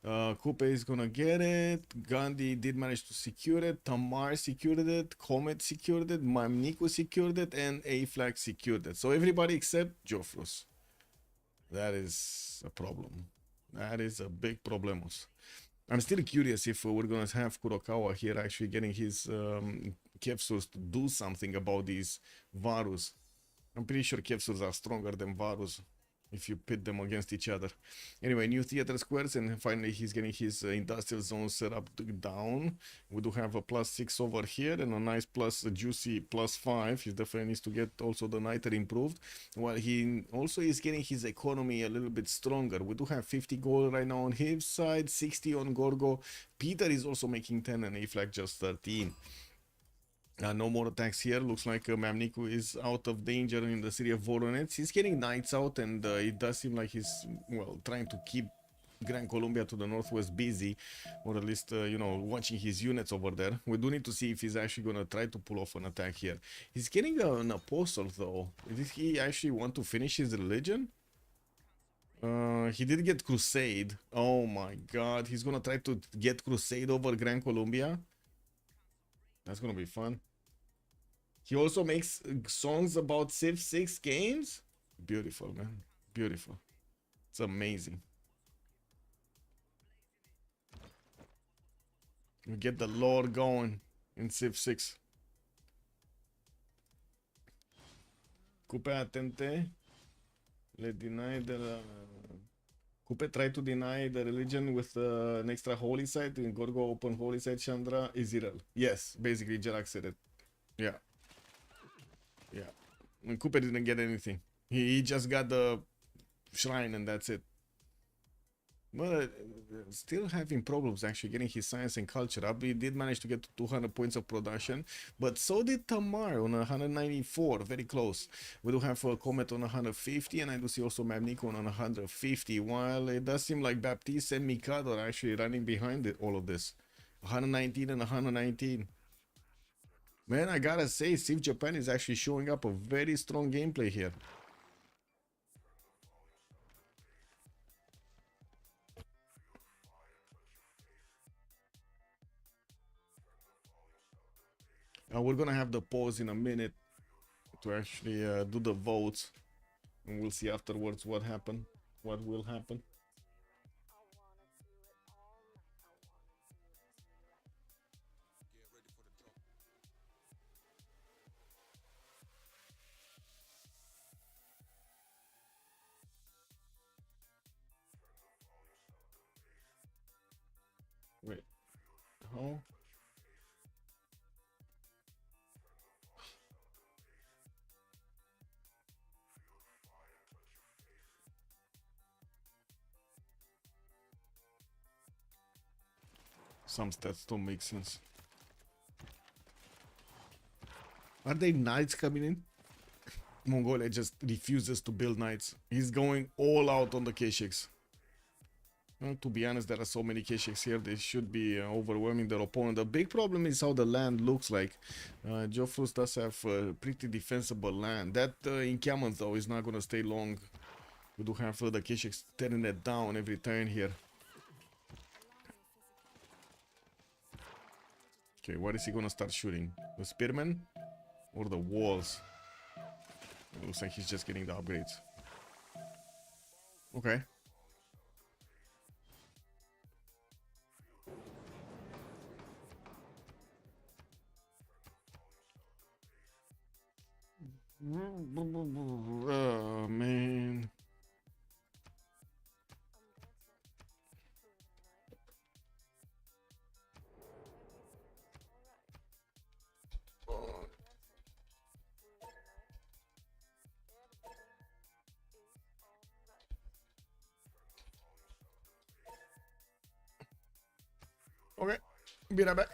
Kupe is gonna get it. Gandhi did manage to secure it. Tamar secured it. Comet secured it. Mamniku secured it. And A-Flag secured it. So everybody except Joffrus. That is a problem. That is a big problemos. I'm still curious if we're gonna have Kurokawa here actually getting his Kevsurs to do something about these Varus. I'm pretty sure Kevsurs are stronger than Varus. if you pit them against each other. Anyway, new theater squares, and finally he's getting his industrial zone set up down. We do have a +6 over here and a nice juicy +5. He definitely needs to get also the niter improved, while he also is getting his economy a little bit stronger. We do have 50 gold right now on his side, 60 on Gorgo. Peter is also making 10 and A-Flag just 13. No more attacks here. Looks like Mamniku is out of danger in the city of Voronezh. He's getting knights out, and it does seem like he's, well, trying to keep Gran Colombia to the northwest busy, or at least, you know, watching his units over there. We do need to see if he's actually going to try to pull off an attack here. He's getting an apostle, though. Did he actually want to finish his religion? He did get crusade. Oh my god. He's going to try to get crusade over Gran Colombia. That's gonna be fun. He also makes songs about Civ6 games. Beautiful, man. Beautiful. It's amazing. We get the lore going in Civ6. Coupe atente. Le deny the... Coupe try to deny the religion with an extra holy site. In Gorgo open holy site, Chandra is Irel. Yes, basically Jarak said it. Yeah. Yeah. And Coupe didn't get anything. He just got the shrine and that's it. But still having problems actually getting his science and culture up. He did manage to get to 200 points of production, but so did Tamar on 194, very close. We do have a Comet on 150, and I do see also Mamnico on 150, while it does seem like Baptiste and Mikado are actually running behind all of this. 119 and 119. Man, I gotta say, CivJP is actually showing up a very strong gameplay here. We're gonna have the pause in a minute to actually do the votes, and we'll see afterwards what will happen. Wait, how? Some stats don't make sense. Are they knights coming in? Mongolia just refuses to build knights. He's going all out on the K-Shakes. Well, to be honest, there are so many K-Shakes here, they should be overwhelming their opponent. The big problem is how the land looks like. Jofrus does have pretty defensible land. That encampment, though, is not going to stay long. We do have the K-Shakes tearing it down every turn here. Okay, what is he going to start shooting? The spearmen or the walls? It looks like he's just getting the upgrades. Okay. Oh, man. Okay, be right back.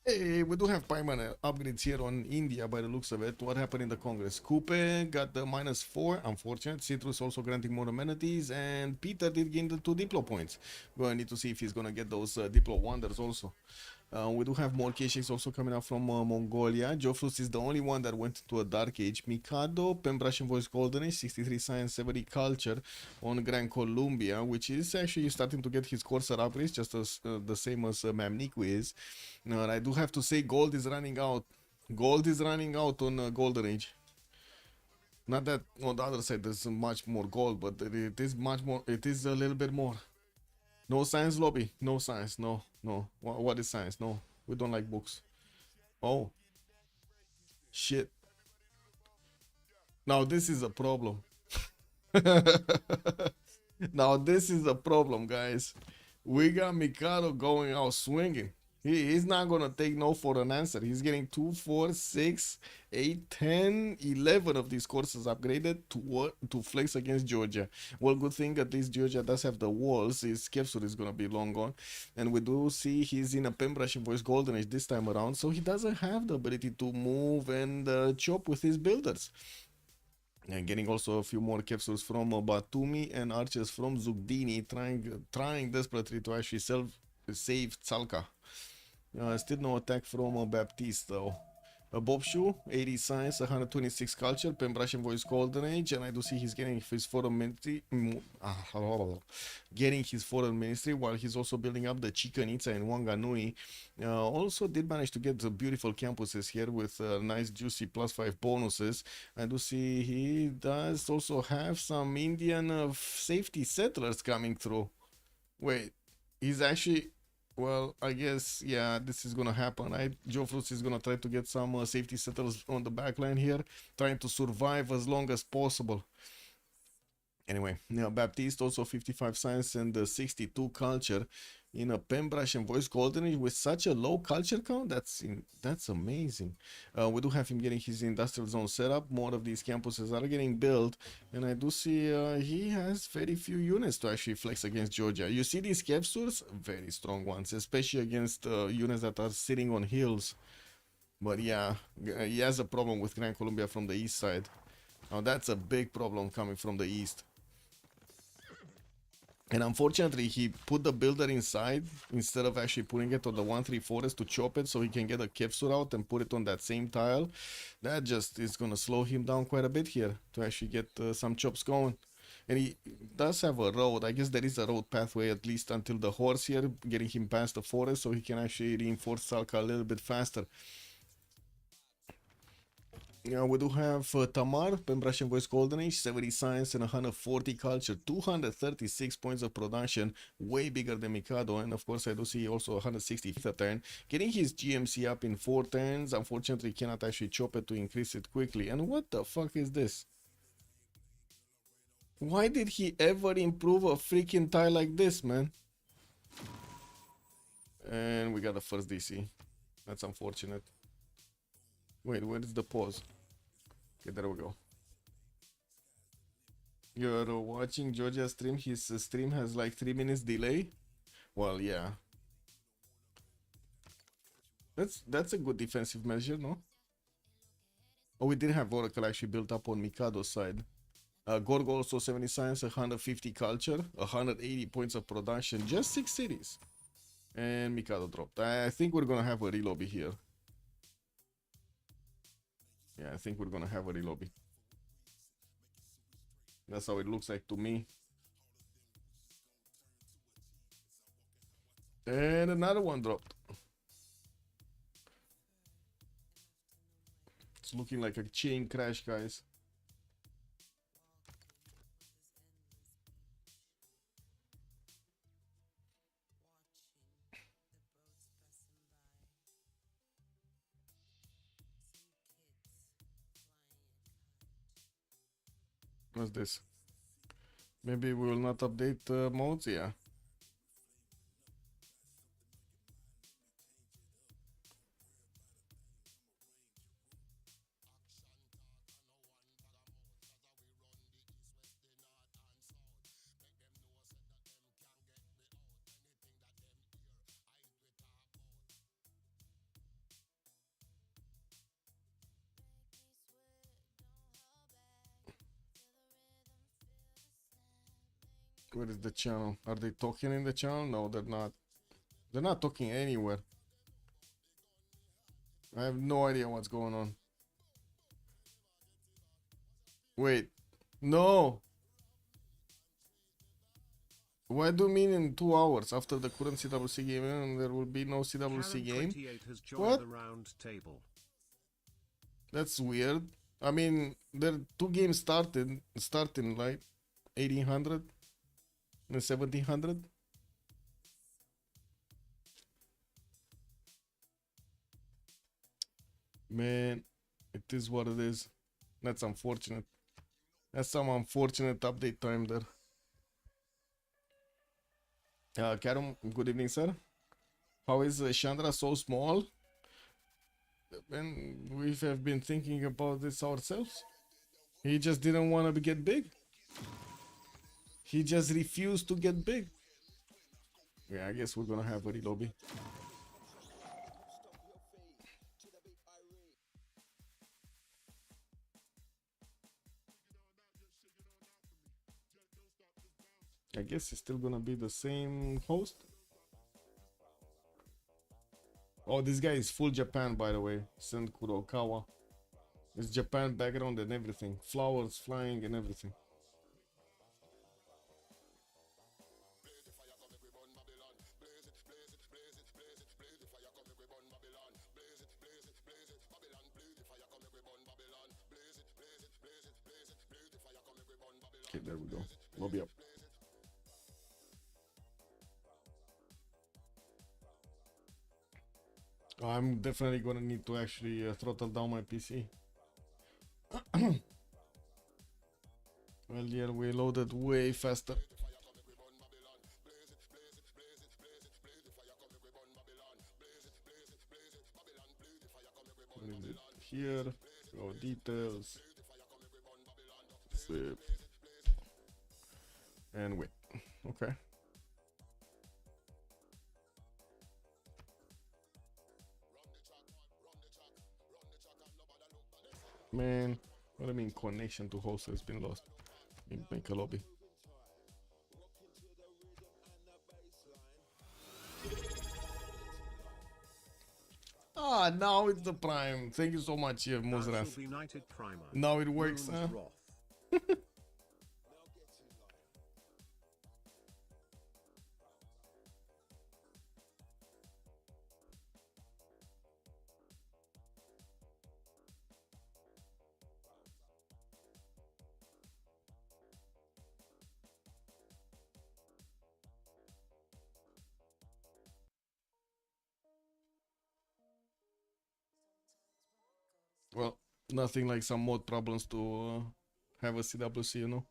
Hey, we do have Payman upgrades here on India by the looks of it. What happened in the Congress? Coupe got the -4, unfortunate. Citrus also granting more amenities, and Peter did gain the 2 Diplo points. Going to need to see if he's gonna get those Diplo wonders also. We do have more K-Shakes also coming out from Mongolia. Jofrus is the only one that went into a Dark Age. Mikado, Pembrasian Voice Golden Age, 63 Science, 70 Culture on Gran Columbia, which is actually starting to get his Corsair upgrades, just as the same as Mamniku is. And I do have to say, gold is running out. Gold is running out on Golden Age. Not that on the other side there's much more gold, but it is much more. It is a little bit more. No science lobby. No science. No, no. What is science? No, we don't like books. Oh, shit. Now this is a problem. Now this is a problem, guys. We got Mikado going out swinging. He's not gonna take no for an answer. He's getting 2, 4, 6, 8, 10, 11 of these courses upgraded to flex against Georgia. Well, good thing at least Georgia does have the walls. His Kevsur is gonna be long gone. And we do see he's in a Pembrasian Voice Golden Age this time around, so he doesn't have the ability to move and chop with his builders. And getting also a few more capsules from Batumi and archers from Zugdini, trying desperately to actually save Tsalka. Still no attack from Baptiste though. Bobshu, 80 science, 126 culture, Pembrasian Voice Golden Age, and I do see he's getting his foreign ministry, while he's also building up the Chichen Itza and Wanganui. Also did manage to get the beautiful campuses here with nice juicy +5 bonuses. I do see he does also have some Indian safety settlers coming through. Wait, he's actually, well, I guess, yeah, this is gonna happen. Joe Fruits is gonna try to get some safety settles on the back line here, trying to survive as long as possible. Anyway, yeah, Baptiste also 55 science and 62 culture in a Pembrasian Voice Golden Age with such a low culture count. That's amazing. We do have him getting his industrial zone set up. More of these campuses are getting built, and I do see he has very few units to actually flex against Georgia. You see these capsules, very strong ones, especially against units that are sitting on hills. But yeah, he has a problem with Gran Columbia from the east side. Now that's a big problem coming from the east. And unfortunately, he put the builder inside instead of actually putting it on the 1-3 forest to chop it so he can get a Kevsur out and put it on that same tile. That just is going to slow him down quite a bit here to actually get some chops going. And he does have a road. I guess there is a road pathway at least until the horse here, getting him past the forest so he can actually reinforce Salka a little bit faster. Yeah, we do have Tamar, Pembrasian Voice Golden Age, 70 science and 140 culture, 236 points of production, way bigger than Mikado, and of course I do see also 165th a turn, getting his GMC up in 4 turns. Unfortunately cannot actually chop it to increase it quickly. And what the fuck is this? Why did he ever improve a freaking tile like this, man? And we got the first DC. That's unfortunate. Wait, where is the pause? Okay, there we go. You're watching Georgia's stream. His stream has like 3 minutes delay. Well, yeah. That's a good defensive measure, no? Oh, we did have Oracle actually built up on Mikado's side. Gorgo also 70 science, 150 culture, 180 points of production, just 6 cities. And Mikado dropped. I think we're gonna have a relobby here. Yeah, I think we're gonna have a relobby. That's how it looks like to me. And another one dropped. It's looking like a chain crash, guys. What's this? Maybe we will not update modes, yeah. Where is the channel? Are they talking in the channel? No, they're not. They're not talking anywhere. I have no idea what's going on. Wait. No! What do you mean in 2 hours after the current CWC game and there will be no CWC game? What? The round table. That's weird. I mean, there are 2 games starting, right? 1800 and 1700. Man, it is what it is. That's unfortunate. That's some unfortunate update time there. Karum, good evening, sir. How is Chandra so small? And we have been thinking about this ourselves. He just didn't want to get big. He just refused to get big. Yeah, I guess we're gonna have a relobby. I guess it's still gonna be the same host. Oh, this guy is full Japan, by the way. Sen Kurokawa. It's Japan background and everything. Flowers flying and everything. Okay, there we go. Lobby up. I'm definitely gonna need to actually throttle down my PC. Well, yeah, we loaded way faster. Here, go details, zip, and wait. Okay. Man, what I mean connection to host has been lost. Make a lobby. Ah, now it's the prime. Thank you so much, Muzras. Now it works, huh? Well, nothing like some mod problems to have a CWC, you know?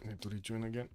Need to rejoin again.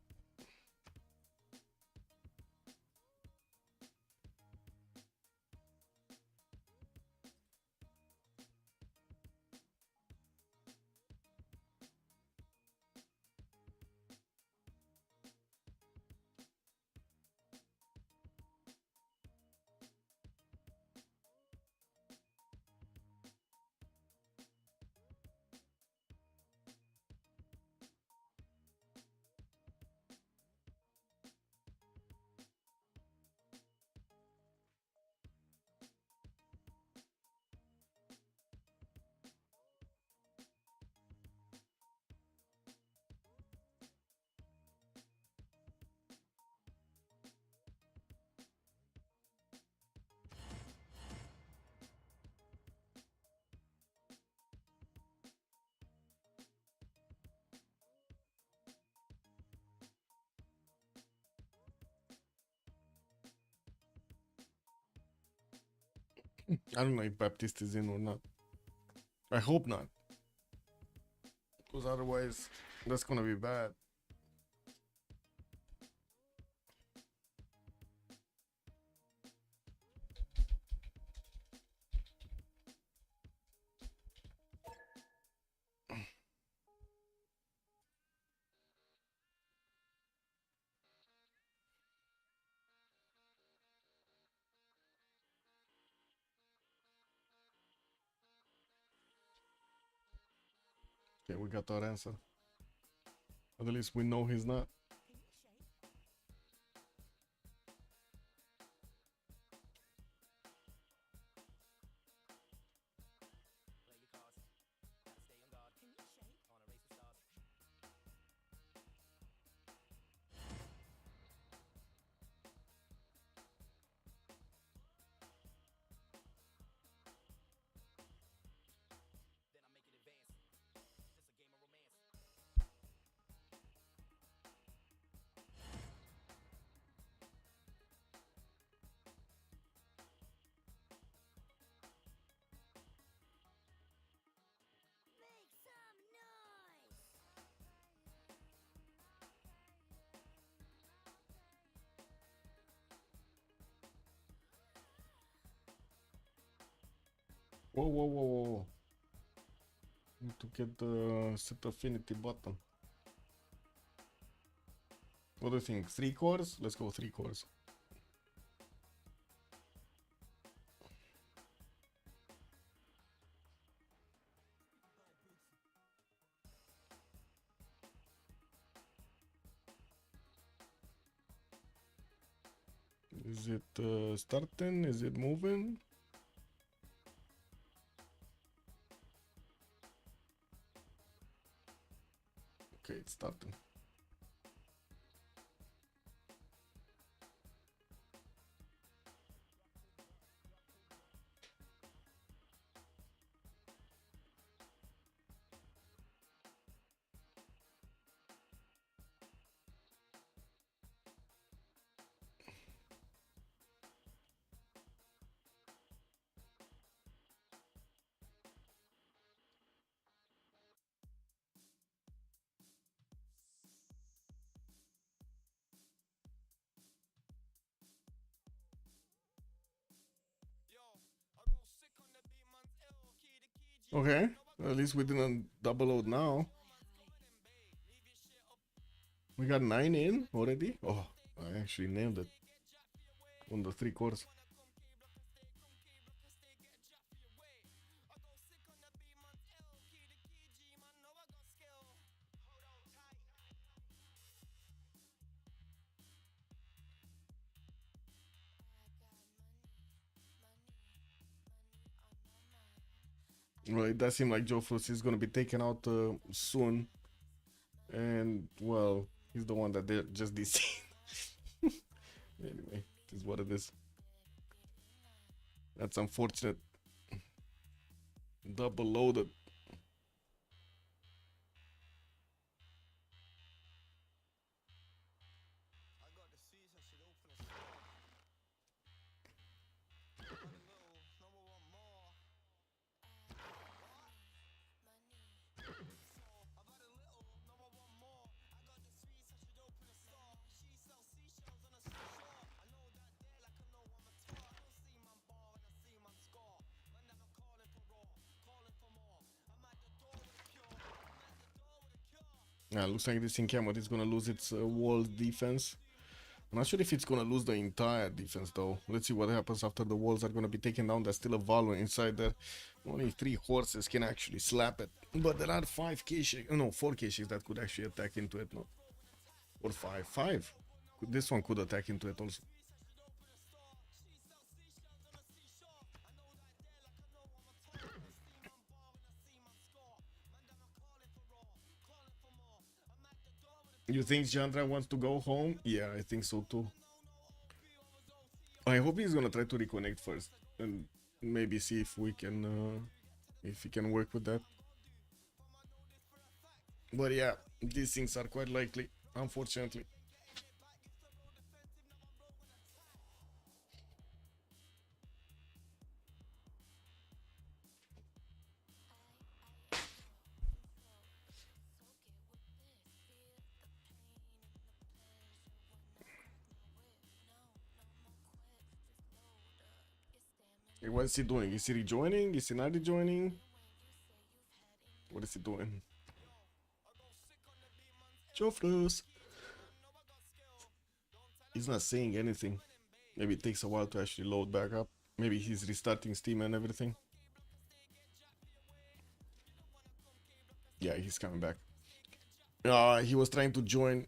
I don't know if Baptiste is in or not. I hope not. Because otherwise, that's gonna be bad. Okay, we got our answer. At least we know he's not. Whoa, whoa, whoa, whoa. Need to get the set affinity button. What do you think? 3 cores? Let's go 3 cores. Is it starting? Is it moving? Okay, it's starting. Okay, at least we didn't double load now. We got 9 in already. Oh, I actually nailed it on the 3 cores. Well, it does seem like Joe Frost is gonna be taken out soon, and well, he's the one that they just deceived. Anyway, it is what it is. That's unfortunate. Double loaded. Yeah, looks like this encampment is gonna lose its wall defense. I'm not sure if it's gonna lose the entire defense though. Let's see what happens after the walls are gonna be taken down. There's still a Valor inside there. Only 3 horses can actually slap it. But there are 5 caches, no, 4 caches that could actually attack into it, no? Or 5. 5. This one could attack into it also. You think Chandra wants to go home? Yeah, I think so too. I hope he's gonna try to reconnect first and maybe see if we can, if he can work with that. But yeah, these things are quite likely, unfortunately. Okay, what is he doing? Is he rejoining? Is he not rejoining? What is he doing? Jofros. He's not saying anything. Maybe it takes a while to actually load back up. Maybe he's restarting Steam and everything. Yeah, he's coming back. He was trying to join.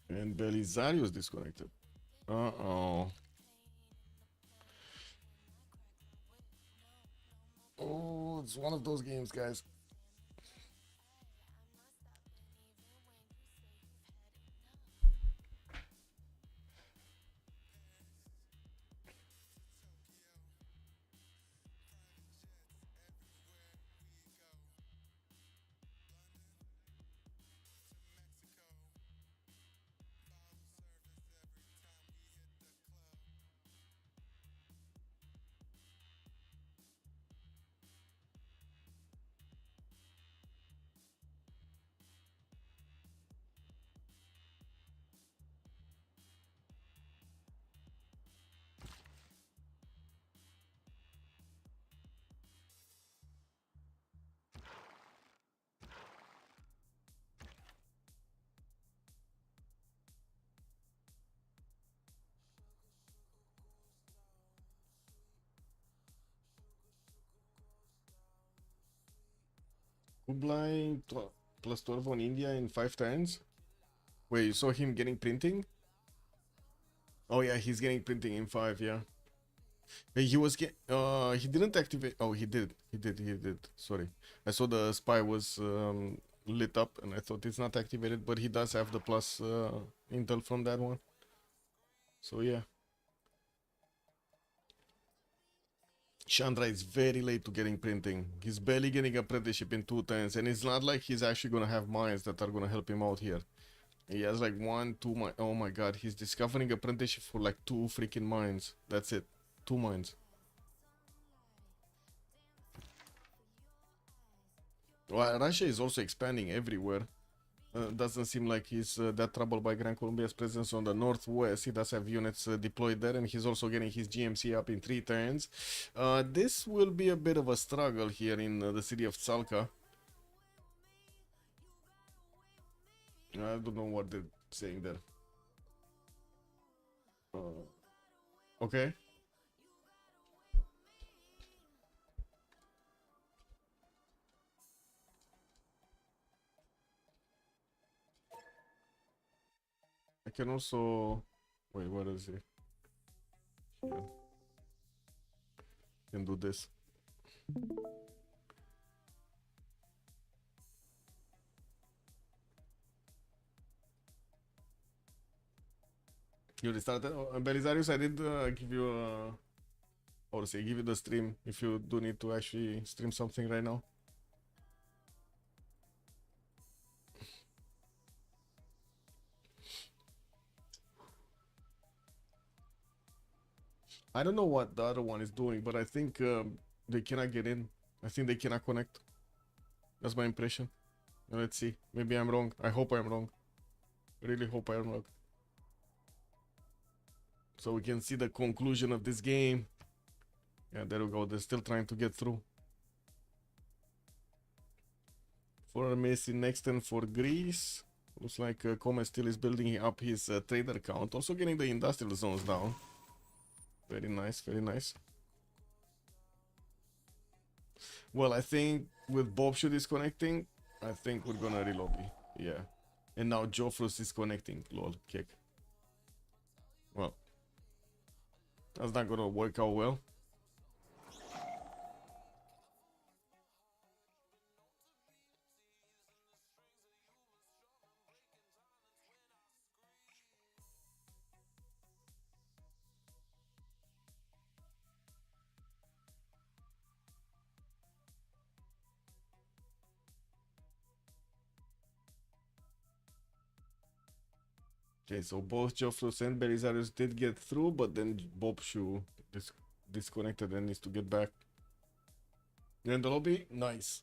And Belisario is disconnected. Uh-oh. Oh, it's one of those games, guys. Kublai plus 12 on India in 5 turns. Wait, you saw him getting printing? Oh yeah, he's getting printing in 5, yeah. He was he didn't activate. Oh, he did. He did. Sorry. I saw the spy was lit up and I thought it's not activated, but he does have the plus intel from that one. So yeah. Chandra is very late to getting printing. He's barely getting apprenticeship in 2 turns, and it's not like he's actually gonna have mines that are gonna help him out here. He has like 1, 2 mines. Oh my god, he's discovering apprenticeship for like 2 freaking mines. That's it. 2 mines. Well, Russia is also expanding everywhere. Doesn't seem like he's that troubled by Gran Colombia's presence on the northwest. He does have units deployed there, and he's also getting his GMC up in 3 turns. This will be a bit of a struggle here in the city of Tsalka. I don't know what they're saying there. Okay. I can also... Wait, what is it? Yeah. Can do this. You restarted? Oh, Belisarius, I did give you a... Or say, give you the stream if you do need to actually stream something right now. I don't know what the other one is doing, but I think they cannot get in. I think they cannot connect. That's my impression. Let's see. Maybe I'm wrong. I hope I'm wrong. I really hope I'm wrong. So we can see the conclusion of this game. Yeah, there we go. They're still trying to get through. For Messi next and for Greece. Looks like Come still is building up his trader count. Also getting the industrial zones down. Very nice, very nice. Well, I think with Bobshu disconnecting, I think we're gonna relobby. Yeah. And now Jofrus is connecting. Lol, kick. Well, that's not gonna work out well. Okay, so both Jofrus and Belisarius did get through, but then Bobshu disconnected and needs to get back. You're in the lobby? Nice.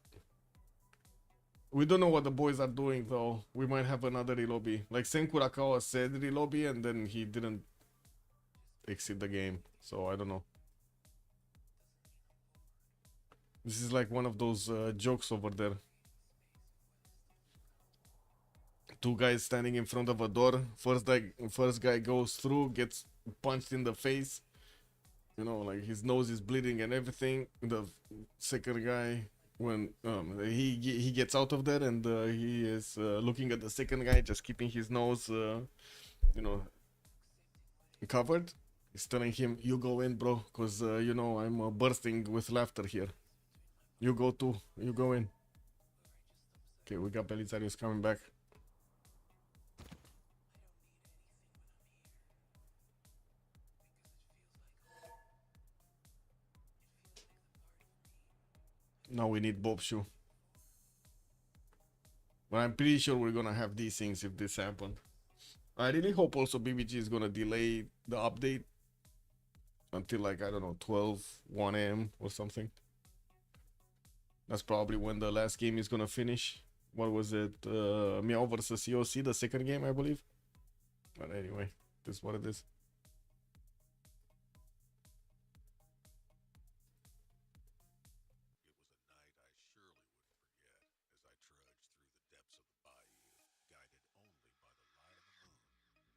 We don't know what the boys are doing though. We might have another relobby. Like Sen Kurakawa said relobby and then he didn't exit the game. So I don't know. This is like one of those jokes over there. Two guys standing in front of a door. First guy goes through, gets punched in the face. You know, like his nose is bleeding and everything. The second guy, when he gets out of there and he is looking at the second guy, just keeping his nose, you know, covered. He's telling him, "You go in, bro, cause you know I'm bursting with laughter here. You go too. You go in." Okay, we got Belisarius coming back. Now we need Bob Shoe. But I'm pretty sure we're gonna have these things if this happened. I really hope also BBG is gonna delay the update until like, I don't know, 1 a.m. or something. That's probably when the last game is gonna finish. What was it? Meow versus COC, the second game, I believe. But anyway, this is what it is.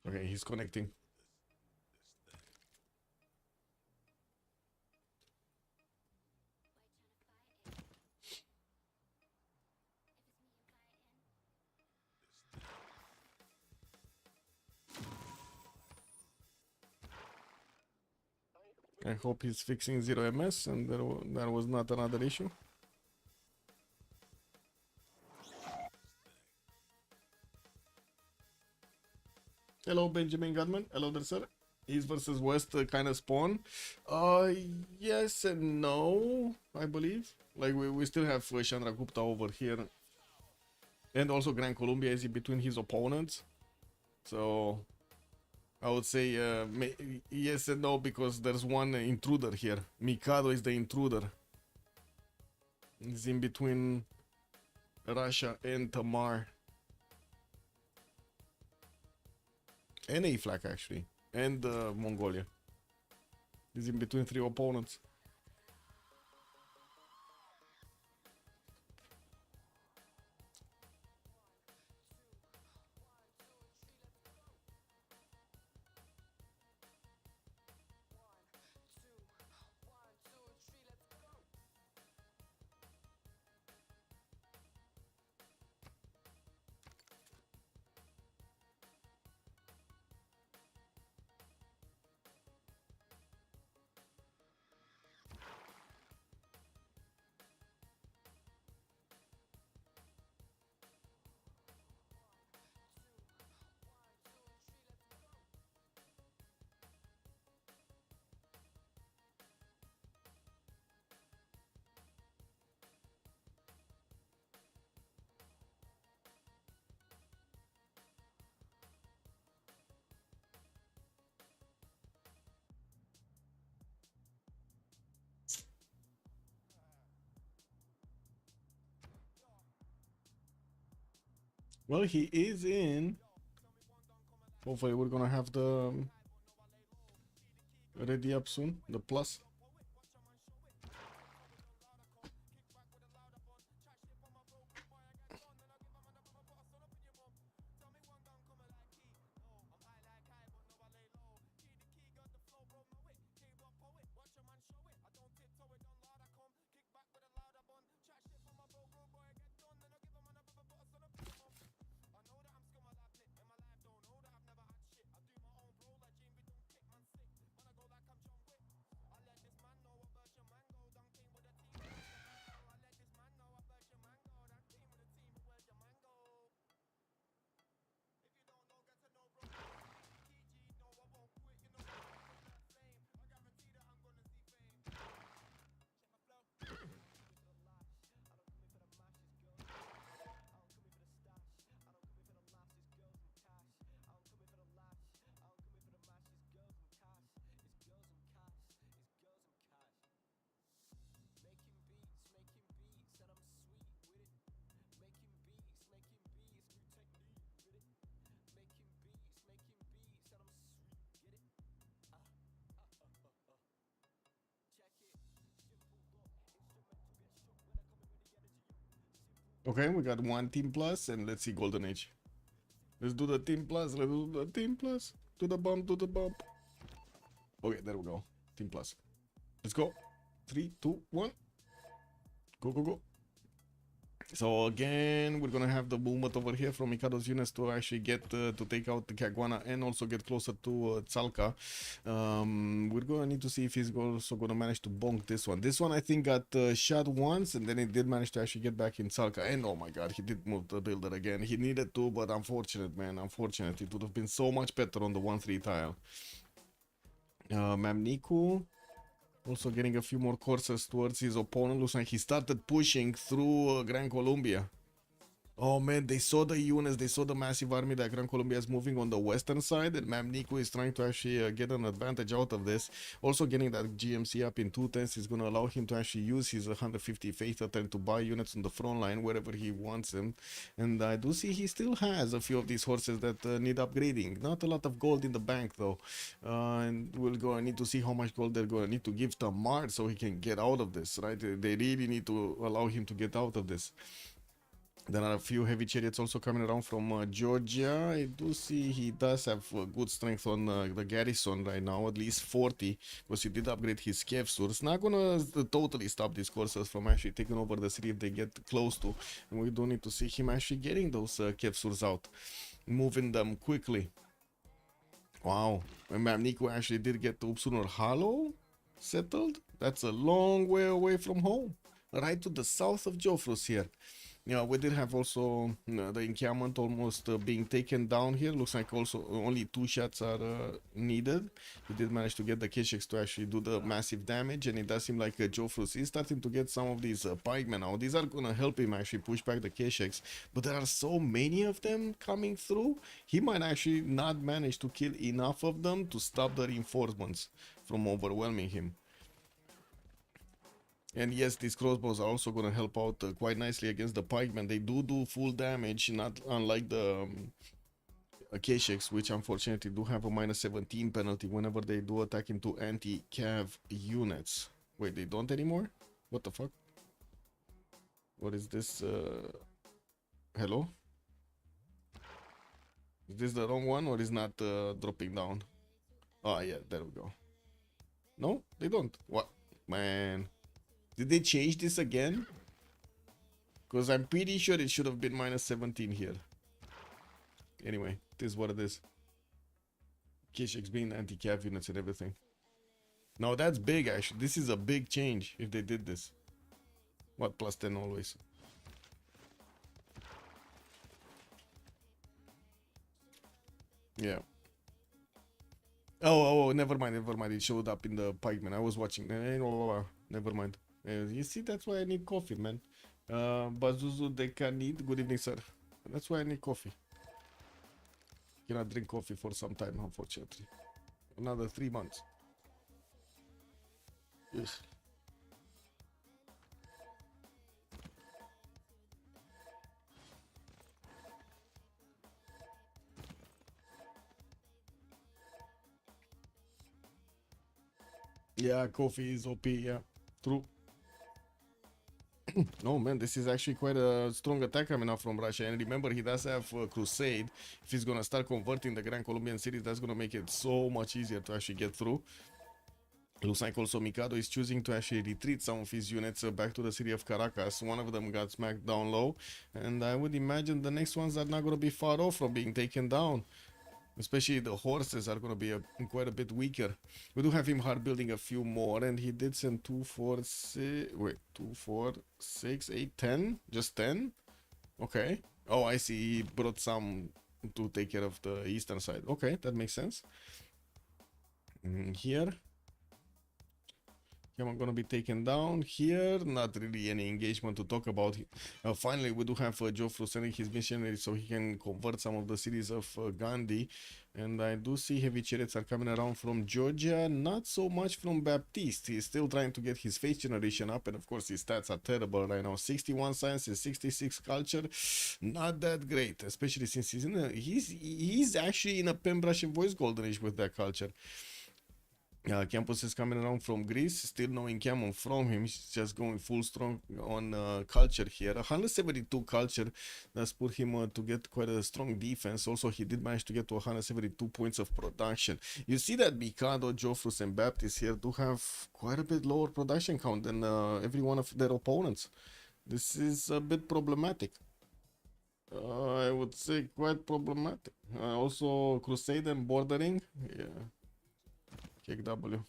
Okay, he's connecting. I hope he's fixing 0 MS and that was not another issue. Hello, Benjamin Godman. Hello there, sir. East versus West kind of spawn. Yes and no, I believe. Like, we still have Chandra Gupta over here. And also Gran Colombia is in between his opponents. So, I would say yes and no, because there's one intruder here. Mikado is the intruder. He's in between Russia and Tamar. And A-Flag, actually. And Mongolia. He's in between 3 opponents. Well, he is in. Hopefully we're gonna have the ready up soon, the plus. Okay, we got one team plus, and let's see Golden Age. Let's do the team plus. Let's do the team plus. To the bump, to the bump. Okay, there we go. Team plus. Let's go. 3, 2, 1. Go, go, go. So again, we're gonna have the movement over here from Mikado's units to actually get to take out the Caguana and also get closer to Tsalka. We're gonna need to see if he's also gonna manage to bonk this one. This one I think got shot once, and then he did manage to actually get back in Tsalka. And oh my god, he did move the builder again. He needed to, but unfortunate, man, unfortunate. It would have been so much better on the 1-3 tile. Mamniku also getting a few more courses towards his opponent. Looks like he started pushing through Gran Colombia. Oh man, they saw the units, they saw the massive army that Gran Colombia is moving on the western side, and Mamniku is trying to actually get an advantage out of this. Also getting that GMC up in 210s is going to allow him to actually use his 150 faith attempt to buy units on the front line wherever he wants them. And I do see he still has a few of these horses that need upgrading. Not a lot of gold in the bank though. And we're going to need to see how much gold they're going to need to give Tamar so he can get out of this, right? They really need to allow him to get out of this. There are a few heavy chariots also coming around from Georgia. I do see he does have good strength on the garrison right now, at least 40, because he did upgrade his Kevsurs. Not gonna totally stop these courses from actually taking over the city if they get close to. And we do need to see him actually getting those Kevsurs out, moving them quickly. Wow, and Mamniku actually did get the Upsunor Hollow settled. That's a long way away from home, right to the south of Jofrus here. Yeah, we did have also the encampment almost being taken down here. Looks like also only 2 shots are needed. He did manage to get the Kesheks to actually do the massive damage, and it does seem like Jofrus is starting to get some of these pikemen now. These are gonna help him actually push back the Kesheks, but there are so many of them coming through. He might actually not manage to kill enough of them to stop the reinforcements from overwhelming him. And yes, these crossbows are also going to help out quite nicely against the pikemen. They do full damage, not unlike the Kesheks, which unfortunately do have a -17 penalty whenever they do attack into anti-cav units. Wait, they don't anymore? What the fuck? What is this? Hello? Is this the wrong one or is not dropping down? Oh yeah, there we go. No, they don't. What? Man. Did they change this again? Because I'm pretty sure it should have been -17 here. Anyway, this is what it is. Kesheks being anti-cav units and everything. Now that's big actually. This is a big change if they did this. What, +10 always? Yeah. Oh, never mind. It showed up in the pikeman. I was watching. Never mind. You see, that's why I need coffee, man. Bazuzu Dekanid, good evening, sir. That's why I need coffee. Cannot drink coffee for some time, unfortunately. Another 3 months. Yes. Yeah, coffee is OP, yeah. True. Oh man, this is actually quite a strong attack coming out from Russia. And remember, he does have Crusade. If he's gonna start converting the Grand Colombian cities, that's gonna make it so much easier to actually get through. Looks like also Mikado is choosing to actually retreat some of his units back to the city of Caracas. One of them got smacked down low, and I would imagine the next ones are not gonna be far off from being taken down. Especially the horses are going to be quite a bit weaker. We do have him hard building a few more, and he did send 2, 4, 6. Wait, 2, 4, 6, 8, 10. Just 10. Okay. Oh, I see. He brought some to take care of the eastern side. Okay, that makes sense. Here. I'm gonna be taken down here. Not really any engagement to talk about. Finally, we do have Jofru sending his missionary so he can convert some of the cities of Gandhi. And I do see heavy chariots are coming around from Georgia. Not so much from Baptiste. He's still trying to get his faith generation up. And of course, his stats are terrible right now. 61 science and 66 culture. Not that great. Especially since he's actually in a Pembrashe and Voice Golden Age with that culture. Campus is coming around from Greece, still no Incamon from him. He's just going full strong on culture here. 172 culture, that's put him to get quite a strong defense. Also, he did manage to get to 172 points of production. You see that Mikado, Joffrus, and Baptist here do have quite a bit lower production count than every one of their opponents. This is a bit problematic. I would say quite problematic. Also, Crusade and Bordering. Yeah. Kick W.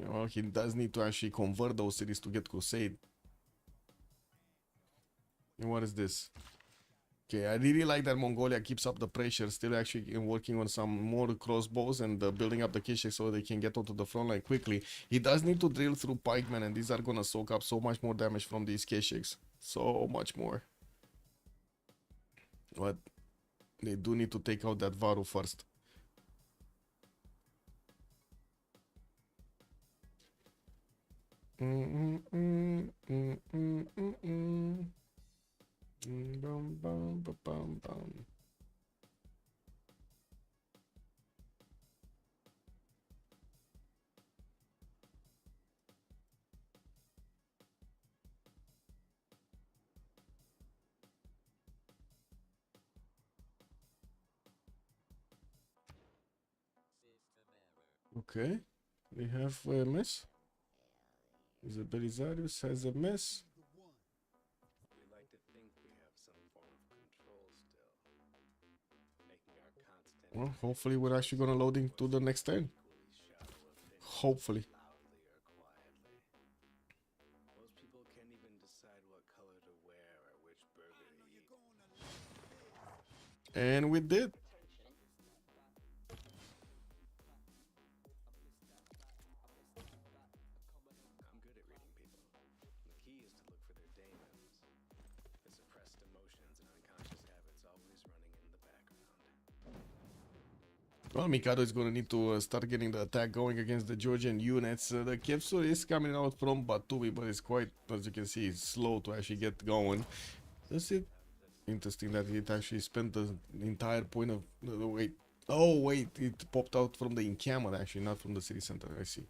Well, he does need to actually convert those cities to get Crusade. And what is this? Okay, I really like that Mongolia keeps up the pressure, still actually working on some more crossbows and building up the Kishik so they can get onto the front line quickly. He does need to drill through pikemen, and these are gonna soak up so much more damage from these Kishiks. So much more. But they do need to take out that Varu first. Okay, we have a mess. The Belisarius has a mess. Well, hopefully we're actually gonna load into the next turn. Hopefully. And we did. Well, Mikado is going to need to start getting the attack going against the Georgian units. The Kevsur is coming out from Batumi, but it's quite, as you can see, slow to actually get going. That's it. Interesting that it actually spent the entire point of... wait. Oh, wait. It popped out from the encampment, actually, not from the city center. I see.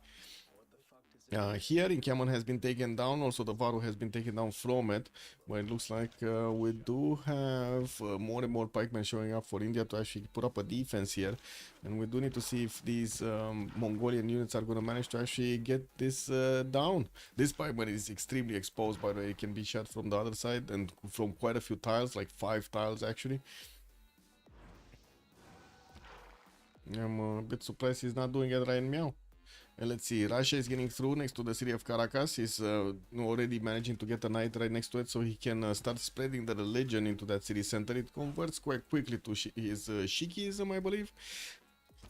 Here encampment has been taken down, also the Varu has been taken down from it, but it looks like we do have more and more pikemen showing up for India to actually put up a defense here, and we do need to see if these Mongolian units are going to manage to actually get this down. This pikeman is extremely exposed, by the way. It can be shot from the other side and from quite a few tiles, like 5 tiles actually. I'm a bit surprised he's not doing it right now. And let's see, Russia is getting through next to the city of Caracas. He's already managing to get a knight right next to it, so he can start spreading the religion into that city center. It converts quite quickly to his Shikism, I believe.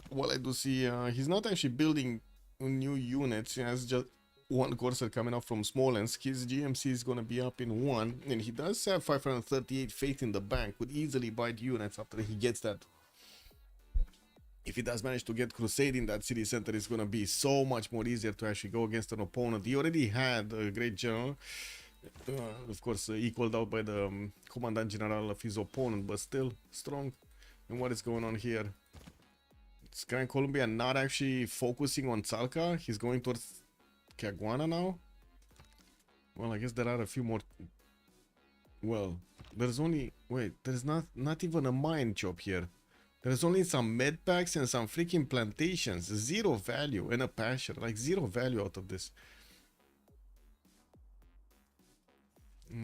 Well, I do see he's not actually building new units. He has just one Corsair coming up from Smolensk. His GMC is going to be up in 1, and he does have 538 faith in the bank. Could easily buy units after he gets that. If he does manage to get Crusade in that city center, it's going to be so much more easier to actually go against an opponent. He already had a great general, of course, equaled out by the commandant general of his opponent, but still strong. And what is going on here? Is Gran Colombia not actually focusing on Tzalka? He's going towards Caguana now? Well, I guess there are a few more. Well, there's only... Wait, there's not even a mine job here. There's only some med packs and some freaking plantations. 0 value and a pasture. Like 0 value out of this.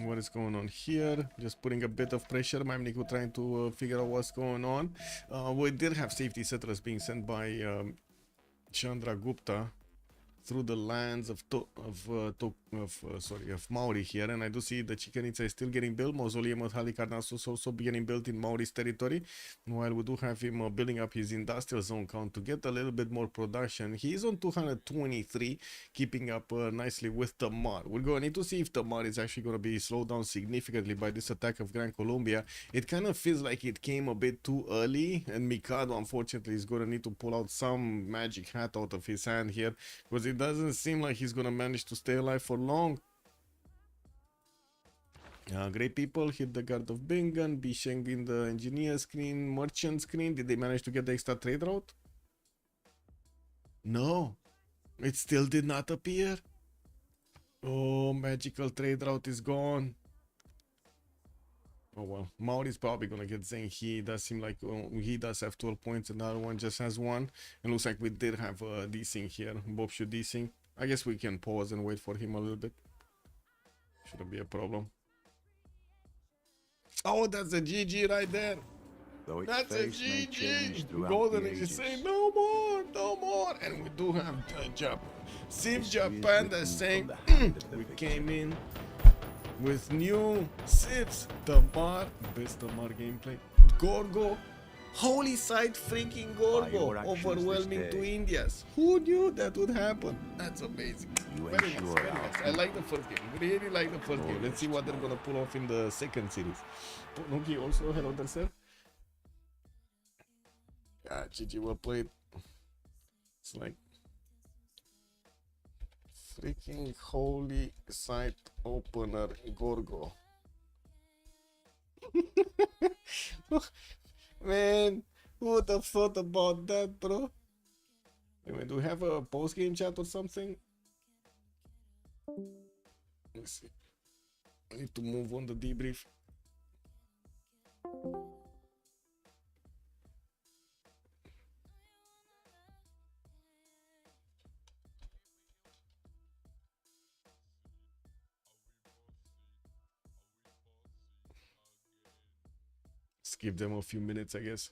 What is going on here? Just putting a bit of pressure. Mamniku trying to figure out what's going on. We did have safety settlers being sent by Chandra Gupta through the lands of Maori here, and I do see the Chichen Itza is still getting built. Mausoleum of Halikarnas is also getting built in Maori's territory, while we do have him building up his industrial zone count to get a little bit more production. He is on 223, keeping up nicely with Tamar. We're going to need to see if Tamar is actually going to be slowed down significantly by this attack of Gran Colombia. It kind of feels like it came a bit too early, and Mikado unfortunately is going to need to pull out some magic hat out of his hand here, because it doesn't seem like he's gonna manage to stay alive for long. Great people hit the guard of Bengan, Bisheng in the engineer screen, merchant screen. Did they manage to get the extra trade route? No, it still did not appear. Oh, magical trade route is gone. Oh well, Mauri's probably gonna get Zane. He does seem like he does have 12 points, and the other one just has 1. And looks like we did have D-Sync here. Bob should D-Sync. I guess we can pause and wait for him a little bit. Shouldn't be a problem. Oh, that's a GG right there. That's a GG. Golden Age is saying no more, no more. And we do have CivJP that's saying we came in with new Civs, the best Tamar gameplay. Gorgo, holy side freaking Gorgo, overwhelming to Indias. Who knew that would happen? That's amazing. Very nice, very nice. I like the first game. Really like the first game. Let's see what they're gonna pull off in the second series. Nuki also, hello there, sir. Yeah, GG, well played. It's like freaking holy site opener Gorgo. Man, who would have thought about that, bro? Anyway, do we have a post-game chat or something? Let's see. I need to move on the debrief. Just give them a few minutes, I guess.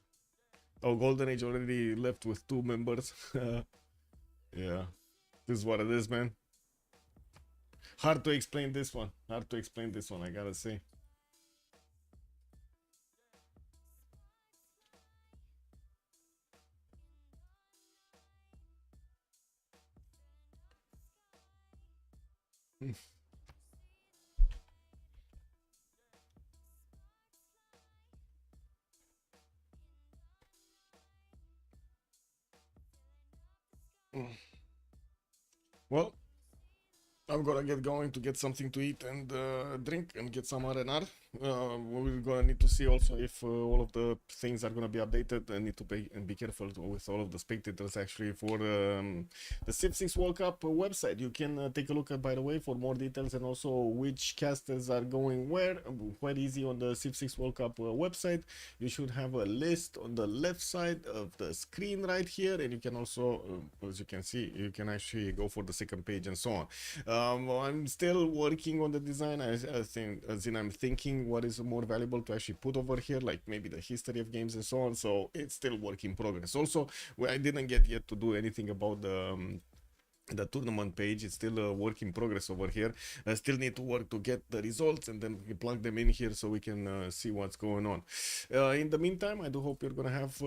Oh, Golden Age already left with 2 members. Yeah, this is what it is, man. Hard to explain this one. Hard to explain this one, I gotta say. Well, I'm gonna get going to get something to eat and drink and get some R&R. We're gonna need to see also if all of the things are gonna be updated. I need to pay and be careful with all of the spectators actually for the Civ6 World Cup website. You can take a look at, by the way, for more details and also which casters are going where. Quite easy on the Civ6 World Cup website. You should have a list on the left side of the screen right here, and you can also, as you can see, you can actually go for the second page and so on. I'm still working on the design. I'm thinking what is more valuable to actually put over here, like maybe the history of games and so on. So it's still work in progress. Also, I didn't get yet to do anything about the tournament page. It's still a work in progress over here. I still need to work to get the results and then we plug them in here so we can see what's going on. In the meantime, I do hope you're gonna have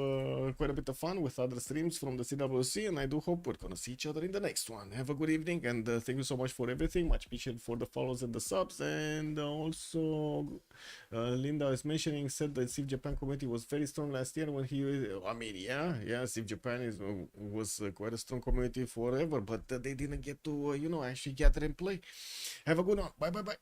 quite a bit of fun with other streams from the CWC, and I do hope we're gonna see each other in the next one. Have a good evening, and thank you so much for everything. Much appreciated for the follows and the subs. And also Linda is mentioning, said that Civ Japan community was very strong last year when he I mean, yeah, Civ Japan was quite a strong community forever, but they didn't get to actually gather and play. Have a good one. Bye.